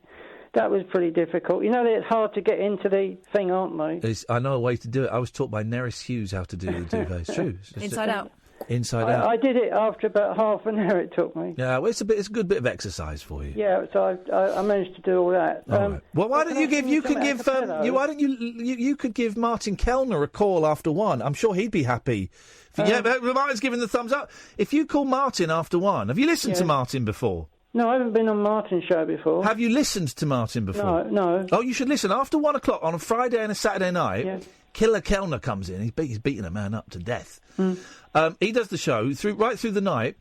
That was pretty difficult. You know, it's hard to get into the thing, aren't they? I know a way to do it. I was taught by Neris Hughes how to do the duvet. It's true. Inside out. Inside out. I did it after about half an hour. It took me. Yeah, well, it's a good bit of exercise for you. Yeah, so I managed to do all that. All right. Well, why don't you give? You could give. Why don't you could give Martin Kellner a call after one? I'm sure he'd be happy. But Martin's giving the thumbs up. If you call Martin after one, have you listened to Martin before? No, I haven't been on Martin's show before. Have you listened to Martin before? No. Oh, you should listen. After 1 o'clock on a Friday and a Saturday night, yeah. Killer Kellner comes in. He's beating a man up to death. He does the show right through the night,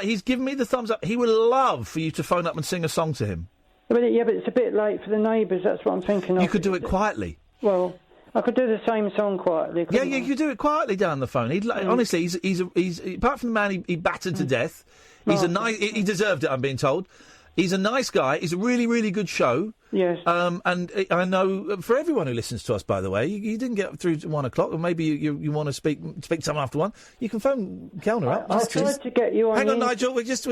he's given me the thumbs up. He would love for you to phone up and sing a song to him. But it's a bit late for the neighbours. That's what I'm thinking of. You could do it quietly. Well, I could do the same song quietly. Yeah, you could do it quietly down the phone. Honestly, he's apart from the man he battered to death. He's a nice. He deserved it. I'm being told. He's a nice guy. It's a really, really good show. Yes. And I know for everyone who listens to us, by the way, you didn't get through to 1 o'clock, or maybe you want to speak to someone after 1. You can phone Kellner up. I tried to get you on. Hang on, Nigel. We're just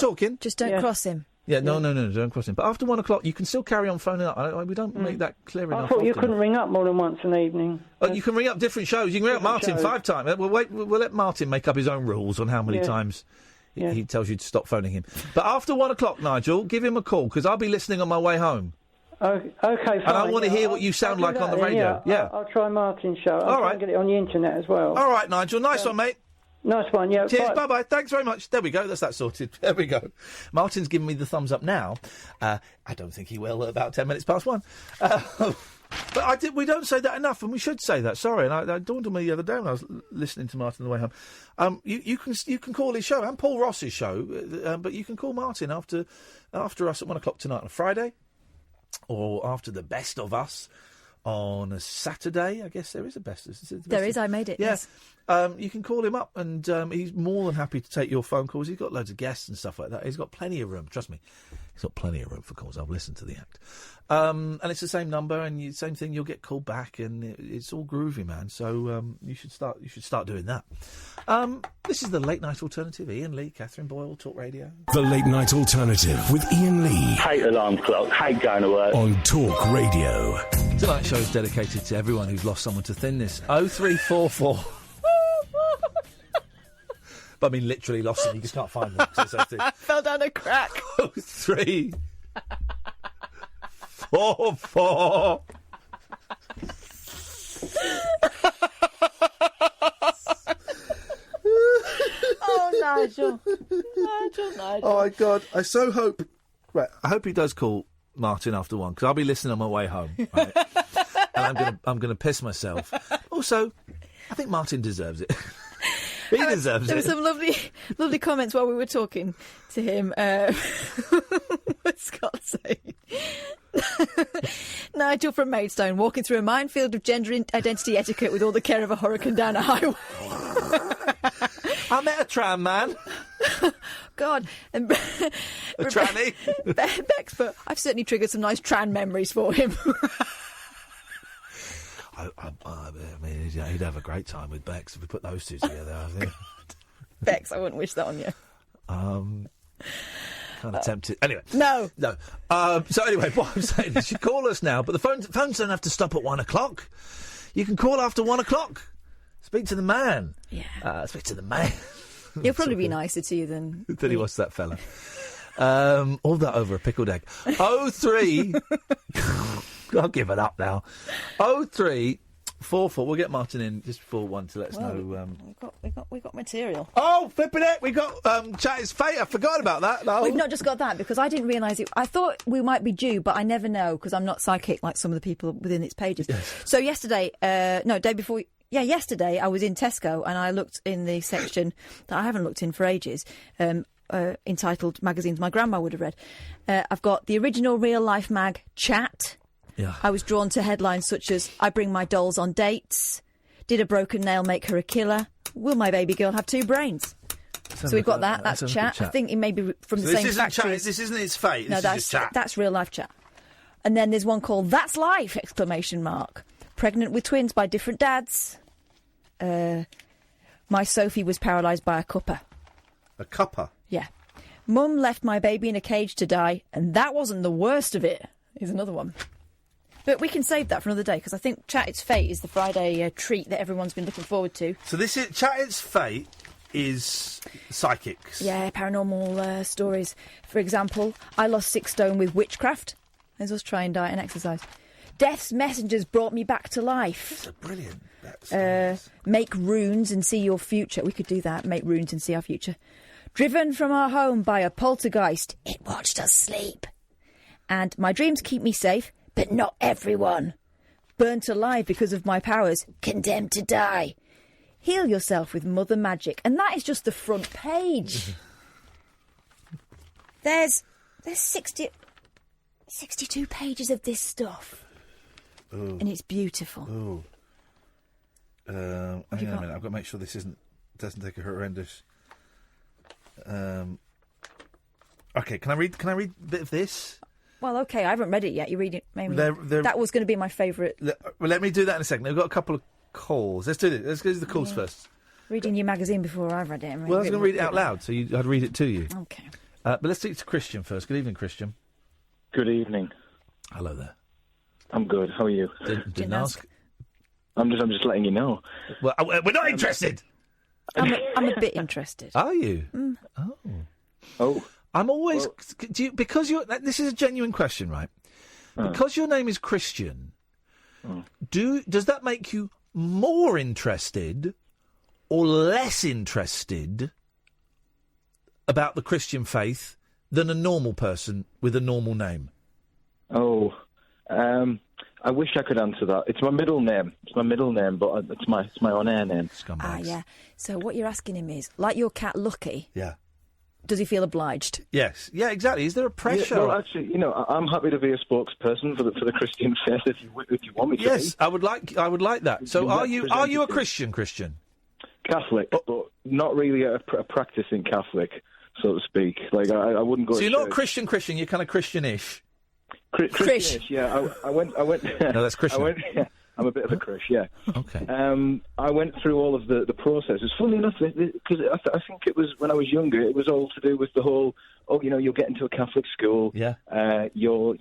talking. Just don't cross him. Yeah, no, don't cross him. But after 1 o'clock, you can still carry on phoning up. We don't make that clear enough. I thought you couldn't ring up more than once an evening. You can ring up different shows. You can ring up Martin 5 times. We'll let Martin make up his own rules on how many times he tells you to stop phoning him. But after 1 o'clock, Nigel, give him a call, because I'll be listening on my way home. Okay, fine. And I want to hear what you sound like on the radio. I'll try Martin's show. I'll try and get it on the internet as well. All right, Nigel. Nice one, mate. Nice one, yeah. Cheers, bye-bye. Thanks very much. There we go. That's that sorted. There we go. Martin's giving me the thumbs up now. I don't think he will at about 10 minutes past 1. But we don't say that enough, and we should say that. Sorry, and it dawned on me the other day when I was listening to Martin on the way home. You can call his show and Paul Ross's show, but you can call Martin after us at 1 o'clock tonight on a Friday, or after the Best of Us on a Saturday. I guess there is a best. There is. I made it. Yeah. Yes. You can call him up, and he's more than happy to take your phone calls. He's got loads of guests and stuff like that. He's got plenty of room. Trust me, he's got plenty of room for calls. I've listened to the act, and it's the same number, and same thing. You'll get called back, and it's all groovy, man. So you should start doing that. This is the Late Night Alternative. Iain Lee, Catherine Boyle, Talk Radio. The Late Night Alternative with Iain Lee. Hate alarm clock. Hate going to work. On Talk Radio. Tonight's show is dedicated to everyone who's lost someone to thinness. 0344. But I mean, literally lost them. You just can't find them. Fell down a crack. 03 44. Oh, Nigel. Oh, my God. I so hope... Right, I hope he does call Martin after 1, because I'll be listening on my way home. Right? And I'm gonna piss myself. Also, I think Martin deserves it. He deserves there it. There were some lovely comments while we were talking to him. What's Scott saying? Nigel from Maidstone, walking through a minefield of gender identity etiquette with all the care of a hurricane down a highway. I met a tram man. God. A tranny. Bex, but I've certainly triggered some nice tran memories for him. I mean, he'd have a great time with Bex if we put those two together, I think. Bex, I wouldn't wish that on you. Kind of tempted. Anyway. No. So anyway, what I'm saying is you call us now, but the phones don't have to stop at 1 o'clock. You can call after 1 o'clock. Speak to the man. Yeah. Speak to the man. He'll probably be nicer to you than he was to that fella. All that over a pickled egg. 03... I'll give it up now. 0344. We'll get Martin in just before 1 to let us know. We've got material. Oh, flipping it! We got Chat Is Fate. I forgot about that. No. We've not just got that, because I didn't realise it. I thought we might be due, but I never know, because I'm not psychic like some of the people within its pages. Yes. So yesterday, day before. Yeah, yesterday I was in Tesco and I looked in the section that I haven't looked in for ages. Entitled magazines my grandma would have read. I've got the original real life mag Chat. Yeah. I was drawn to headlines such as I bring my dolls on dates. Did a broken nail make her a killer? Will my baby girl have 2 brains? So we've got that. That's Chat. I think it may be from the same factory. This isn't its fate. No, this is just Chat. That's real life Chat. And then there's one called That's Life! Pregnant with twins by different dads. My Sophie was paralysed by a cuppa. A cuppa? Yeah. Mum left my baby in a cage to die, and that wasn't the worst of it. Here's another one. But we can save that for another day, because I think Chat It's Fate is the Friday treat that everyone's been looking forward to. So this is Chat It's Fate is psychics. Yeah, paranormal stories. For example, I lost 6 stone with witchcraft. As us try and diet and exercise. Death's messengers brought me back to life. That's a brilliant. Make runes and see your future. We could do that. Make runes and see our future. Driven from our home by a poltergeist. It watched us sleep. And my dreams keep me safe, but not everyone. Burnt alive because of my powers. Condemned to die. Heal yourself with Mother Magic. And that is just the front page. There's 60... 62 pages of this stuff. Ooh. And it's beautiful. Ooh. Hang on a minute. I've got to make sure this doesn't take a horrendous. Okay, can I read a bit of this? Well, okay, I haven't read it yet. You read it, maybe. They're- That was going to be my favourite. Well, let me do that in a second. We've got a couple of calls. Let's do this. Let's go to the calls first. Reading your magazine before I've read it. Well, I was going to read it out loud, so I'd read it to you. Okay. But let's speak to Christian first. Good evening, Christian. Good evening. Hello there. I'm good. How are you? Didn't ask. I'm just letting you know. Well, we're not interested. I'm a bit interested. Are you? Mm. Oh. I'm always because you're. This is a genuine question, right? Because your name is Christian. Does that make you more interested or less interested about the Christian faith than a normal person with a normal name? Oh, I wish I could answer that. It's my middle name. But it's my on-air name. Ah, yeah. So what you're asking him is, like your cat Lucky. Yeah. Does he feel obliged? Yes. Yeah. Exactly. Is there a pressure? Yeah, well, actually, I'm happy to be a spokesperson for the Christian faith if you want me to. Yes, be. I would like that. So, are you a Christian? Catholic, but not really a practicing Catholic, so to speak. Like I wouldn't go. So to you're church. not Christian. You're kind of Christianish. Christianish, yeah. I went. No, that's Christian. I'm a bit of a Chris, yeah. Okay. I went through all of the processes. Funny enough, because I think it was when I was younger, it was all to do with the whole, you'll get into a Catholic school. Yeah. Your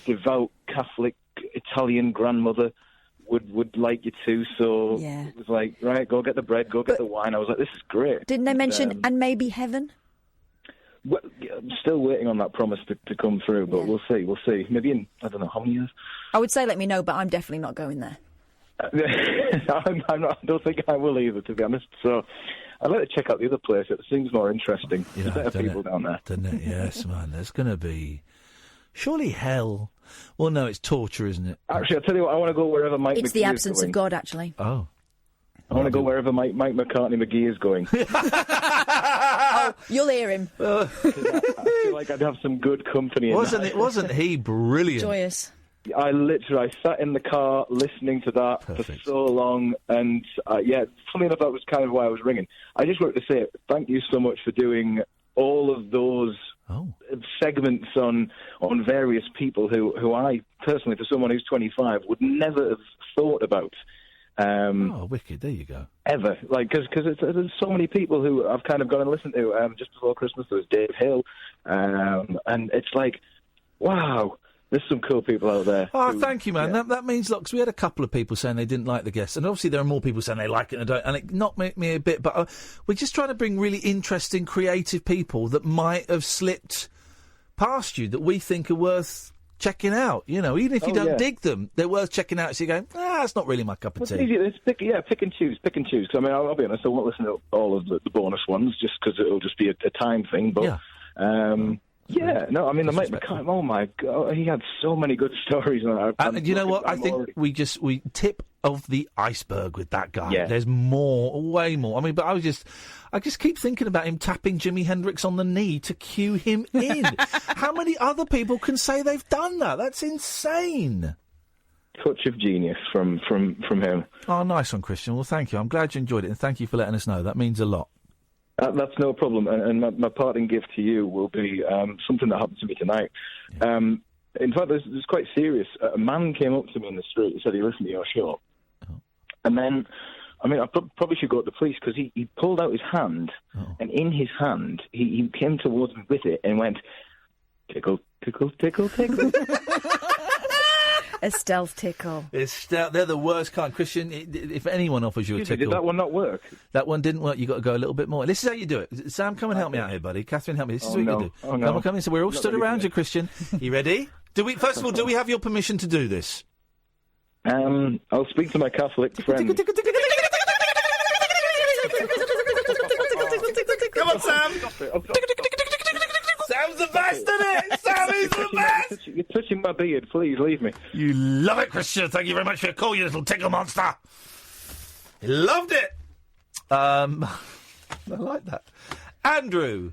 devout Catholic Italian grandmother would like you to, so it was like, right, go get the bread, go get the wine. I was like, this is great. Didn't they mention, and maybe heaven? Well, I'm still waiting on that promise to come through, but we'll see. Maybe in, I don't know, how many years? I would say let me know, but I'm definitely not going there. I'm not, I don't think I will either, to be honest. So I'd like to check out the other place. It seems more interesting. There's better people down there. Doesn't it? Yes, man. There's going to be... Surely hell. Well, no, it's torture, isn't it? Actually, I'll tell you what, I want to go wherever Mike It's McGee the absence is of going. God, actually. Oh. I want to go wherever Mike McCartney McGee is going. Oh, you'll hear him. I feel like I'd have some good company. Wasn't he brilliant? Joyous. I sat in the car listening to that for so long, and funny enough, that was kind of why I was ringing. I just wanted to say thank you so much for doing all of those segments on various people who I personally, for someone who's 25, would never have thought about. Wicked! There you go. Ever, because there's so many people who I've kind of gone and listened to. Just before Christmas, there was Dave Hill, and it's like, wow. There's some cool people out there. Oh, thank you, man. That means a lot, because we had a couple of people saying they didn't like the guests, and obviously there are more people saying they like it and don't, and it knocked me a bit, but we're just trying to bring really interesting, creative people that might have slipped past you, that we think are worth checking out. Even if you don't dig them, they're worth checking out, so you're going, it's not really my cup of tea. It's pick and choose. Cause, I mean, I'll be honest, I won't listen to all of the bonus ones, just because it'll just be a time thing, but... the Mike McCartney, oh my God, he had so many good stories. And you know what? I think we tip of the iceberg with that guy. Yeah. There's more, way more. I mean, but I just keep thinking about him tapping Jimi Hendrix on the knee to cue him in. How many other people can say they've done that? That's insane. Touch of genius from him. Oh, nice one, Christian. Well, thank you. I'm glad you enjoyed it, and thank you for letting us know. That means a lot. That's no problem. And my parting gift to you will be something that happened to me tonight. In fact, this is quite serious. A man came up to me in the street and said he listened to your show. And then, I probably should go to the police, because he pulled out his hand, and in his hand, he came towards me with it and went, tickle, tickle, tickle, tickle. A stealth tickle. They're the worst kind. Christian, if anyone offers you a tickle... Did that one not work? That one didn't work. You've got to go a little bit more. This is how you do it. Sam, come and help me out here, buddy. Catherine, help me. This is what you do. Oh, no. Come in. So we're all stood around you, Christian. You ready? First of all, do we have your permission to do this? I'll speak to my Catholic friends. Come on, Sam. Sam's the best, isn't it? Sam is the best. You're touching my beard. Please leave me. You love it, Christian. Thank you very much for your call, you little tickle monster. You loved it. I like that. Andrew.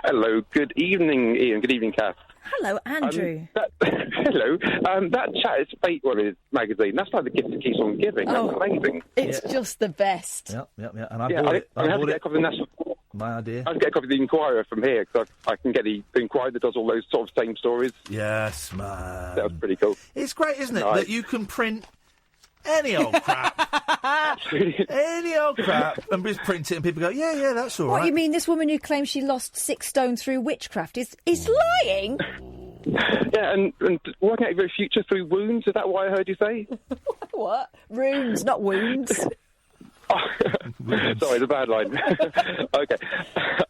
Hello. Good evening, Ian. Good evening, Kath. Hello, Andrew. Hello. That Chat is Fate magazine. That's like the gift that keeps on giving. That's amazing. It's just the best. Yep. And I bought it. I have to get a copy of the National. My idea. I have to get a copy of the Inquirer from here because I can get the Inquirer that does all those sort of same stories. Yes, man. That was pretty cool. It's great, isn't it, that you can print any old crap. Any old crap, and just print it, and people go, yeah, that's all right. What, you mean this woman who claims she lost 6 stone through witchcraft is lying? Yeah, and working out your future through wounds, is that what I heard you say? What? Runes, not wounds. Sorry, it's a bad line. Okay.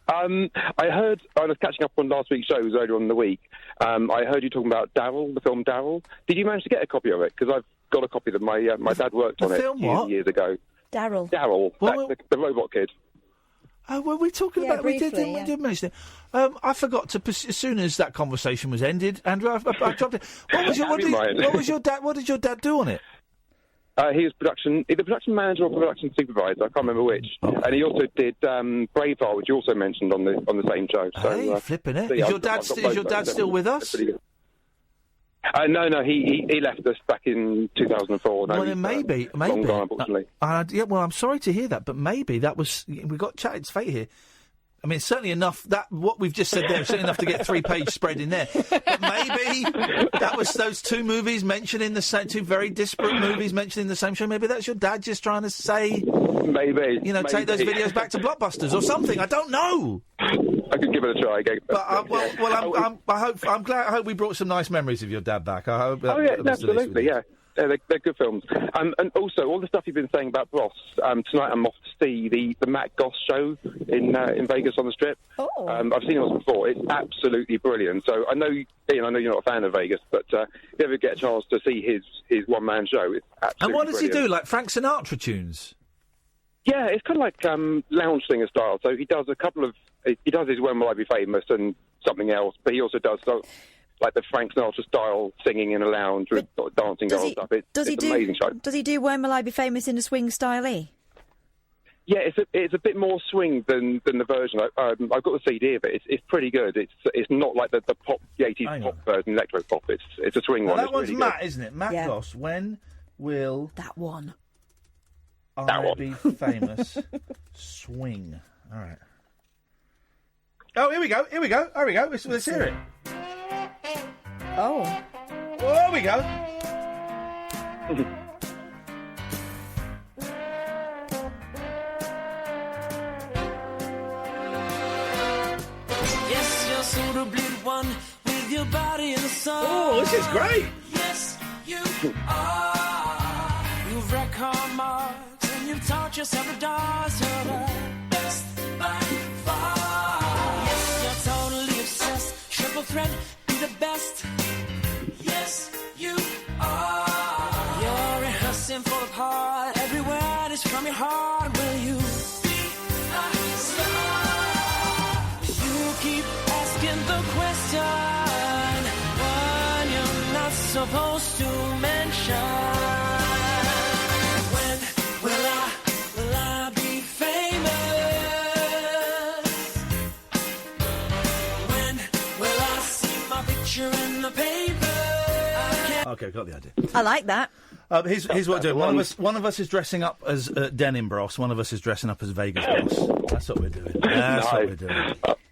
I heard, I was catching up on last week's show, it was earlier on in the week. I heard you talking about Daryl, the film Daryl. Did you manage to get a copy of it? Because I've got a copy that my dad worked on it years ago. Daryl, the robot kid. Oh, were we talking about? Briefly, we did mention it. I forgot to. As soon as that conversation was ended, Andrew, I dropped it. What did your dad do on it? He was either production manager or production supervisor. I can't remember which. And he also did Braveheart, which you also mentioned on the same show. So, hey, flipping it! So Is your dad still with us? No, he left us back in 2004. Well, then maybe. Long gone, unfortunately. Well, I'm sorry to hear that, but maybe that was. We got Chat It's Fate here. I mean, certainly enough. That what we've just said there is certainly enough to get 3-page spread in there. But maybe that was those 2 movies mentioned in the same, 2 very disparate movies mentioned in the same show. Maybe that's your dad just trying to say, maybe take those videos back to Blockbusters or something. I don't know. I could give it a try. I hope we brought some nice memories of your dad back. I hope. Absolutely, yeah. They're good films. And also, all the stuff you've been saying about Ross, tonight I'm off to see the Matt Goss show in Vegas on the Strip. Oh. I've seen it once before. It's absolutely brilliant. So I know, Ian, I know you're not a fan of Vegas, but if you ever get a chance to see his one-man show, it's absolutely And what does brilliant. he do, like Frank Sinatra tunes? Yeah, it's kind of like lounge singer style. So he does he does his When Will I Be Famous and something else, but he also does like the Frank Sinatra style singing in a lounge with dancing girls and stuff. It's an amazing show. Does he do When Will I Be Famous in a swing style? Yeah, it's a bit more swing than the version. I've got the CD of it. It's pretty good. It's not like the pop, the 80s pop version, electro pop. It's a swing one. That one's really Matt, good. isn't it? Matt Goss. When will that one be famous? Swing. All right. Oh, here we go. Let's hear it. Oh. There we go. Yes, you're sort of blue one with your body in the sun. Oh, this is great. Yes, you are. You've wrecked car marks and you've taught yourself to dance. You're the best by far. Yes, you're totally obsessed. Triple threat, be the best. Yes, you are. You're rehearsing for the part. Every word is from your heart. Will you be a star? You keep asking the question one you're not supposed to mention. When will I be famous? When will I see my picture in the paper? Okay, got the idea. I like that. Here's what we're doing. One of us is dressing up as Denim Bros. One of us is dressing up as Vegas Boss. That's what we're doing.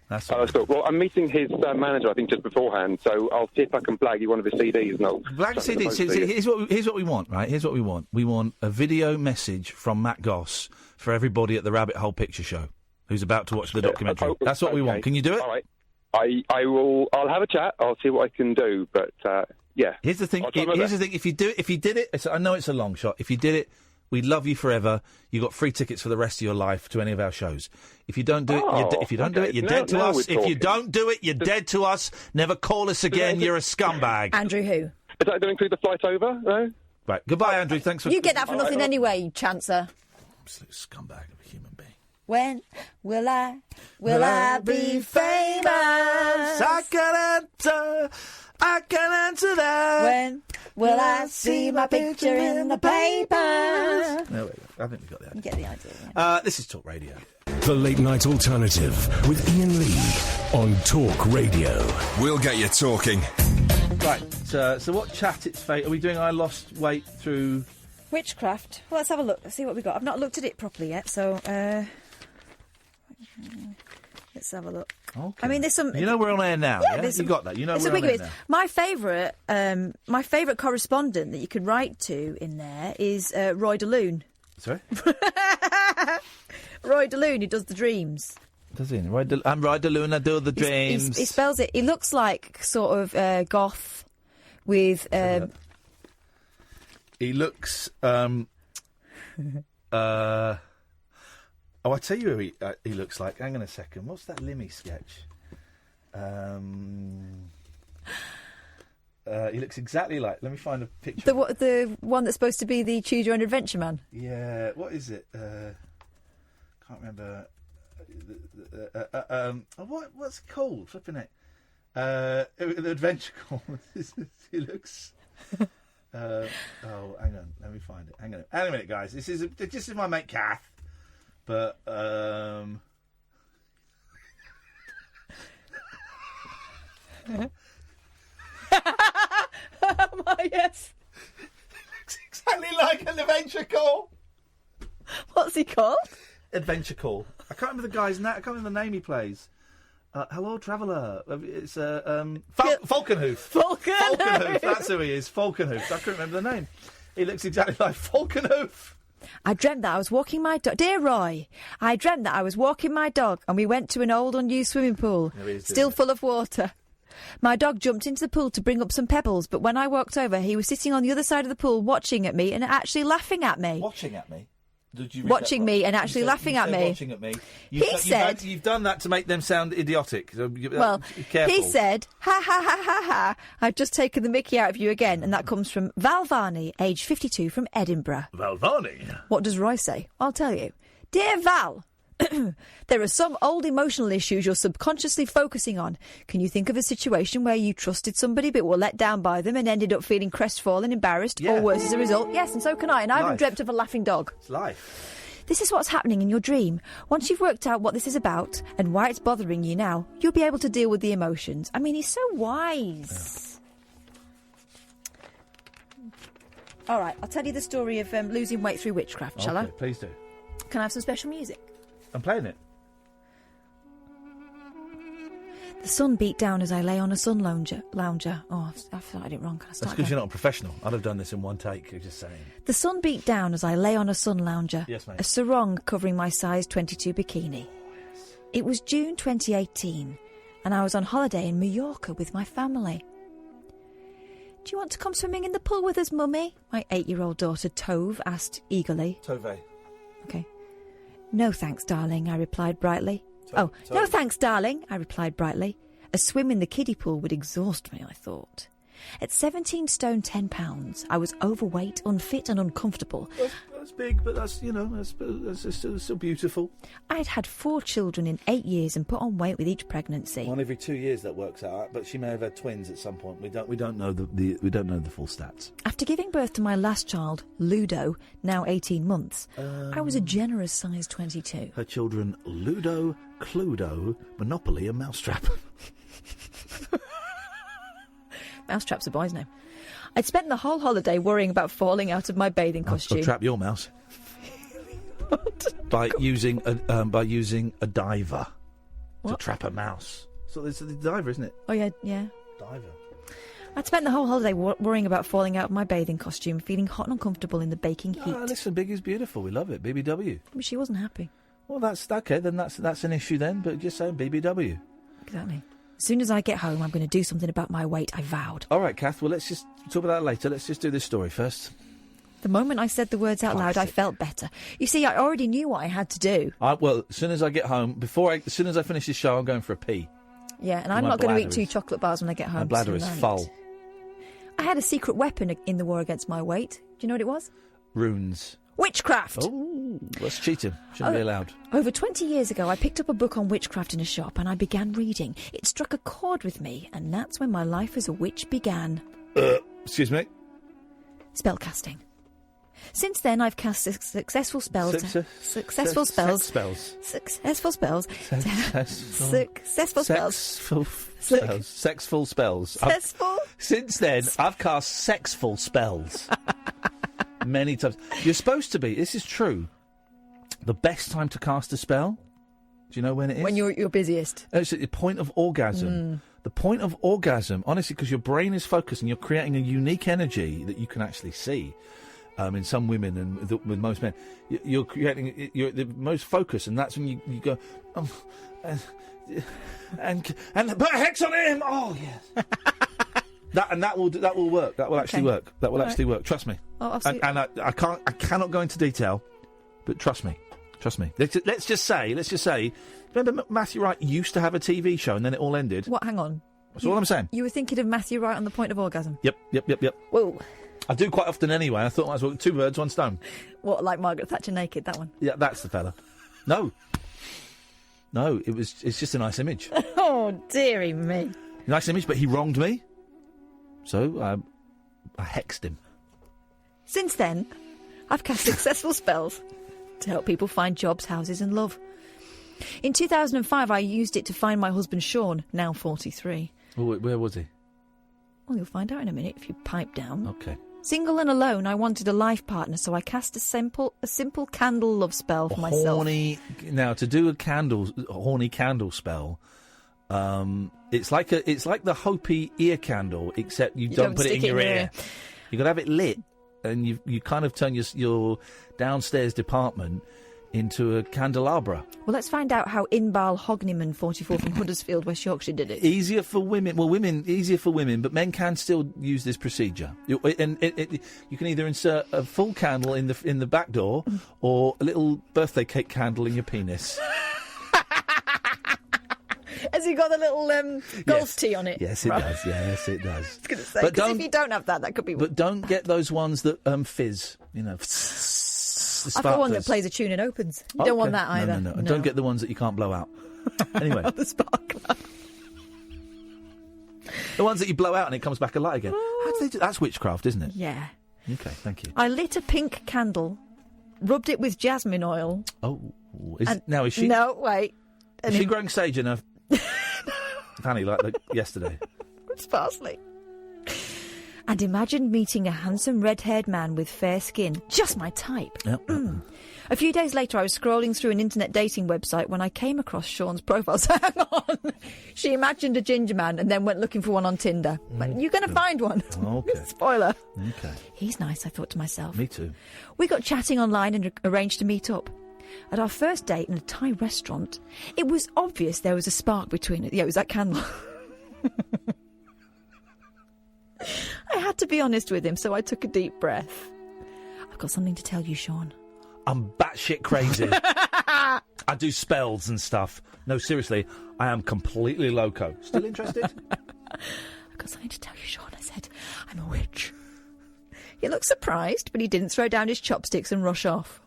That's cool. Well, I'm meeting his manager, I think, just beforehand, so I'll see if I can blag you one of his CDs. Blag a CD. Here's what we want, right? Here's what we want. We want a video message from Matt Goss for everybody at the Rabbit Hole Picture Show who's about to watch the documentary. That's what we want. Can you do it? All right. I will. I'll have a chat. I'll see what I can do, but yeah. Here's the thing. If you did it, I know it's a long shot. If you did it, we'd love you forever. You got free tickets for the rest of your life to any of our shows. If you don't do it, you're dead to us. If you don't do it, you're dead to us. Never call us again. You're a scumbag. Andrew, who? Is that going to include the flight over? No. Right. Goodbye, Andrew. Thanks for. You get that for nothing anyway, you chancer. Absolute scumbag of a human being. When will I be famous? I can answer that. When will I see my picture in the paper? There we go. I think we got the idea. You get the idea. Yeah. This is Talk Radio. The Late Night Alternative with Iain Lee on Talk Radio. We'll get you talking. Right, so what chat it's fate? Are we doing I Lost Weight through... Witchcraft. Well, let's have a look. Let's see what we got. I've not looked at it properly yet, so... let's have a look. Okay. I mean, there's some... You know we're on air now, yeah? You got that. You know we're on air now. My favourite correspondent that you could write to in there is Roy DeLune. Sorry? Roy DeLune, who does the dreams. Does he? I'm Roy DeLune, I do the dreams. He spells it... He looks like sort of goth with... He looks... Oh, I tell you who he looks like. Hang on a second. What's that Limmy sketch? He looks exactly like... Let me find a picture. The one that's supposed to be the Choose Your Own Adventure man? Yeah. What is it? Can't remember. What's it called? Flipping it. The Adventure Call. He looks... hang on. Let me find it. Hang on a minute, guys. This is my mate Kath. But, oh my, yes. Looks exactly like an Adventure Call. What's he called? Adventure Call. I can't remember the guy's name. I can't remember the name he plays. Hello, Traveller. It's Falconhoof. Falconhoof. That's who he is. Falconhoof. I couldn't remember the name. He looks exactly like Falconhoof. I dreamt that I was walking my dog. Dear Roy, I dreamt that I was walking my dog and we went to an old unused swimming pool, still full of water. My dog jumped into the pool to bring up some pebbles, but when I walked over, he was sitting on the other side of the pool watching at me and actually laughing at me. Watching at me? Did you read watching me and actually laughing at me. Watching at me. You've done that to make them sound idiotic. So well, careful. He said, ha ha ha ha ha, I've just taken the mickey out of you again. And that comes from Val Varney, age 52, from Edinburgh. Val Varney? What does Roy say? I'll tell you. Dear Val, there are some old emotional issues you're subconsciously focusing on. Can you think of a situation where you trusted somebody but were let down by them and ended up feeling crestfallen, embarrassed, or worse as a result? Yes, and so can I. And I haven't dreamt of a laughing dog. It's life. This is what's happening in your dream. Once you've worked out what this is about and why it's bothering you now, you'll be able to deal with the emotions. I mean, he's so wise. Yeah. All right, I'll tell you the story of losing weight through witchcraft, shall I? Please do. Can I have some special music? I'm playing it. The sun beat down as I lay on a sun lounger. Oh, I've started it wrong. Can I start That's because you're not a professional. I'd have done this in one take, you're just saying. The sun beat down as I lay on a sun lounger. Yes, mate. A sarong covering my size 22 bikini. Yes. It was June 2018, and I was on holiday in Mallorca with my family. Do you want to come swimming in the pool with us, Mummy? My 8-year-old daughter, Tove, asked eagerly. Tove. Okay. No thanks, darling, I replied brightly. No thanks, darling, I replied brightly. A swim in the kiddie pool would exhaust me, I thought. At 17 stone 10 pounds, I was overweight, unfit and uncomfortable. That's big, but that's still beautiful. I'd had 4 children in 8 years and put on weight with each pregnancy. One every 2 years that works out, but she may have had twins at some point. We don't know the full stats. After giving birth to my last child, Ludo, now 18 months, I was a generous size 22. Her children, Ludo, Cluedo, Monopoly and Mousetrap. Mousetrap's a boy's name. I'd spent the whole holiday worrying about falling out of my bathing costume. I'll trap your mouse. by using a diver to trap a mouse. So it's the diver, isn't it? Oh yeah. Diver. I'd spent the whole holiday worrying about falling out of my bathing costume, feeling hot and uncomfortable in the baking heat. Listen, Biggie's beautiful. We love it. BBW. But she wasn't happy. Well, that's okay. Then that's an issue then. But just saying BBW. Exactly. As soon as I get home, I'm going to do something about my weight, I vowed. All right, Kath, well, let's just talk about that later. Let's just do this story first. The moment I said the words out loud, I felt better. You see, I already knew what I had to do. Well, as soon as I get home, as soon as I finish this show, I'm going for a pee. Yeah, and I'm not going to eat 2 chocolate bars when I get home. My bladder is full. I had a secret weapon in the war against my weight. Do you know what it was? Runes. Witchcraft! Oh, that's cheating. Shouldn't be allowed. Over 20 years ago, I picked up a book on witchcraft in a shop and I began reading. It struck a chord with me, and that's when my life as a witch began. Excuse me? Spellcasting. Since then, I've cast successful spells. Successful spells. Successful spells. Successful spells. Sexful spells. Sexful? Since then, I've cast sexful spells. Many times. You're supposed to be, this is true, the best time to cast a spell. Do you know when it is? When you're at your busiest. It's at the point of orgasm. The point of orgasm, honestly, because your brain is focused and you're creating a unique energy that you can actually see. In some women and with most men, you're creating, you're the most focused, and that's when you go, and put a hex on him. Oh yes, that will work. That will actually work. That will actually work. Trust me. Oh, absolutely. And I cannot go into detail, but trust me. Let's just say. Remember, Matthew Wright used to have a TV show, and then it all ended. What? Hang on. That's all I'm saying. You were thinking of Matthew Wright on the point of orgasm. Yep. Whoa. I do quite often anyway. I thought I might as well 2 birds, 1 stone. What, like Margaret Thatcher naked, that one? Yeah, that's the fella. No, it's just a nice image. Oh, dearie me. Nice image, but he wronged me. So, I hexed him. Since then, I've cast successful spells to help people find jobs, houses and love. In 2005, I used it to find my husband Sean, now 43. Oh, where was he? Well, you'll find out in a minute if you pipe down. Okay. Single and alone, I wanted a life partner, so I cast a simple candle love spell for myself. Now, to do a horny candle spell, it's like the Hopi ear candle, except you don't put it in your ear. You've got to have it lit, and you kind of turn your downstairs department into a candelabra. Well, let's find out how Inbal Hogniman, 44 from Huddersfield, West Yorkshire, did it. Easier for women. Well, easier for women, but men can still use this procedure. You can either insert a full candle in the back door or a little birthday cake candle in your penis. Has he got a little golf tee on it? Yes, it does. Yes, it does. I was going to say, because if you don't have that could be... But don't get those ones that fizz, I've got one that plays a tune and opens. You don't want that either. No. Don't get the ones that you can't blow out. Anyway. The sparkler. The ones that you blow out and it comes back alight again. How do they do? That's witchcraft, isn't it? Yeah. Okay, thank you. I lit a pink candle, rubbed it with jasmine oil. Oh. Is she... No, wait. Is she growing sage in her fanny like yesterday? It's parsley. And imagined meeting a handsome red-haired man with fair skin. Just my type. Yep. A few days later, I was scrolling through an internet dating website when I came across Sean's profile. So hang on. She imagined a ginger man and then went looking for one on Tinder. But you're going to find one. Okay. Spoiler. Okay. He's nice, I thought to myself. Me too. We got chatting online and arranged to meet up. At our first date in a Thai restaurant, it was obvious there was a spark between it. Yeah, it was that candle. I had to be honest with him, so I took a deep breath. I've got something to tell you, Sean. I'm batshit crazy. I do spells and stuff. No, seriously, I am completely loco. Still interested? I've got something to tell you, Sean, I said. I'm a witch. He looked surprised, but he didn't throw down his chopsticks and rush off.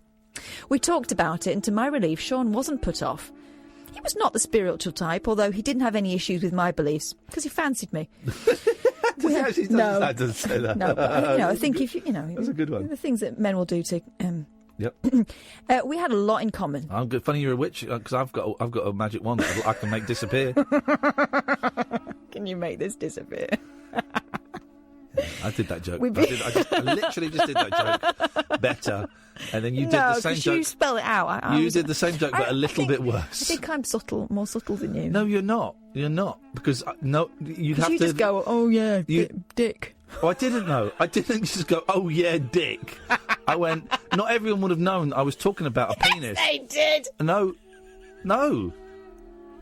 We talked about it, and to my relief, Sean wasn't put off. He was not the spiritual type, although he didn't have any issues with my beliefs, because he fancied me. No, that doesn't say that. No, but, I think if you know, that's a good one. The things that men will do to. Yep. We had a lot in common. I'm good. Funny you're a witch because I've got a magic wand that I can make disappear. Can you make this disappear? I did that joke. I literally just did that joke better, and then you did the same joke. You spell it out. You did the same joke, but a little bit worse. I think I'm more subtle than you. No, you're not. You're not because you'd have to just go. Oh yeah, dick. Oh, I didn't know. I didn't just go. Oh yeah, dick. I went. Not everyone would have known I was talking about a penis. They did. No.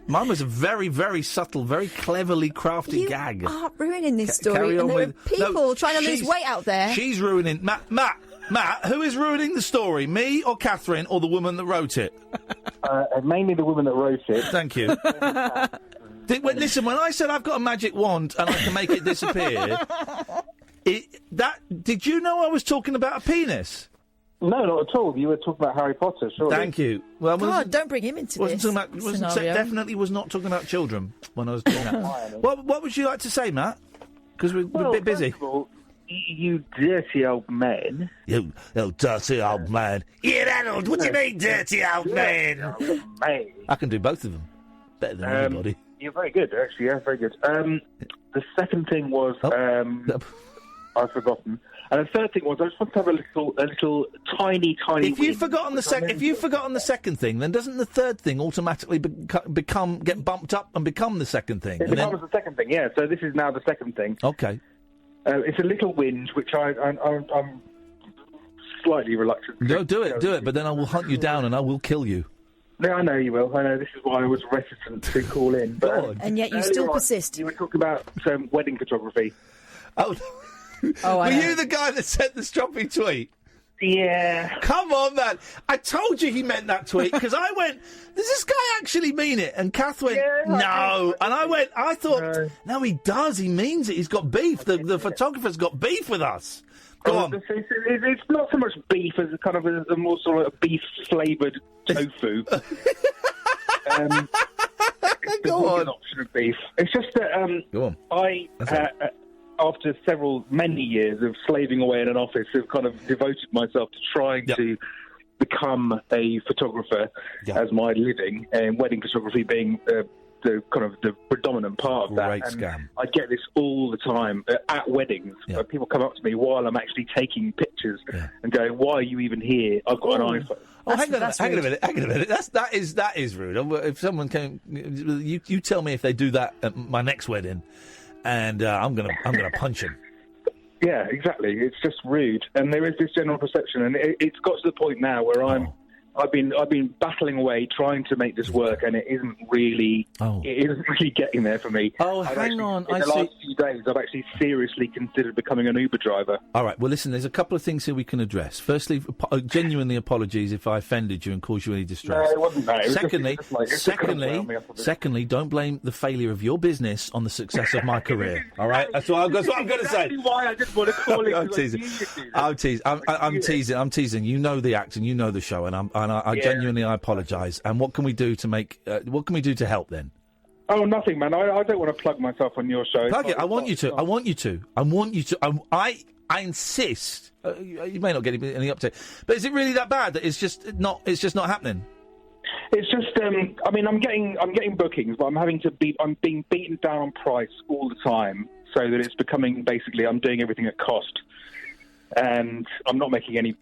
Mine was a very, very subtle, very cleverly crafted gag. You are ruining this story. And there are people trying to lose weight out there. She's ruining... Matt, who is ruining the story? Me or Catherine or the woman that wrote it? Mainly the woman that wrote it. Thank you. Listen, when I said I've got a magic wand and I can make it disappear, did you know I was talking about a penis? No, not at all. You were talking about Harry Potter, surely. Thank you. Well, God, don't bring him into this scenario. Definitely was not talking about children when I was doing that. What would you like to say, Matt? Because we're a bit busy. First of all, You dirty old man. You dirty old man. Ian Arnold, what do you mean, dirty old man? I can do both of them better than anybody. You're very good, actually. Yeah, very good. The second thing was I've forgotten, and the third thing was I just want to have a little tiny. If you've forgotten the second thing, then doesn't the third thing automatically get bumped up and become the second thing? It becomes the second thing. Yeah. So this is now the second thing. Okay. It's a little whinge, which I'm slightly reluctant to. No, do it, but then I will hunt you down and I will kill you. No, I know you will. I know this is why I was reticent to call in. But, and yet you still persist. You were talking about wedding photography. Oh, were you the guy that sent the stroppy tweet? Yeah. Come on, man. I told you he meant that tweet, because I went, does this guy actually mean it? And Kath went, no. And I thought, no, he does. He means it. He's got beef. The photographer's got beef with us. Go on. It's not so much beef as kind of a more sort of beef-flavoured tofu. Go on. An option of beef. It's just that Go on. After many years of slaving away in an office, have kind of devoted myself to trying to become a photographer as my living, and wedding photography being the kind of the predominant part of that. Great scam. I get this all the time at weddings. People come up to me while I'm actually taking pictures and go, "Why are you even here? I've got an iPhone." Oh, hang on a minute. That is rude. If someone came, you tell me if they do that at my next wedding, and I'm gonna punch him. Yeah, exactly. It's just rude, and there is this general perception, and it's got to the point now where I've been battling away trying to make this work, and it isn't really getting there for me. Oh, hang on. In the last few days, I've actually seriously considered becoming an Uber driver. All right. Well, listen. There's a couple of things here we can address. Firstly, genuinely apologies if I offended you and caused you any distress. No, it wasn't that. It was Secondly, don't blame the failure of your business on the success of my career. All right. That's what I'm going to say. Exactly why I just want to call it. I'm teasing. I'm teasing. You know the act and you know the show, and I genuinely apologise. And what can we do to what can we do to help then? Oh, nothing, man. I don't want to plug myself on your show. Plug it. I want you to. I insist. You may not get any update, but is it really that bad that it's just not happening? It's just, I'm getting bookings, but I'm being beaten down on price all the time, so that it's becoming basically I'm doing everything at cost, and I'm not making any.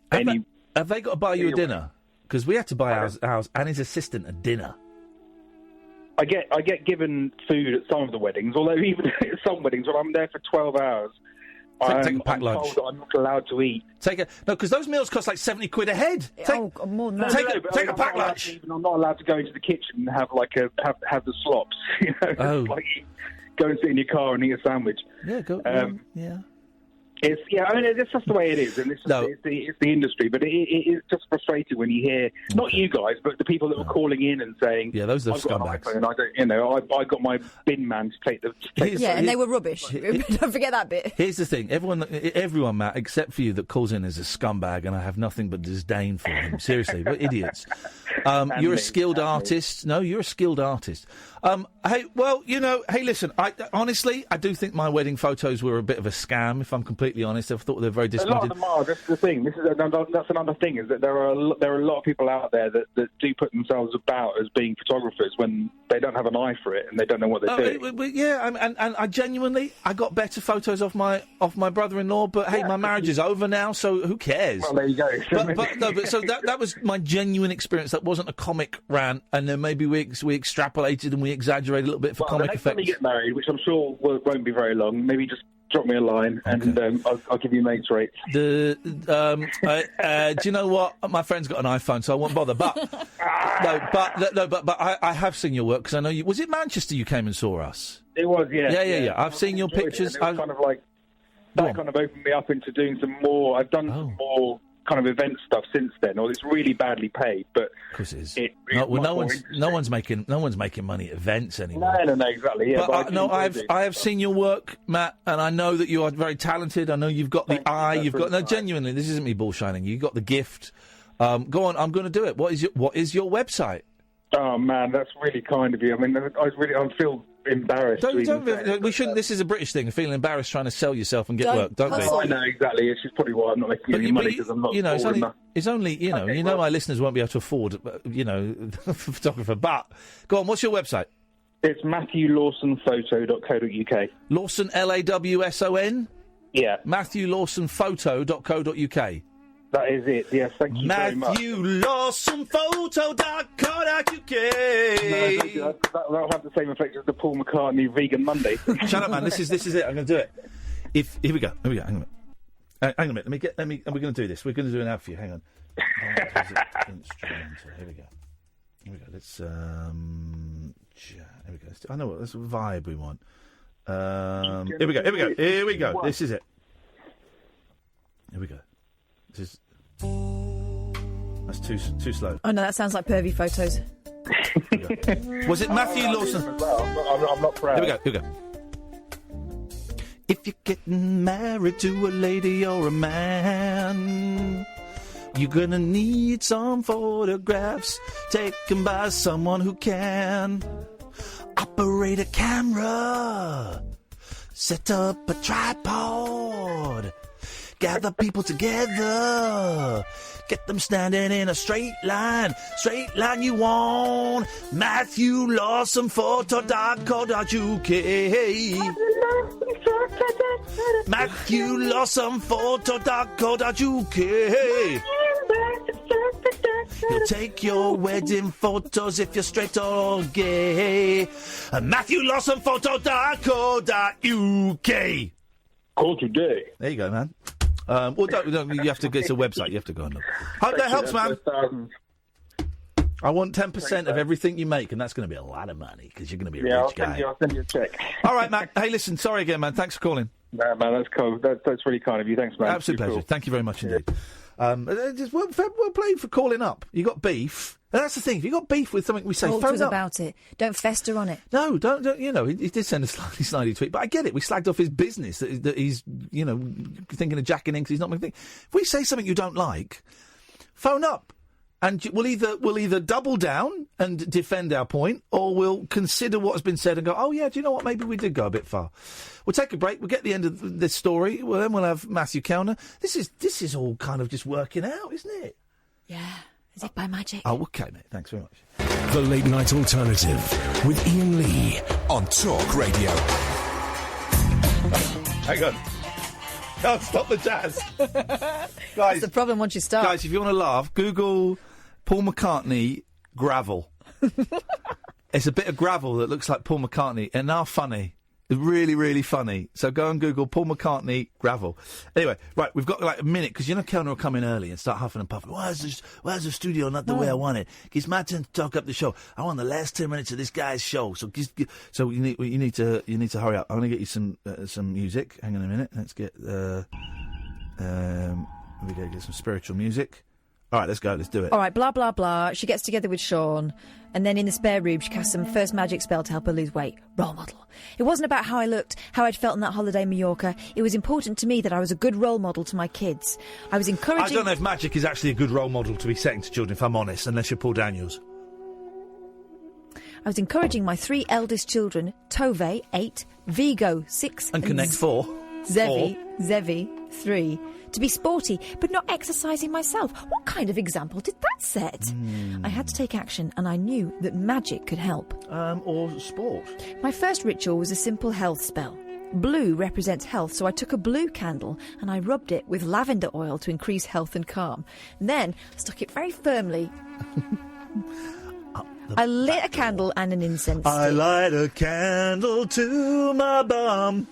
Have they got to buy you a dinner? Because we had to buy ours and his assistant a dinner. I get given food at some of the weddings, although even at some weddings when I'm there for 12 hours, take a packed lunch. Told that I'm not allowed to eat. Because those meals cost like 70 quid a head. More than that. Take a packed lunch. I'm not allowed to go into the kitchen and have have the slops. You know, like go and sit in your car and eat a sandwich. Yeah, go. Yeah. It's it's just the way it is, and it's the industry. But it is just frustrating when you hear not you guys, but the people that were calling in and saying, "Yeah, those are scumbags." And I got my bin man to take the. And they were rubbish. Don't forget that bit. Here's the thing: everyone, Matt, except for you, that calls in is a scumbag, and I have nothing but disdain for him. Seriously, we're idiots. You're a skilled artist. No, you're a skilled artist. Hey, listen. Honestly, I do think my wedding photos were a bit of a scam. If I'm completely honest, I thought they're very disappointing. A lot of them are. That's the thing. That's another thing. Is that there are a lot of people out there that do put themselves about as being photographers when they don't have an eye for it and they don't know what they're doing. And I genuinely got better photos of my brother-in-law. But hey, my marriage is over now, so who cares? Well, there you go. So that was my genuine experience. That wasn't a comic rant, and then maybe we extrapolated and we exaggerated a little bit for comic effect. When you get married, which I'm sure won't be very long, maybe just drop me a line and I'll give you mates rates. Do you know what? My friend's got an iPhone, so I won't bother. But I have seen your work because I know you. Was it Manchester you came and saw us? It was, yeah. Yeah. I've seen your pictures. It was kind of like that kind of opened me up into doing some more. I've done some more kind of event stuff since then. Or it's really badly paid, but of course it is. No one's making money at events anymore. No, exactly. Yeah, I have seen your work, Matt, and I know that you are very talented. I know you've got the eye. You've got genuinely. This isn't me bullshining. You've got the gift. Go on. I'm going to do it. What is your website? Oh man, that's really kind of you. I mean, I feel embarrassed. We shouldn't. This is a British thing. Feeling embarrassed trying to sell yourself and get Don't work. Don't be. I know exactly. It's just probably why I'm not making any money because I'm not. You know, it's forward enough. only. You know, Okay, my listeners won't be able to afford. You know, a photographer. But go on. What's your website? It's MatthewLawsonPhoto.co.uk. Lawson, Lawson. Yeah. MatthewLawsonPhoto.co.uk. That is it. Yes, thank you very much. MatthewLawsonPhoto.co.uk. No, thank you. That'll have the same effect as the Paul McCartney Vegan Monday. Shut up, man. This is it. I'm going to do it. Here we go. Hang on a minute. We're going to do this. We're going to do an ad for you. Hang on. Instrumental. Here we go. Let's here we go. I know what this vibe we want. Here we go. This is it. Here we go. That's too slow. Oh no, that sounds like pervy photos. Was it Matthew Lawson? I'm not proud. Here we go. If you're getting married to a lady or a man, you're gonna need some photographs taken by someone who can operate a camera, set up a tripod, gather people together, get them standing in a straight line you want. MatthewLawsonPhoto.co.uk. MatthewLawsonPhoto.co.uk. He'll take your wedding photos if you're straight or gay. MatthewLawsonPhoto.co.uk. Call today. There you go, man. Well, don't, you have to. It's a website. You have to go and look. Hope that helps, man. I want 10% of everything you make, and that's going to be a lot of money because you're going to be a rich guy. I'll send you a check. All right, Matt. Hey, listen. Sorry again, man. Thanks for calling. No, man, that's cool. That's really kind of you. Thanks, man. Absolute pleasure. Cool. Thank you very much indeed. Just well played for calling up. You got beef. And that's the thing. If you got beef with something we say, talk phone to us up. about it. Don't fester on it. No, don't. You know, he did send a slightly snidey tweet, but I get it. We slagged off his business that he's, you know, thinking of jacking in because he's not making. If we say something you don't like, phone up, and we'll either double down and defend our point, or we'll consider what has been said and go, oh yeah, do you know what? Maybe we did go a bit far. We'll take a break. We'll get the end of this story. Well, then we'll have Matthew Kellner. This is all kind of just working out, isn't it? Yeah. Is it by magic? Oh, okay, mate. Thanks very much. The Late Night Alternative with Iain Lee on Talk Radio. Hang on. Can't stop the jazz. Guys, that's the problem once you start. Guys, if you want to laugh, Google Paul McCartney gravel. It's a bit of gravel that looks like Paul McCartney, and now funny. Really, really funny. So go and Google Paul McCartney gravel. Anyway, right, we've got like a minute, because you know Kellner will come in early and start huffing and puffing. Why is the studio not the way I want it? It's my turn to talk up the show. I want the last 10 minutes of this guy's show. So you need to hurry up. I'm going to get you some music. Hang on a minute. Let's get we got to get some spiritual music. All right, let's go. Let's do it. All right, blah, blah, blah. She gets together with Sean, and then in the spare room, she casts some first magic spell to help her lose weight. Role model. It wasn't about how I looked, how I'd felt on that holiday in Mallorca. It was important to me that I was a good role model to my kids. I was encouraging... I don't know if magic is actually a good role model to be setting to children, if I'm honest, unless you're Paul Daniels. I was encouraging my 3 eldest children, Tove, 8, Vigo, 6... And Connect, 4. Zevi, 3... to be sporty, but not exercising myself. What kind of example did that set? I had to take action, and I knew that magic could help. Or sport. My first ritual was a simple health spell. Blue represents health, so I took a blue candle and I rubbed it with lavender oil to increase health and calm. And then I stuck it very firmly. I lit a candle and an incense stick. I light a candle to my bum.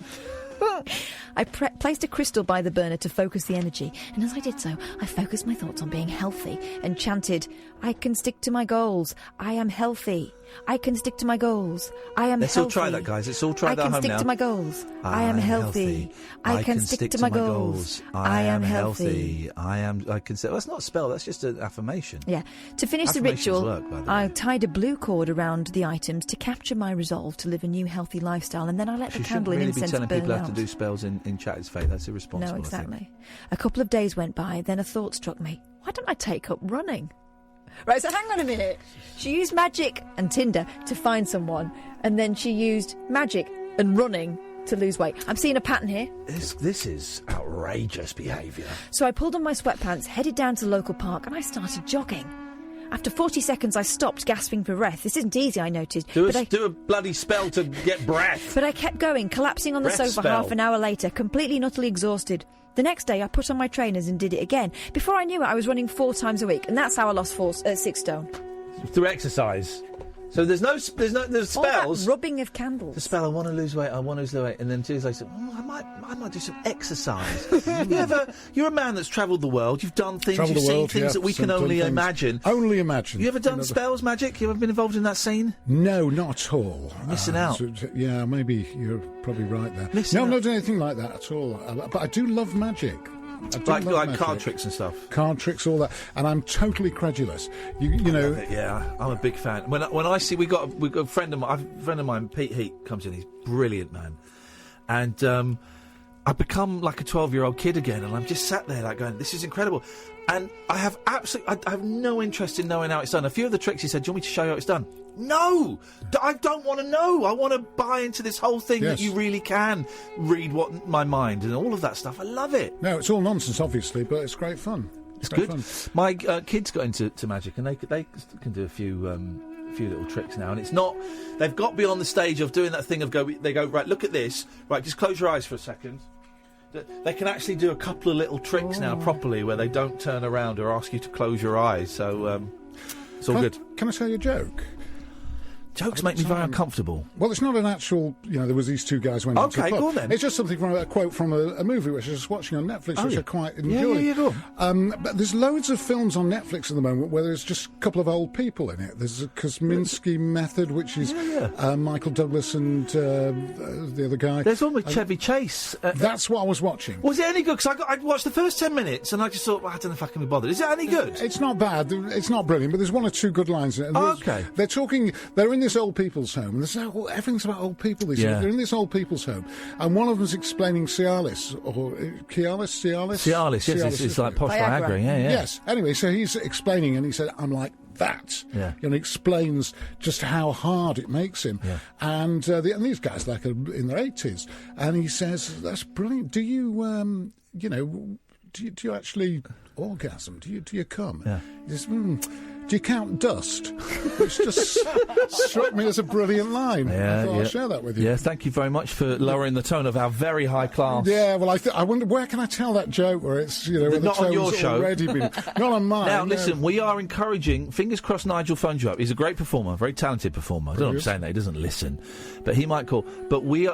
I placed a crystal by the burner to focus the energy, and as I did so, I focused my thoughts on being healthy and chanted, I can stick to my goals. I am healthy. I can stick to my goals. I am Let's healthy. Let's all try that, guys. Let's all try that home now. I can stick to my goals. I am healthy. I can stick to my goals. I am healthy. I can say, well, that's not a spell, that's just an affirmation. Yeah. To finish the ritual, I tied a blue cord around the items to capture my resolve to live a new healthy lifestyle, and then I let the candle and incense burn out. You shouldn't really be telling people how to do spells in chat is fate. That's irresponsible. No, exactly. A couple of days went by, then a thought struck me. Why don't I take up running? Right, so hang on a minute. She used magic and Tinder to find someone, and then she used magic and running to lose weight. I'm seeing a pattern here. This is outrageous behaviour. So I pulled on my sweatpants, headed down to the local park, and I started jogging. After 40 seconds, I stopped, gasping for breath. This isn't easy, I noticed. Do a bloody spell to get breath. But I kept going, collapsing on the Breath sofa spell. half an hour later, completely and utterly exhausted. The next day, I put on my trainers and did it again. Before I knew it, I was running 4 times a week, and that's how I lost 6 stone. Through exercise. So there's spells. All that rubbing of candles. The spell, I want to lose weight, and then 2 days later, I might do some exercise. You're a man that's travelled the world, you've done things, you've seen things that we can only imagine. Only imagine. You ever done spells, magic? You ever been involved in that scene? No, not at all. Missing out. Yeah, maybe you're probably right there. Missing I've out. not done anything like that at all. But I do love magic. Like card tricks and stuff. Card tricks, all that, and I'm totally credulous. You know. Yeah, I'm a big fan. When I see we got a friend of mine, Pete Heat, comes in. He's a brilliant man, and I've become like a 12-year-old kid again, and I'm just sat there like going, "This is incredible." And I have I have no interest in knowing how it's done. A few of the tricks he said, "Do you want me to show you how it's done?" No! I don't want to know. I want to buy into this whole thing that you really can read my mind and all of that stuff. I love it. No, it's all nonsense, obviously, but it's great fun. It's good. Fun. My kids got into magic, and they can do a few little tricks now. And it's not... They've got beyond the stage of doing that thing of they go, right, look at this. Right, just close your eyes for a second. They can actually do a couple of little tricks now properly where they don't turn around or ask you to close your eyes. So it's all good. Can I tell you a joke? Jokes make me very uncomfortable. Well, it's not an actual... there was these 2 guys went into a pub. Go on then. It's just something from a quote from a movie which I was watching on Netflix, which I quite enjoyed. Yeah, go on. But there's loads of films on Netflix at the moment where there's just a couple of old people in it. There's a Kosminski Method, which is Michael Douglas and the other guy. There's one with Chevy Chase. That's what I was watching. Was it any good? Because I watched the first 10 minutes and I just thought, I don't know if I can be bothered. Is it any good? It's not bad. It's not brilliant, but there's 1 or 2 good lines in it. They're talking... They're in this old people's home. And everything's about old people. They're in this old people's home, and one of them's explaining Cialis, or Cialis. Yes, it's like posh Viagra. Yeah. Yes. Anyway, so he's explaining, and he said, "I'm like that." Yeah. And he explains just how hard it makes him. Yeah. And and these guys like are in their 80s, and he says, "That's brilliant. Do you, do you actually orgasm? Do you come?" Yeah. He says, "Do you count dust?" Which just struck me as a brilliant line. I thought I'll share that with you. Yeah, thank you very much for lowering the tone of our very high class. Yeah, well, I wonder, where can I tell that joke where it's, where the not on your tone's show. already been... Not on mine. Now, listen, we are encouraging... Fingers crossed Nigel phones you up. He's a great performer, a very talented performer. I don't know if I'm saying that. He doesn't listen. But he might call. But we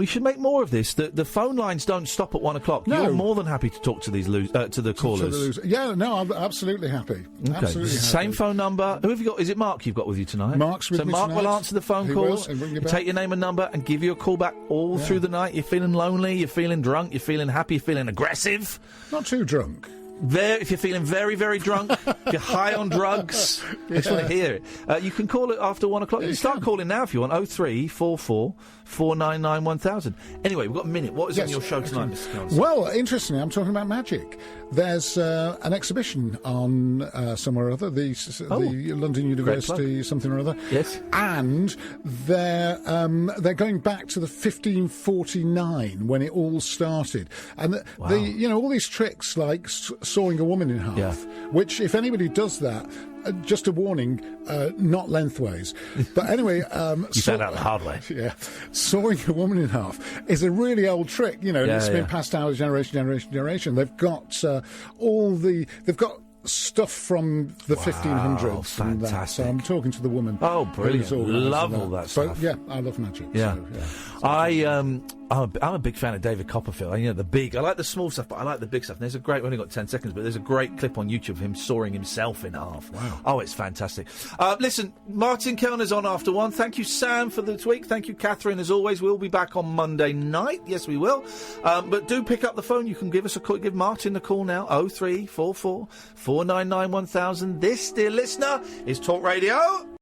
should make more of this. The phone lines don't stop at 1 o'clock. No. You're more than happy to talk to these to the callers. Yeah, no, I'm absolutely happy. Okay. Absolutely happy. Same phone number. Who have you got? Is it Mark you've got with you tonight? Mark's with so me Mark tonight. will answer the phone He calls. will, and bring you He'll back. take your name and number and give you a call back all through the night. You're feeling lonely, you're feeling drunk, you're feeling happy, you're feeling aggressive. Not too drunk. If you're feeling very, very drunk, if you're high on drugs, I just want to hear it. You can call it after 1 o'clock. You can start calling now if you want. 0344 499 1000. Anyway, we've got a minute. What is on your show tonight, Mr. Collins? Well, interestingly, I'm talking about magic. There's an exhibition on somewhere or other, the London University, something or other. Yes. And they're going back to the 1549 when it all started. And all these tricks like sawing a woman in half, which if anybody does that, just a warning, not lengthways. But anyway... you found out the hard way. Yeah. Sawing a woman in half is a really old trick, and it's been passed down generation. They've got They've got stuff from the 1500s and that. So I'm talking to the woman. Oh, brilliant. Love all that so, stuff. Yeah, I love magic. Yeah. So, yeah. I'm a big fan of David Copperfield. I like the small stuff, but I like the big stuff. And there's a great, we've only got 10 seconds, but there's a great clip on YouTube of him sawing himself in half. Wow. Oh, it's fantastic. Listen, Martin Kellner's on after 1. Thank you, Sam, for this week. Thank you, Catherine, as always. We'll be back on Monday night. Yes, we will. But do pick up the phone. You can give us a call. Give Martin a call now. 0344 499 1000. This, dear listener, is Talk Radio.